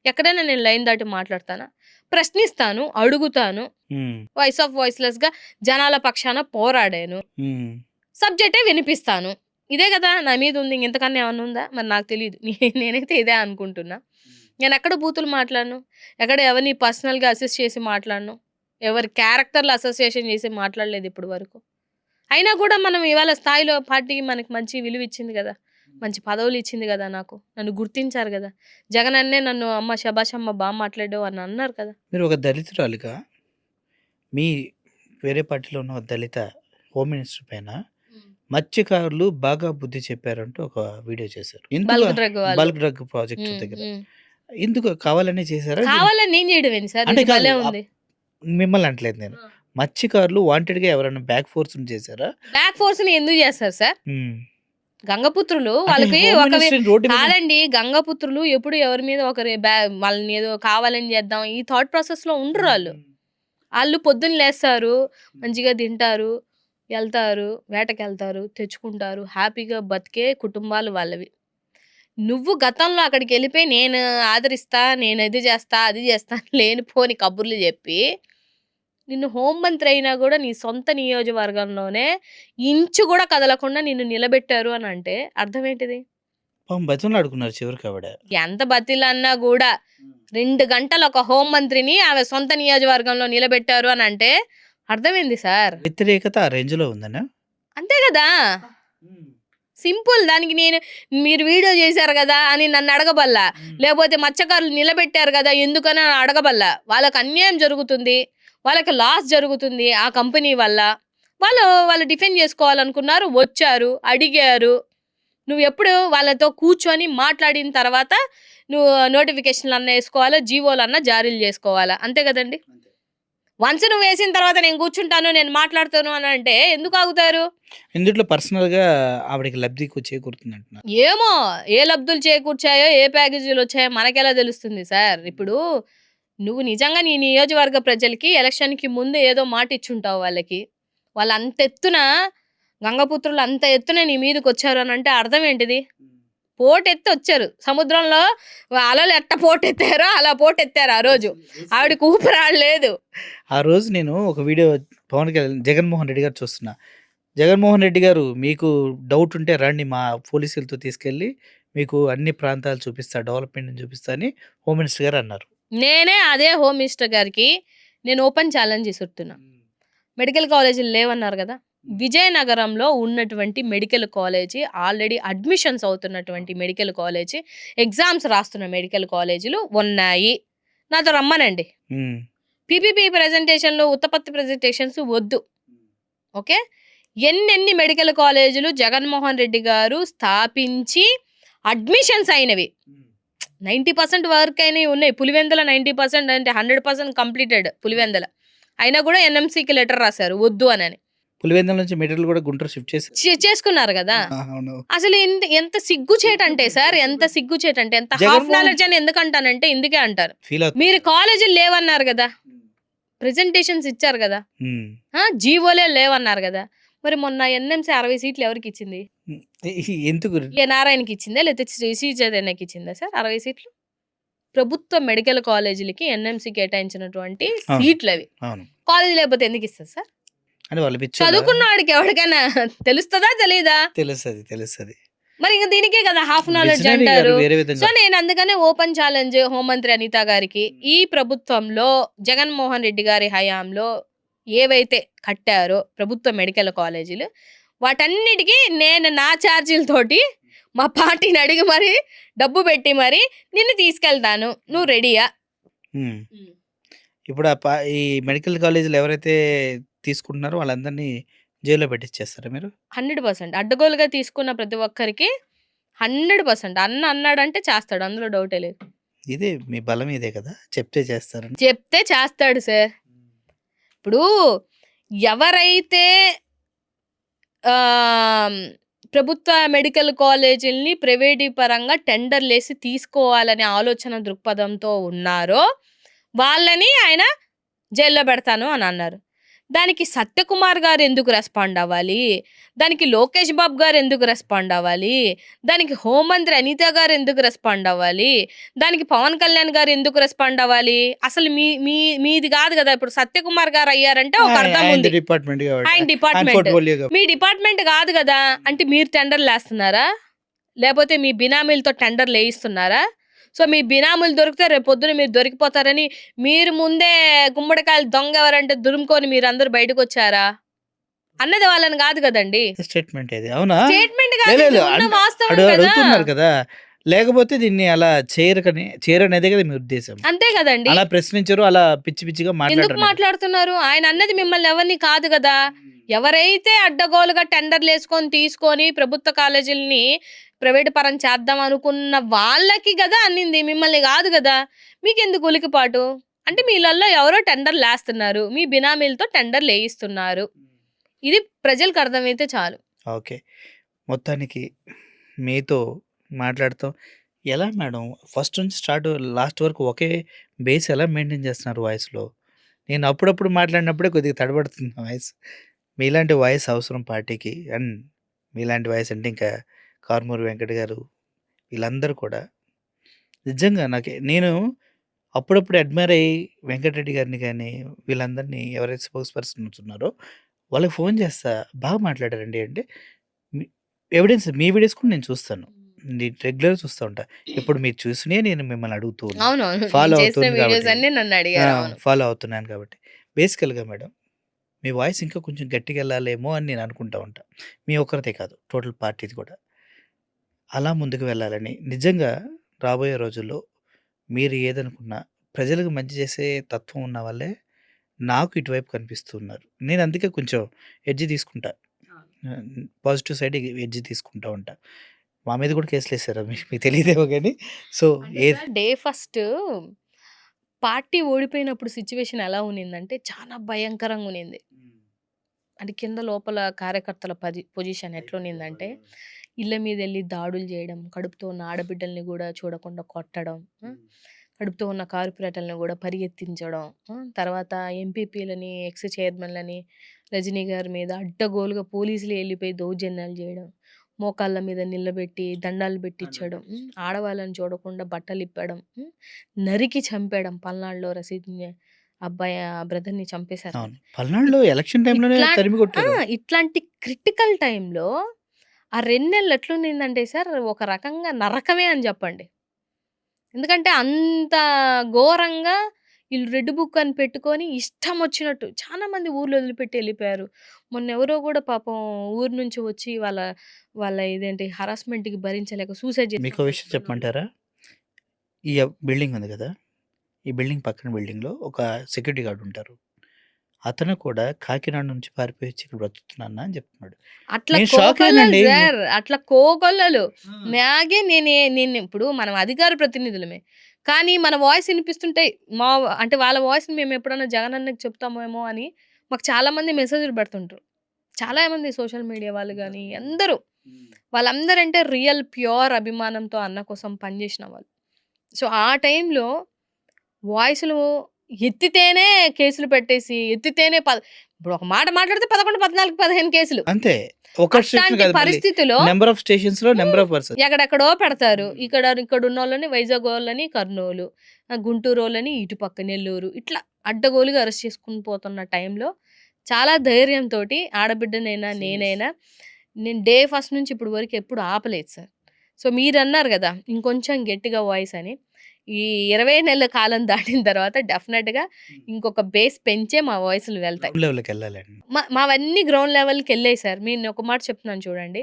Speaker 2: ఎక్కడైనా నేను లైన్ దాటి మాట్లాడతానా? ప్రశ్నిస్తాను, అడుగుతాను.
Speaker 1: హ్మ్.
Speaker 2: వాయిస్ ఆఫ్ వాయిస్‌లెస్‌గా జనాల పక్షాన పోరాడాను.
Speaker 1: హ్మ్.
Speaker 2: సబ్జెక్టే వినిపిస్తాను. ఇదే గదా! నా మీద ఉంది. ఇంతకన్నా ఏమన్నా ఉందా? మరి నాకు తెలీదు. నేనైతే ఇదే అనుకుంటున్నా. నేనెక్కడ బూతులు మాట్లాడను. ఎక్కడ ఎవరిని పర్సనల్‌గా అసెస్ చేసి మాట్లాడను. ఎవరి క్యారెక్టర్‌లు అసోసియేషన్ చేసి మాట్లాడలేదు ఇప్పటి వరకు. అయినా కూడా మనం ఇవాళ స్థాయిలో పార్టీ మనకి మంచి విలువిచ్చింది గదా! మంచి పదవులు ఇచ్చింది కదా నాకు. నన్ను గుర్తించారు కదా. జగన్ అన్నే నన్ను అమ్మ శభాష్ అమ్మ బాగా మాట్లాడావు అని అన్నారు కదా.
Speaker 1: మీరు ఒక దళితురాలిగా మీ వేరే పార్టీలో ఉన్న ఒక దళిత హోమ్ మినిస్టర్ పైన మత్స్యకారులు బాగా బుద్ధి చెప్పారంటూ ఒక వీడియో చేశారు.
Speaker 2: బల్క్ డ్రగ్ వాళ్ళు.
Speaker 1: బల్క్ డ్రగ్ ప్రాజెక్ట్
Speaker 2: ఉమ్,
Speaker 1: దగ్గర
Speaker 2: ఉమ్.
Speaker 1: ఎందుకు కావాలనే చేశారా?
Speaker 2: కావాలని నేను చేయడం ఏంటి సార్?
Speaker 1: అంటే
Speaker 2: ఇది భలే
Speaker 1: కాదు,
Speaker 2: ఉంది.
Speaker 1: మిమ్మల్ని అంటలేదు నేను. మత్స్యకారులు వాంటెడ్గా ఎవరైనా బ్యాక్ ఫోర్స్ చేశారా?
Speaker 2: బ్యాక్ ఫోర్స్ ని ఎందుకు చేస్తారు సార్?
Speaker 1: ఉమ్.
Speaker 2: గంగపుత్రులు
Speaker 1: అంటే
Speaker 2: వాళ్ళకి
Speaker 1: హోమ్
Speaker 2: ఒక
Speaker 1: మినిస్టర్ రోడ్డు మీద
Speaker 2: కాదండి. గంగపుత్రులు ఎప్పుడు ఎవరి మీద ఒకరి వాళ్ళని ఏదో కావాలని చేద్దాం ఈ థాట్ ప్రాసెస్ లో ఉండరు వాళ్ళు. వాళ్ళు పొద్దున్న లేస్తారు, మంచిగా తింటారు, వెళ్తారు, వేటకెళ్తారు, తెచ్చుకుంటారు, హ్యాపీగా బతికే కుటుంబాలు వాళ్ళవి. నువ్వు గతంలో అక్కడికి వెళ్ళిపోయి నేను ఆదరిస్తా, నేను ఇది చేస్తా, అది చేస్తా లేనిపోని కబుర్లు చెప్పి నిన్ను హోంమంత్రి అయినా కూడా నీ సొంత నియోజకవర్గంలోనే ఇంచు కూడా కదలకుండా నిన్ను నిలబెట్టారు అని అంటే అర్థం ఏంటిది?
Speaker 1: పాపం బతిమలు ఆడుకున్నారు చివరికి ఆవిడ.
Speaker 2: ఎంత బతిలన్నా కూడా 2 గంటలు ఒక హోంమంత్రిని ఆమె సొంత నియోజకవర్గంలో నిలబెట్టారు అని అంటే అర్థమైంది సార్.
Speaker 1: వ్యతిరేకత ఆ రేంజ్ లో ఉందనా?
Speaker 2: అంతే కదా. సింపుల్. దానికి నేను మీరు వీడియో చేశారు కదా అని నన్ను అడగబల్లా, లేకపోతే మత్స్యకారులు నిలబెట్టారు కదా ఎందుకని అడగబల్లా. వాళ్ళకి అన్యాయం జరుగుతుంది, వాళ్ళకి లాస్ జరుగుతుంది ఆ కంపెనీ వల్ల. వాళ్ళు డిఫెండ్ చేసుకోవాలనుకున్నారు, వచ్చారు, అడిగారు. నువ్వు ఎప్పుడు వాళ్ళతో కూర్చొని మాట్లాడిన తర్వాత నువ్వు నోటిఫికేషన్లు అన్నా వేసుకోవాలా, జీవోలు అన్నా జారీలు చేసుకోవాలా. అంతే కదండి. వన్స్ నువ్వు వేసిన తర్వాత నేను కూర్చుంటాను, నేను మాట్లాడతాను అని అంటే ఎందుకు ఆగుతారు?
Speaker 1: ఇందులో పర్సనల్ గా ఆవిడకి లబ్ధి చేకూరుతుంది అంటున్నారు.
Speaker 2: ఏమో ఏ లబ్ధులు చేకూర్చాయో, ఏ ప్యాకేజీలు వచ్చాయో మనకెలా తెలుస్తుంది సార్? ఇప్పుడు నువ్వు నిజంగా నీ నియోజకవర్గ ప్రజలకి ఎలక్షన్‌కి ముందు ఏదో మాట ఇచ్చుంటావు వాళ్ళకి. వాళ్ళు అంత ఎత్తున గంగపుత్రులు అంత ఎత్తున నీ మీదకొచ్చారు అని అంటే అర్థం ఏంటిది? పోటెత్తి వచ్చారు. సముద్రంలో అలలు ఎట్ట పోటెత్తారో అలా పోటెత్తారు ఆ రోజు. ఆవిడకి ఊపిరాడలేదు.
Speaker 1: ఆ రోజు నేను ఒక వీడియో జగన్మోహన్ రెడ్డి గారు చూస్తున్నా. జగన్మోహన్ రెడ్డి గారు మీకు డౌట్ ఉంటే రండి మా పోలీసులతో తీసుకెళ్ళి మీకు అన్ని ప్రాంతాలు చూపిస్తా, డెవలప్మెంట్ చూపిస్తా అని హోమ్ మినిస్టర్ గారు అన్నారు.
Speaker 2: నేనే అదే హోమ్ మినిస్టర్ గారికి నేను ఓపెన్ ఛాలెంజ్ ఇస్తున్నా. మెడికల్ కాలేజీలు లేవన్నారు కదా. విజయనగరంలో ఉన్నటువంటి మెడికల్ కాలేజీ, ఆల్రెడీ అడ్మిషన్స్ అవుతున్నటువంటి మెడికల్ కాలేజీ, ఎగ్జామ్స్ రాస్తున్న మెడికల్ కాలేజీలు ఉన్నాయి. నాతో రమ్మనండి.
Speaker 1: ఉమ్.
Speaker 2: పీపీపీ ప్రెజెంటేషన్లు, ఉత్తపత్తి ప్రెజెంటేషన్స్ వద్దు. ఓకే. ఎన్నెన్ని మెడికల్ కాలేజీలు జగన్మోహన్ రెడ్డి గారు స్థాపించి అడ్మిషన్స్ అయినవి 90% వర్క్ అయినవి ఉన్నాయి. పులివెందుల 90% అంటే 100% కంప్లీటెడ్ పులివెందుల. అయినా కూడా ఎన్ఎంసీకి లెటర్ రాశారు వద్దు అని.
Speaker 1: పులివెందుల నుంచి మెటీరియల్ కూడా గుంటూరు షిఫ్ట్ చేసి
Speaker 2: చేసుకున్నారు కదా.
Speaker 1: అవును.
Speaker 2: అసలు ఎంత సిగ్గుచేటంటే సార్, ఎంత సిగ్గుచేటంటే, ఎంత హాఫ్
Speaker 1: జగన్మోహన్
Speaker 2: నాలెడ్జ్ అని ఎందుకంటానంటే ఇందుకే అంటారు.
Speaker 1: ఫీల్ అవుతుంది.
Speaker 2: మీరు కాలేజీలు లేవన్నారు కదా, ప్రెజెంటేషన్స్ ఇచ్చారు కదా, జీవోలే లేవన్నారు కదా. మరి మొన్న ఎన్ఎంసీ 60 సీట్లు ఎవరికి ఇచ్చింది?
Speaker 1: ఎందుకు
Speaker 2: ఏ నారాయణకి ఇచ్చిందా, లేకపోతే శ్రీ చైతన్యకి ఇచ్చిందా సార్ 60 సీట్లు? ప్రభుత్వ మెడికల్ కాలేజీలకి ఎన్ఎంసీ కేటాయించినటువంటి
Speaker 1: అవును.
Speaker 2: సీట్లు అవి.
Speaker 1: అవును
Speaker 2: కాలేజీ లేకపోతే ఎందుకు ఇస్తారు సార్?
Speaker 1: అని వాళ్ళు పిచ్చోళ్ళ?
Speaker 2: చదువుకున్న వాడికి ఎవరికైనా తెలుస్తుందా తెలీదా?
Speaker 1: తెలుస్తుంది.
Speaker 2: మరి ఇంకా దీనికే కదా హాఫ్ నాలెడ్జ్
Speaker 1: విజనరీ గారు
Speaker 2: అంటారు.
Speaker 1: వేరే
Speaker 2: సో
Speaker 1: విధంగా
Speaker 2: నేను అందుకనే ఓపెన్ ఛాలెంజ్ హోంమంత్రి అనిత గారికి, ఈ ప్రభుత్వంలో జగన్మోహన్ రెడ్డి గారి హయాంలో ఏవైతే కట్టారో ప్రభుత్వ మెడికల్ కాలేజీలు, వాటన్నిటికీ నేను నా ఛార్జీలతోటి మా పార్టీని అడిగి మరి డబ్బు పెట్టి మరి నిన్ను తీసుకెళ్తాను, నువ్వు రెడీయా?
Speaker 1: ఉమ్. ఇప్పుడు ఈ మెడికల్ కాలేజీలు ఎవరైతే తీసుకుంటున్నారో వాళ్ళందరినీ జైల్లో పెట్టించేస్తారా మీరు?
Speaker 2: 100% అడ్డగోలుగా తీసుకున్న ప్రతి ఒక్కరికి 100% అన్న అన్నాడంటే చేస్తాడు, అందులో డౌటే లేదు.
Speaker 1: ఇదే మీ బలం ఇదే కదా, చెప్తే చేస్తారని.
Speaker 2: చెప్తే చేస్తాడు సార్. ఇప్పుడు ఎవరైతే ప్రభుత్వ మెడికల్ కాలేజీల్ని ప్రైవేటీపరంగా టెండర్లేసి తీసుకోవాలనే ఆలోచన దృక్పథంతో ఉన్నారో వాళ్ళని ఆయన జైల్లో పెడతాను అని అన్నారు. దానికి సత్యకుమార్ గారు ఎందుకు రెస్పాండ్ అవ్వాలి? దానికి లోకేష్ బాబు గారు ఎందుకు రెస్పాండ్ అవ్వాలి? దానికి హోంమంత్రి అనిత గారు ఎందుకు రెస్పాండ్ అవ్వాలి? దానికి పవన్ కళ్యాణ్ గారు ఎందుకు రెస్పాండ్ అవ్వాలి? అసలు మీది కాదు కదా. ఇప్పుడు సత్యకుమార్ గారు అయ్యారంటే ఒక అర్థం ఉంది. ఆయన డిపార్ట్మెంట్, మీ డిపార్ట్మెంట్ కాదు కదా. అంటే మీరు టెండర్లు వేస్తున్నారా, లేకపోతే మీ బినామీలతో టెండర్లు వేయిస్తున్నారా? సో మీ బినాములు దొరికితే రేపు పొద్దున మీరు దొరికిపోతారని మీరు ముందే గుమ్మడికాయలు దొంగ ఎవరంటే దురుముకొని మీరు అందరూ బయటకు వచ్చారా? అన్నది వాళ్ళని కాదు కదండి.
Speaker 1: స్టేట్మెంట్ ఇది. అవునా?
Speaker 2: స్టేట్మెంట్ కాదు,
Speaker 1: లేదు
Speaker 2: ఇది
Speaker 1: లేదు.
Speaker 2: ఉన్న వాస్తవం కదా.
Speaker 1: అడుగుతున్నారు కదా! లేకపోతే దీన్ని అలా చేయరనేదే కదా మీ ఉద్దేశం.
Speaker 2: అంతే కదండి.
Speaker 1: అలా ప్రశ్నించరు. అలా పిచ్చి పిచ్చిగా
Speaker 2: ఎందుకు
Speaker 1: మాట్లాడరు.
Speaker 2: మాట్లాడుతున్నారు? ఆయన అన్నది మిమ్మల్ని ఎవరిని కాదు కదా. ఎవరైతే అడ్డగోలుగా టెండర్‌లేసుకొని తీసుకొని ప్రభుత్వ కాలేజీలని ప్రైవేట్ పరం చేద్దాం అనుకున్న వాళ్ళకి గదా అన్నింది. మిమ్మల్ని గాదు గదా. మీకెందుకు ఉలికిపాటు? అంటే మీలల్లో ఎవరో టెండర్‌లేస్తున్నారు. మీ బినామీలతో టెండర్‌లేయిస్తున్నారు. ఇది ప్రజలకు అర్థమైతే చాలు.
Speaker 1: ఓకే. మొత్తానికి మీతో మాట్లాడతాం. ఎలా మేడం ఫస్ట్ నుంచి లాస్ట్ వరకు ఒకే బేస్ ఎలా మెయింటైన్ చేస్తున్నారు వాయిస్‌లో? నేను అప్పుడప్పుడు మాట్లాడినప్పుడే కొద్దిగా తడబడుతుంది వాయిస్. మీలాంటి వాయిస్ అవసరం పార్టీకి. అండ్ మీలాంటి వాయిస్ అంటే ఇంకా కారుమూరి వెంకట్ గారు వీళ్ళందరూ కూడా నిజంగా నేను అప్పుడప్పుడు అడ్మైర్ అయ్యి వెంకటరెడ్డి గారిని గానీ, వీళ్ళందరినీ ఎవరైతే స్పోక్స్ పర్సన్స్ ఉన్నారో వాళ్ళకి ఫోన్ చేస్తా. బాగా మాట్లాడారండి అంటే మీ మీ వీడియోస్ కూడా నేను చూస్తాను. నేను రెగ్యులర్‌గా చూస్తా ఉంటా. ఇప్పుడు మీరు చూసినయే నేను మిమ్మల్ని అడుగుతూ ఉన్నా.
Speaker 2: అవునవును.
Speaker 1: ఫాలో
Speaker 2: నేను చేసిన
Speaker 1: అవుతుంది
Speaker 2: వీడియోస్
Speaker 1: కాబట్టి.
Speaker 2: అన్నీ నన్నడిగారు. అవును.
Speaker 1: ఫాలో అవుతున్నాను కాబట్టి. బేసికల్‌గా మేడం మీ వాయిస్ ఇంకా కొంచెం గట్టిగెళ్ళాలేమో అని నేను అనుకుంటా ఉంటా. మీ ఒక్కరిదే కాదు టోటల్ పార్టీది కూడా. అలా ముందుకు వెళ్ళాలని నిజంగా రాబోయే రోజుల్లో మీరు ఏదనుకున్నా ప్రజలకు మంచి చేసే తత్వం ఉన్న వాళ్ళే నాకు ఇటువైపు కనిపిస్తూ ఉన్నారు. నేను అందుకే కొంచెం ఎడ్జ్ తీసుకుంటా. పాజిటివ్ సైడ్ ఎడ్జ్ తీసుకుంటా ఉంటా. మా మీద కూడా కేసులేసారు. మీకు తెలీదేమో గానీ. సో,
Speaker 2: అంటే
Speaker 1: ఏది
Speaker 2: సార్ డే ఫస్ట్ పార్టీ ఓడిపోయినప్పుడు సిట్యుయేషన్ ఎలా ఉన్నిందంటే చాలా భయంకరంగా ఉన్నింది. అంటే కింద లోపల కార్యకర్తల పొజిషన్ ఎట్లున్నిందంటే ఇళ్ళ మీదెళ్లి దాడులు జేయడం, కడుపుతో ఉన్న ఆడబిడ్డల్ని గూడా చూడకుండా కొట్టడం, కడుపుతో ఉన్న కార్పొరేటర్‌లని గూడా పరిగెత్తించడం, తర్వాత ఎంపీపీలని, ఎక్స్ చైర్మన్‌లని రజనీ గారి మీద అడ్డగోలుగా పోలీసులు ఎళ్ళిపోయి దౌర్జన్యాలు జేయడం, మోకాళ్ళ మీద నిలబెట్టి దండాలు పెట్టించడం, ఆడవాళ్ళని చూడకుండా బట్టలిప్పడం, నరికి చంపేయడం. పల్నాడులో రసీద్‌ని అబ్బాయి ఆ బ్రదర్‌ని చంపేశారు.
Speaker 1: అవును. పల్నాడులో ఎలక్షన్ టైమ్‌లోనే
Speaker 2: ఇట్లా
Speaker 1: తరిమి కొట్టారు.
Speaker 2: ఇట్లాంటి క్రిటికల్ టైమ్‌లో ఆ 2 నెలలు ఎట్లుండిందంటే సార్ ఒక రకంగా నరకమే అని జెప్పండి. ఎందుకంటే అంత ఘోరంగా ఈళ్ళు రెడ్ బుక్ అని పెట్టుకొని ఇష్టం వచ్చినట్టు చాలా మంది ఊర్లు వదిలిపెట్టి ఎళ్ళిపోయారు. మొన్నెవరో గూడా పాపం ఊరు నుంచి వచ్చి వాళ్ళ వాళ్ళ ఇదేంటి హరాస్మెంట్‌కి భరించలేక సూసైడ్
Speaker 1: మీకో
Speaker 2: చేసుకొని
Speaker 1: విషయం
Speaker 2: చచ్చిపోయినోళ్ళు.
Speaker 1: చెప్పమంటారా? ఈ బిల్డింగ్ ఉంది గదా! ఈ బిల్డింగ్ పక్కన బిల్డింగ్‌లో ఒక సెక్యూరిటీ గార్డ్ ఉంటారు. అతను కూడా కాకినాడ నుంచి పారిపోయి వచ్చి ఇక్కడ బ్రతుకుతున్నాను అని చెప్తున్నాడు.
Speaker 2: అట్లా
Speaker 1: నేను షాక్
Speaker 2: కోకొల్లలు
Speaker 1: అయ్యానండి.
Speaker 2: సార్. అట్లా కోకొల్లలు. మ్యాగే ఇప్పుడు మనం అధికార ప్రతినిధులమే. కానీ మన వాయిస్ ఇనిపిస్తుంటే మా అంటే వాళ్ళ వాయిస్‌ని మేమెప్పుడన్నా జగనన్నకి చెప్తామేమో అని మాకు చాలా మంది మెసేజ్‌లు పెడుతుంటారు. చాలా మంది సోషల్ మీడియా వాళ్ళు గాని అందరూ. వాళ్ళందరంటే రియల్ ప్యూర్ అభిమానంతో అన్న కోసం పనిజేసిన వాళ్ళు. సో, ఆ టైంలో వాయిస్‌లు ఎత్తితేనే కేసులు పెట్టేసి, ఎత్తితేనే ఇప్పుడు ఒక మాట మాట్లాడితే 11, 14, 15 కేసులు.
Speaker 1: అంతే. ఒక స్టేషన్
Speaker 2: అట్లాంటి
Speaker 1: కాదు మళ్ళీ.
Speaker 2: పరిస్థితిలో
Speaker 1: నంబర్ ఆఫ్ స్టేషన్స్‌లో నంబర్ ఆఫ్ పర్సన్స్.
Speaker 2: ఎక్కడెక్కడో పెడతారు. ఇక్కడున్నోళ్ళని వైజాగోళ్ళని కర్నూలు, గుంటూరోళ్ళని ఇటుపక్క నెల్లూరు. ఇట్లా అడ్డగోలుగా అరెస్ట్ చేసుకొని పోతున్న టైంలో చాలా ధైర్యంతోటి ఆడబిడ్డనైనా, నేనైనా నేను డే ఫస్ట్ నుంచి ఇప్పటి వరకు ఎప్పుడు ఆపలేదు సార్. సో, మీరన్నారు గదా! ఇంకొంచెం గట్టిగా వాయిస్ అని. ఈ 20 నెలల కాలం దాటిన తర్వాత డెఫినెట్‌గా ఇంకొక బేస్ పెంచే మా వాయిస్‌లు వెళ్తాయి.
Speaker 1: గ్రౌండ్ లెవెల్‌కెళ్ళాలండి.
Speaker 2: మావన్నీ గ్రౌండ్ లెవెల్‌కెళ్ళాయి సార్. నేనొక మాట చెప్తున్నాను చూడండి.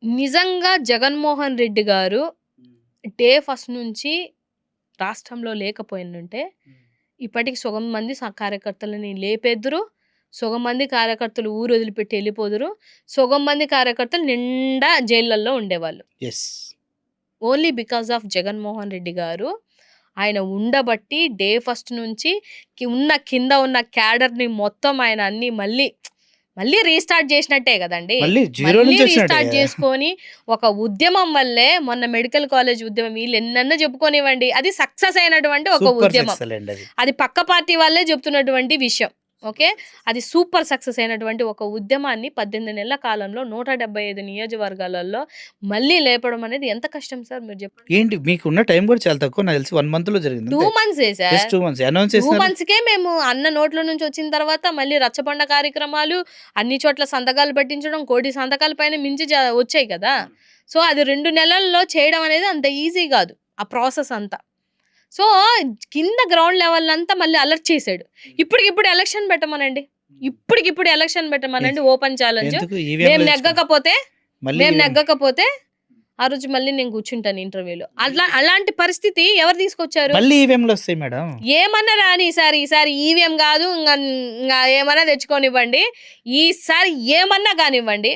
Speaker 2: నిజంగా జగన్మోహన్ రెడ్డి గారు డే ఫస్ట్ నుంచి రాష్ట్రంలో లేకపోయినుంటే, ఇప్పటికి సగం మంది కార్యకర్తలని లేపేద్దురు. సగం మంది కార్యకర్తలు ఊరు వదిలిపెట్టి ఎళ్ళిపోదురు. సగం మంది కార్యకర్తలు నిండా జైళ్ళల్లో ఉండేవాళ్ళు.
Speaker 1: Yes.
Speaker 2: Only because of Jaganmohan Reddy గారు ఆయన ఉండబట్టి డే ఫస్ట్ నుంచి కింద ఉన్న క్యాడర్‌ని మొత్తం ఆయన అన్నీ మళ్ళీ రీస్టార్ట్ చేసినట్టే గదండీ!
Speaker 1: మళ్ళీ జీరో
Speaker 2: మళ్ళీ
Speaker 1: నుంచి వచ్చినట్టే
Speaker 2: రీస్టార్ట్
Speaker 1: కదా!
Speaker 2: చేసుకొని ఒక ఉద్యమం వల్లే మొన్న మెడికల్ కాలేజ్ ఉద్యమం వీళ్ళు ఎన్నన్నా చెప్పుకోనివ్వండి. అది సక్సెస్ అయినటువంటి ఒక
Speaker 1: సూపర్
Speaker 2: ఉద్యమం.
Speaker 1: సక్సెస్ అండి అది.
Speaker 2: అది పక్క పార్టీ వాళ్ళే చెప్తున్నటువంటి విషయం. ఓకే. అది సూపర్ సక్సెస్ అయినటువంటి ఒక ఉద్యమాన్ని 18 నెలల కాలంలో 175 నియోజకవర్గాలలో మళ్ళీ లేపడం అనేది ఎంత కష్టం సార్ మీరు చెప్పండి.
Speaker 1: ఏంటి మీకున్న టైం కూడా చాలా తక్కువ. నాకు తెలిసి 1 మంత్‌లో జరిగింది
Speaker 2: 2
Speaker 1: అంతే.
Speaker 2: మంత్సే సార్.
Speaker 1: జస్ట్ 2 మంత్స్ అనౌన్స్
Speaker 2: 2
Speaker 1: చేసినారు.
Speaker 2: మంత్స్‌కే మేము అన్న నోట్ల నుంచి వచ్చిన తర్వాత మళ్ళీ రచ్చబండ కార్యక్రమాలు, అన్ని చోట్ల సంతకాలు పెట్టించడం, కోటి సంతకాల పైన మించి వచ్చాయి కదా! సో, అది 2 నెలల్లో చేయడం అనేది అంత ఈజీ గాదు. ఆ ప్రాసెస్ అంతా. సో, కింద గ్రౌండ్ లెవెల్ అంతా మళ్ళీ అలర్ట్ చేసాడు. ఇప్పటికిప్పుడు ఎలక్షన్ పెట్టమనండి. ఇప్పటికిప్పుడు ఎలక్షన్ పెట్టమనండి, ఓపెన్ ఛాలెంజ్.
Speaker 1: ఎందుకు
Speaker 2: మేము నెగ్గకపోతే
Speaker 1: మళ్ళీ
Speaker 2: ఆ రోజు మళ్ళీ నేను కూర్చుంటాను ఇంటర్వ్యూలో. అలాంటి పరిస్థితి ఎవరు తీసుకొచ్చారు?
Speaker 1: మళ్ళీ ఈవీఎంలు వస్తాయి మేడం.
Speaker 2: ఏమన్నా రాని ఈసారి ఈవీఎం కాదు, ఇంకా ఏమన్నా తెచ్చుకోనివ్వండి. ఈసారి ఏమన్నా కానివ్వండి.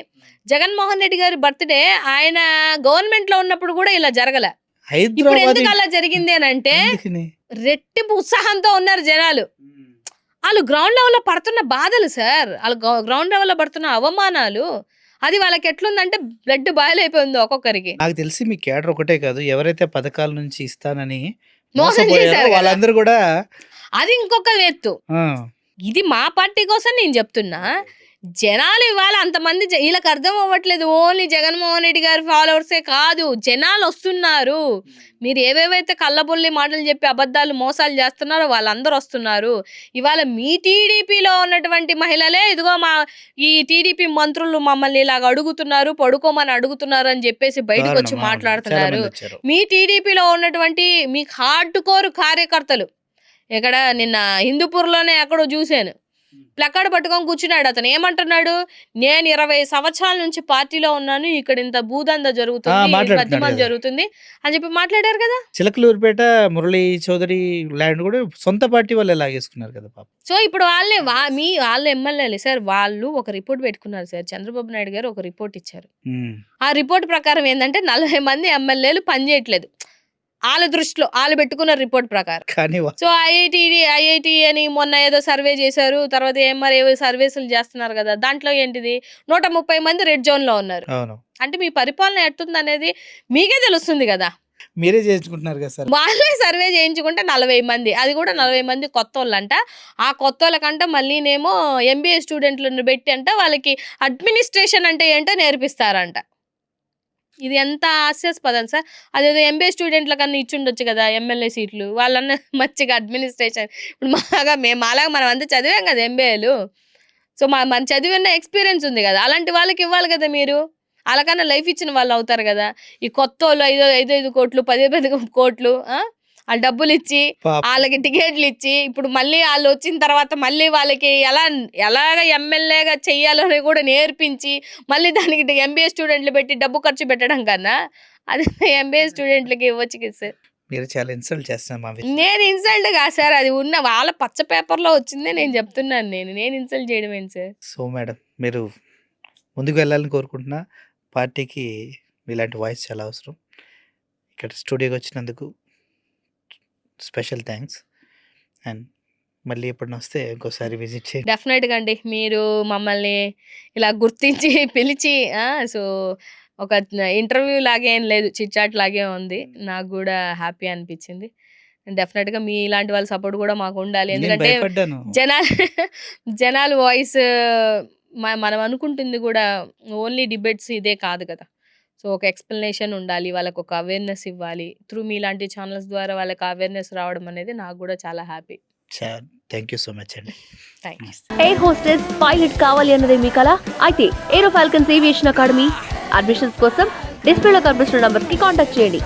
Speaker 2: జగన్మోహన్ రెడ్డి గారి బర్త్డే ఆయన గవర్నమెంట్ లో ఉన్నప్పుడు కూడా ఇలా జరగల. ఇప్పుడు
Speaker 1: హైదరాబాద్
Speaker 2: ఎందుకు అలా జరిగింది అని అంటే,
Speaker 1: ఎందుకని?
Speaker 2: రెట్టింపు ఉత్సాహంతో ఉన్నారు జనాలు. వాళ్ళు గ్రౌండ్ లెవెల్లో పడుతున్న బాధలు సార్, వాళ్ళు గ్రౌండ్ లెవెల్లో పడుతున్న అవమానాలు, అది వాళ్ళకి ఎట్లుందంటే బ్లడ్ బాయిల్ అయిపోయింది ఒక్కొక్కరికి.
Speaker 1: నాకు తెలిసి మీ కేడర్ ఒకటే కాదు, ఎవరైతే పథకాల నుంచి ఇస్తానని
Speaker 2: మోసం
Speaker 1: మోసపోయారో
Speaker 2: చేశారు కదా.
Speaker 1: వాళ్ళందరూ కూడా
Speaker 2: అది ఇంకొక ఎత్తు.
Speaker 1: ఆ,
Speaker 2: ఇది మా పార్టీ కోసం నేను చెప్తున్నా. జనాలు ఇవాళ అంతమంది వీళ్ళకి అర్థం అవ్వట్లేదు. ఓన్లీ జగన్మోహన్ రెడ్డి గారి ఫాలోవర్సే కాదు, జనాలు వస్తున్నారు. మీరు ఏవేవైతే కళ్ళబొల్లి మాటలు చెప్పి అబద్ధాలు మోసాలు చేస్తున్నారో వాళ్ళందరూ వస్తున్నారు. ఇవాళ మీ టీడీపీలో ఉన్నటువంటి మహిళలే ఇదిగో మా ఈ టీడీపీ మంత్రులు మమ్మల్ని ఇలాగ అడుగుతున్నారు, పడుకోమని అడుగుతున్నారు అని చెప్పేసి బయటకు వచ్చి
Speaker 1: దారుణం. చాలా
Speaker 2: మాట్లాడుతున్నారు.
Speaker 1: మంది వచ్చారు.
Speaker 2: మీ టీడీపీలో ఉన్నటువంటి మీ హార్డ్ కోర్ కార్యకర్తలు, ఇక్కడ నిన్న హిందూపూర్లోనే ఎక్కడో చూశాను, ప్లకార్డ్ పట్టుకొని కూర్చున్నాడు. అతను ఏమంటున్నాడు, నేను 20 సంవత్సరాల నుంచి పార్టీలో ఉన్నాను, ఇక్కడ ఇంత భూదంద జరుగుతుంది,
Speaker 1: మాట్లాడుతున్నాడు
Speaker 2: మద్యమం
Speaker 1: కదా.
Speaker 2: జరుగుతుంది అని చెప్పి మాట్లాడారు కదా.
Speaker 1: చిలకలూరుపేట మురళీ చౌదరి ల్యాండ్ కూడా సొంత పార్టీ వాళ్ళే లాగేసుకున్నారు కదా పాప.
Speaker 2: సో ఇప్పుడు వాళ్ళ ఎమ్మెల్యేలు సార్, వాళ్ళు ఒక రిపోర్ట్ పెట్టుకున్నారు సార్. చంద్రబాబు నాయుడు గారు ఒక రిపోర్ట్ ఇచ్చారు. ఆ రిపోర్ట్ ప్రకారం ఏంటంటే 40 మంది ఎమ్మెల్యేలు పనిచేయట్లేదు వాళ్ళ దృష్టిలో, వాళ్ళు పెట్టుకున్న రిపోర్ట్ ప్రకారం.
Speaker 1: కానీ
Speaker 2: సో ఐఐటి అని మొన్న ఏదో సర్వే చేశారు, తర్వాత ఏవో సర్వేసులు చేస్తున్నారు కదా. దాంట్లో ఏంటిది 130 మంది రెడ్ జోన్ లో ఉన్నారు.
Speaker 1: అవును,
Speaker 2: అంటే మీ పరిపాలన ఎట్టుంది అనేది మీకే తెలుస్తుంది కదా.
Speaker 1: మీరే చేసుకుంటున్నారు కదా సార్.
Speaker 2: వాళ్ళే సర్వే చేయించుకుంటే 40 మంది, అది కూడా 40 మంది కొత్త వాళ్ళంట. ఆ కొత్త వాళ్ళకంట మళ్ళీనేమో ఎంబీఏ స్టూడెంట్లను పెట్టి అంట వాళ్ళకి అడ్మినిస్ట్రేషన్ అంటే ఏంటో నేర్పిస్తారంట. ఇది ఎంత హాస్యాస్పదం సార్. అదేదో ఎంబీఏ స్టూడెంట్ల కన్నా ఇచ్చుండొచ్చు కదా ఎమ్మెల్యే సీట్లు, వాళ్ళన్న మంచిగా అడ్మినిస్ట్రేషన్. ఇప్పుడు అలాగా మనం అంతా చదివాం కదా ఎంబీఏలు. సో మన చదివిన ఎక్స్పీరియన్స్ ఉంది కదా, అలాంటి వాళ్ళకి ఇవ్వాలి కదా మీరు. అలాకన్నా లైఫ్ ఇచ్చిన వాళ్ళు అవుతారు కదా. ఈ కొత్త వాళ్ళు 5 కోట్లు 10 కోట్లు వాళ్ళు డబ్బులు ఇచ్చి వాళ్ళకి టికెట్లు ఇచ్చి, ఇప్పుడు మళ్ళీ వాళ్ళు వచ్చిన తర్వాత మళ్ళీ వాళ్ళకి ఎలాగ ఎమ్మెల్యేగా చెయ్యాలో కూడా నేర్పించి, మళ్ళీ దానికి ఎంబీఏ స్టూడెంట్లు పెట్టి డబ్బు ఖర్చు పెట్టడం కన్నా అది ఎంబీఏ స్టూడెంట్లకి ఇవ్వచ్చు కదా సార్.
Speaker 1: మీరు చాలా ఇన్సల్ట్ చేస్తాను.
Speaker 2: నేను ఇన్సల్ట్ కాదు సార్, అది ఉన్న వాళ్ళ పచ్చ పేపర్లో వచ్చిందే నేను చెప్తున్నాను. నేను ఇన్సల్ట్ చేయడం ఏంటి సార్.
Speaker 1: సో మేడం, మీరు ముందుకు వెళ్ళాలని కోరుకుంటున్నా. పార్టీకి ఇలాంటి వాయిస్ చాలా అవసరం. ఇక్కడ స్టూడియోకి వచ్చినందుకు స్పెషల్ థ్యాంక్స్. అండ్ మళ్ళీ ఎప్పుడైనా వస్తే ఇంకోసారి విజిట్ చేయండి.
Speaker 2: డెఫినెట్గా అండి, మీరు మమ్మల్ని ఇలా గుర్తించి పిలిచి సో ఒక ఇంటర్వ్యూ లాగే ఏం లేదు, చిట్ చాట్ లాగే ఉంది. నాకు కూడా హ్యాపీ అనిపించింది. డెఫినెట్గా మీ ఇలాంటి వాళ్ళ సపోర్ట్ కూడా మాకు ఉండాలి.
Speaker 1: నేను
Speaker 2: ఎందుకంటే
Speaker 1: భయపడ్డాను.
Speaker 2: జనాలు వాయిస్ మనం అనుకుంటుంది కూడా ఓన్లీ డిబేట్స్ ఇదే కాదు కదా. సో ఒక ఎక్స్ప్లెనేషన్ ఉండాలి, వాళ్ళకి ఒక అవేర్నెస్ ఇవ్వాలి. త్రూ మీ లాంటి ఛానల్స్ ద్వారా వాళ్ళకి అవేర్నెస్ రావడం అనేది నాకు కూడా చాలా happy.
Speaker 1: Thank you so much అండి.
Speaker 2: Thank you.
Speaker 3: Air hostess pilot కావాలి అన్నదే మీ కల అయితే aero falcons aviation academy admissions కోసం డిస్ప్లేలో కనిపిస్తున్న నంబర్స్ కి కాంటాక్ట్ చేయండి.